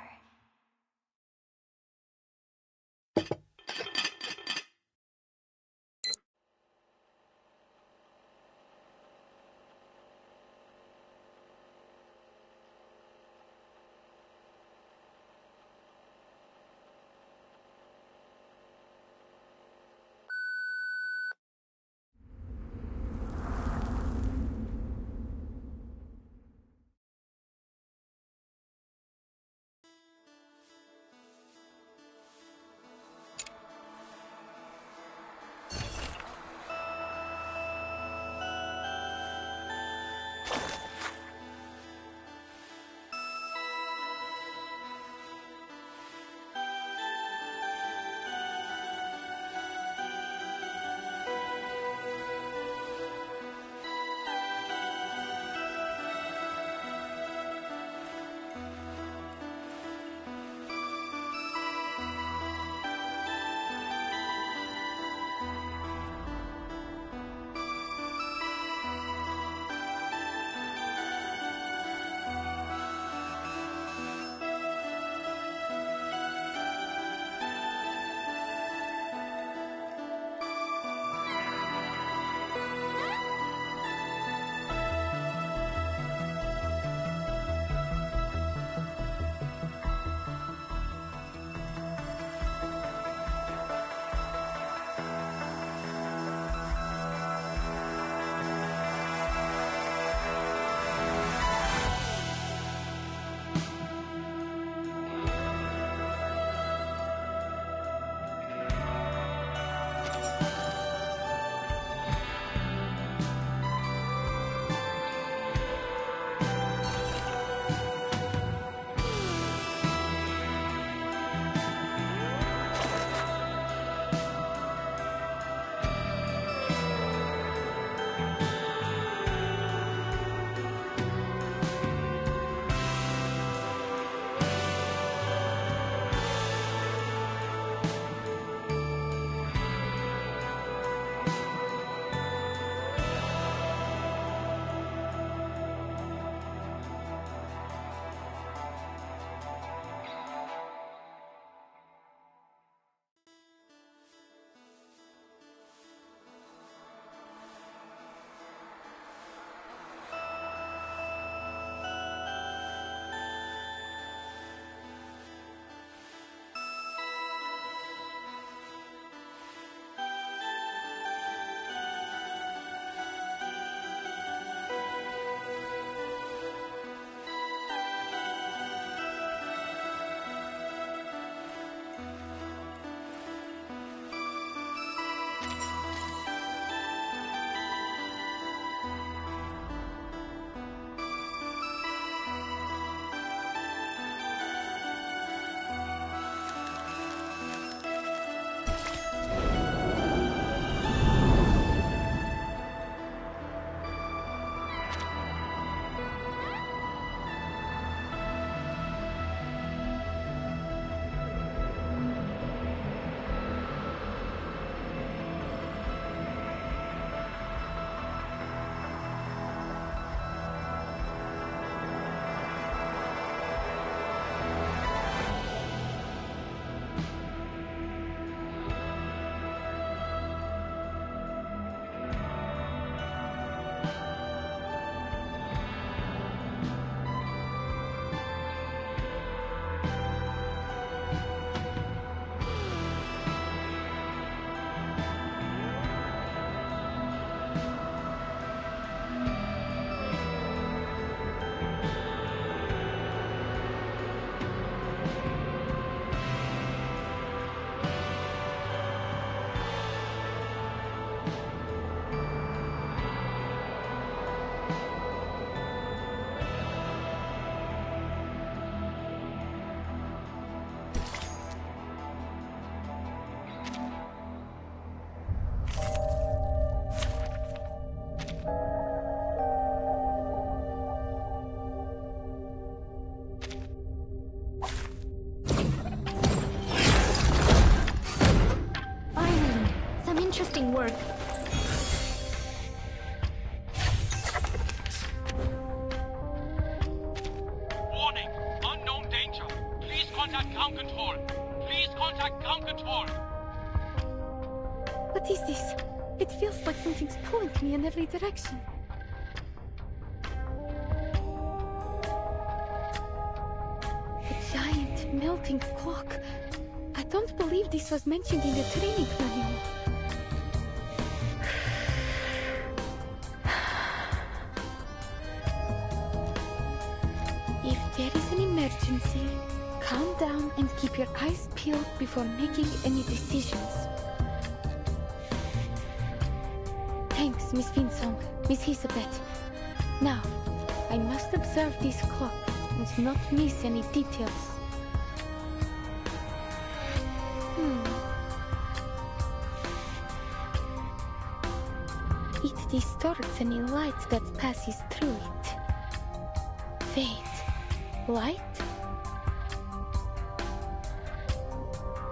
B: Interesting work.
A: Warning! Unknown danger. Please contact ground control. Please contact ground control.
B: What is this? It feels like something's pulling me in every direction. A giant melting clock. I don't believe this was mentioned in the training manual. If there is an emergency, calm down and keep your eyes peeled before making any decisions. Thanks, Miss Vinsong, Miss Elizabeth. Now, I must observe this clock and not miss any details. It distorts any light that passes through it. Wait, light?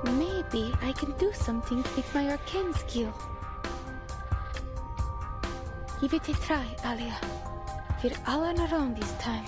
B: Maybe I can do something with my arcane skill. Give it a try, Alia. We're all on our own this time.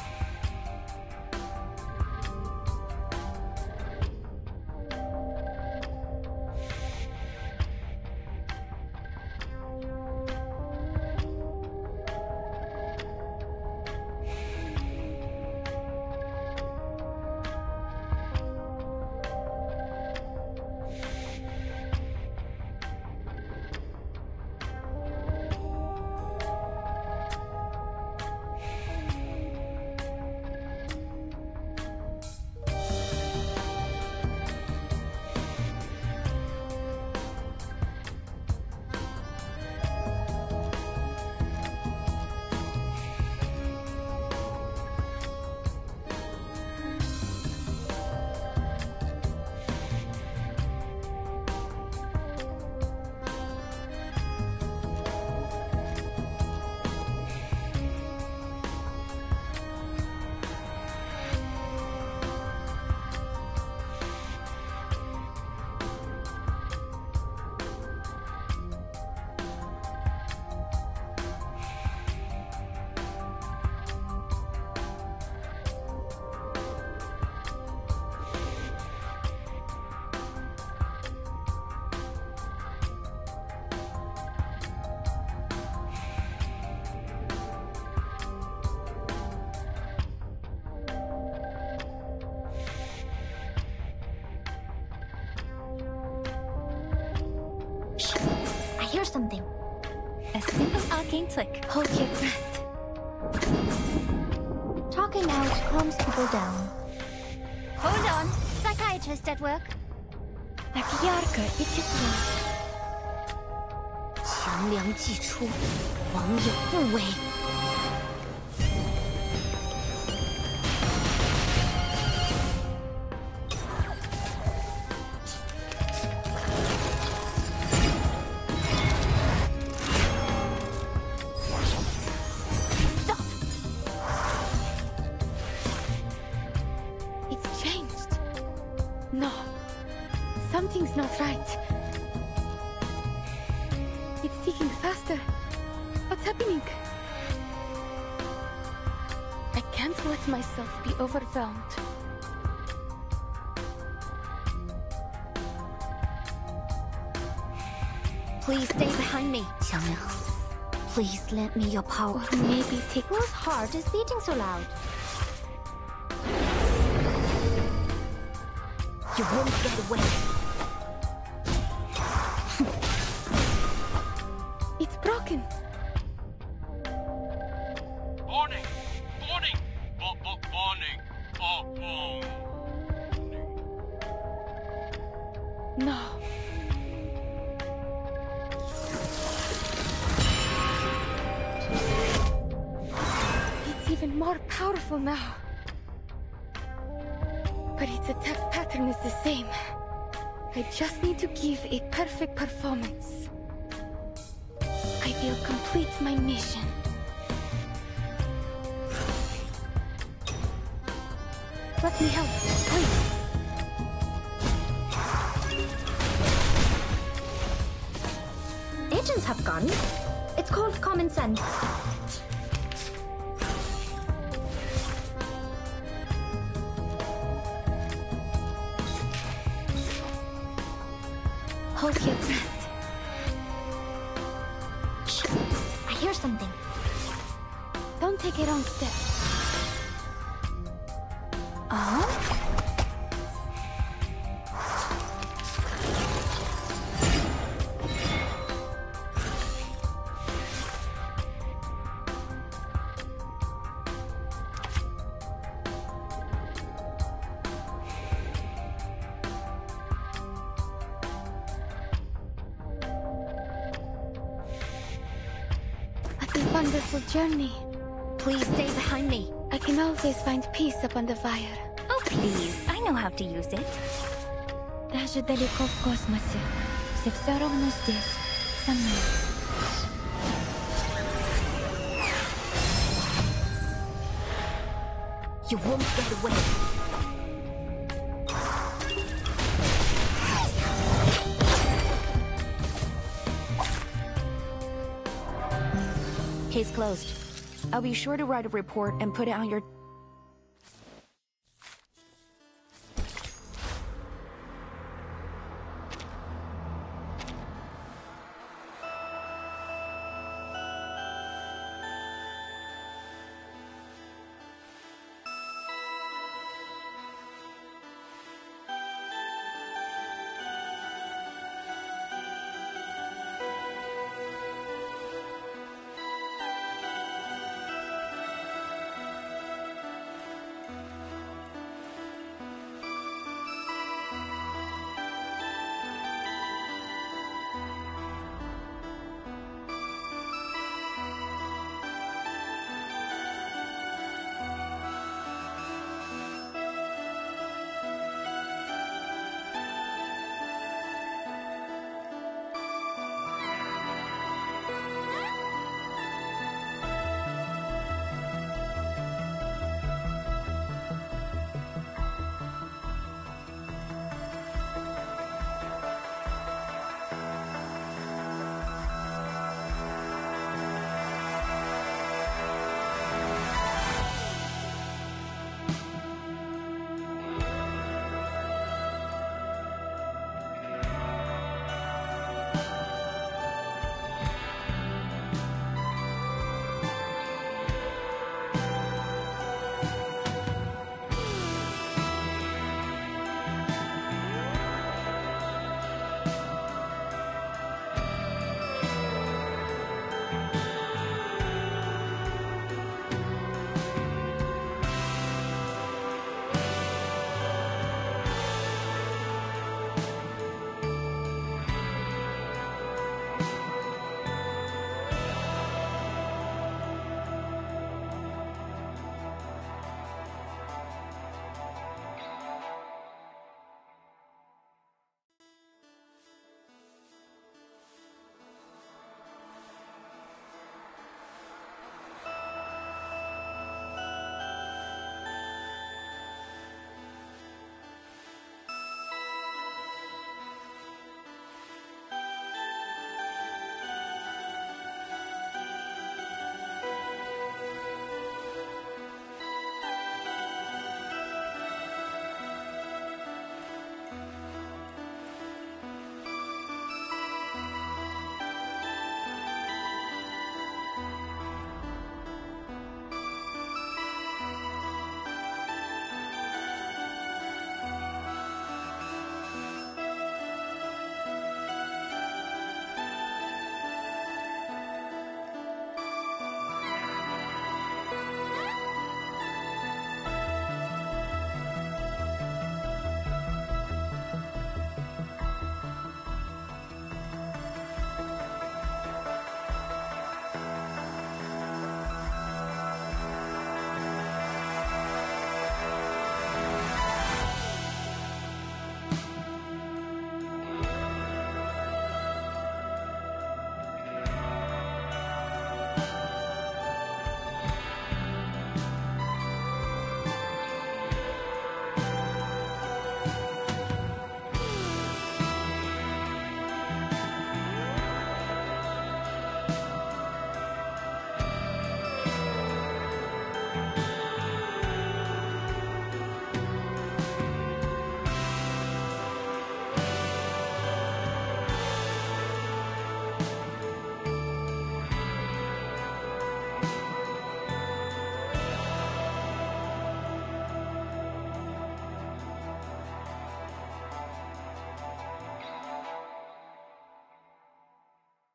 D: I hear something. A simple arcane trick.
B: Hold your breath.
D: Talking out calms people down. Hold on. Psychiatrist at work.
B: Так ярко и тепло.
D: 强梁既出，王有不为。
B: Stop! It's changed. No. Something's not right. It's ticking faster. What's happening? I can't let myself be overwhelmed.
D: Please stay behind me, Xiangliang. Please lend me your power.
B: Or maybe take...
D: Whose heart is beating so loud? You won't get away.
B: It's broken.
A: Warning! Warning! Warning!
B: No. more powerful now. But its attack pattern is the same. I just need to give a perfect performance. I will complete my mission. Let me help, please.
D: Agents have guns. It's called common sense.
B: Hold your breath.
D: I hear something.
B: Don't take a wrong step. What a wonderful journey.
D: Please stay behind me.
B: I can always find peace upon the fire.
D: Oh, please. I know how to use it.
S: Даже далеко в космосе. Все равно здесь, со мной.
D: You won't get away.
P: Case closed. I'll be sure to write a report and put it on your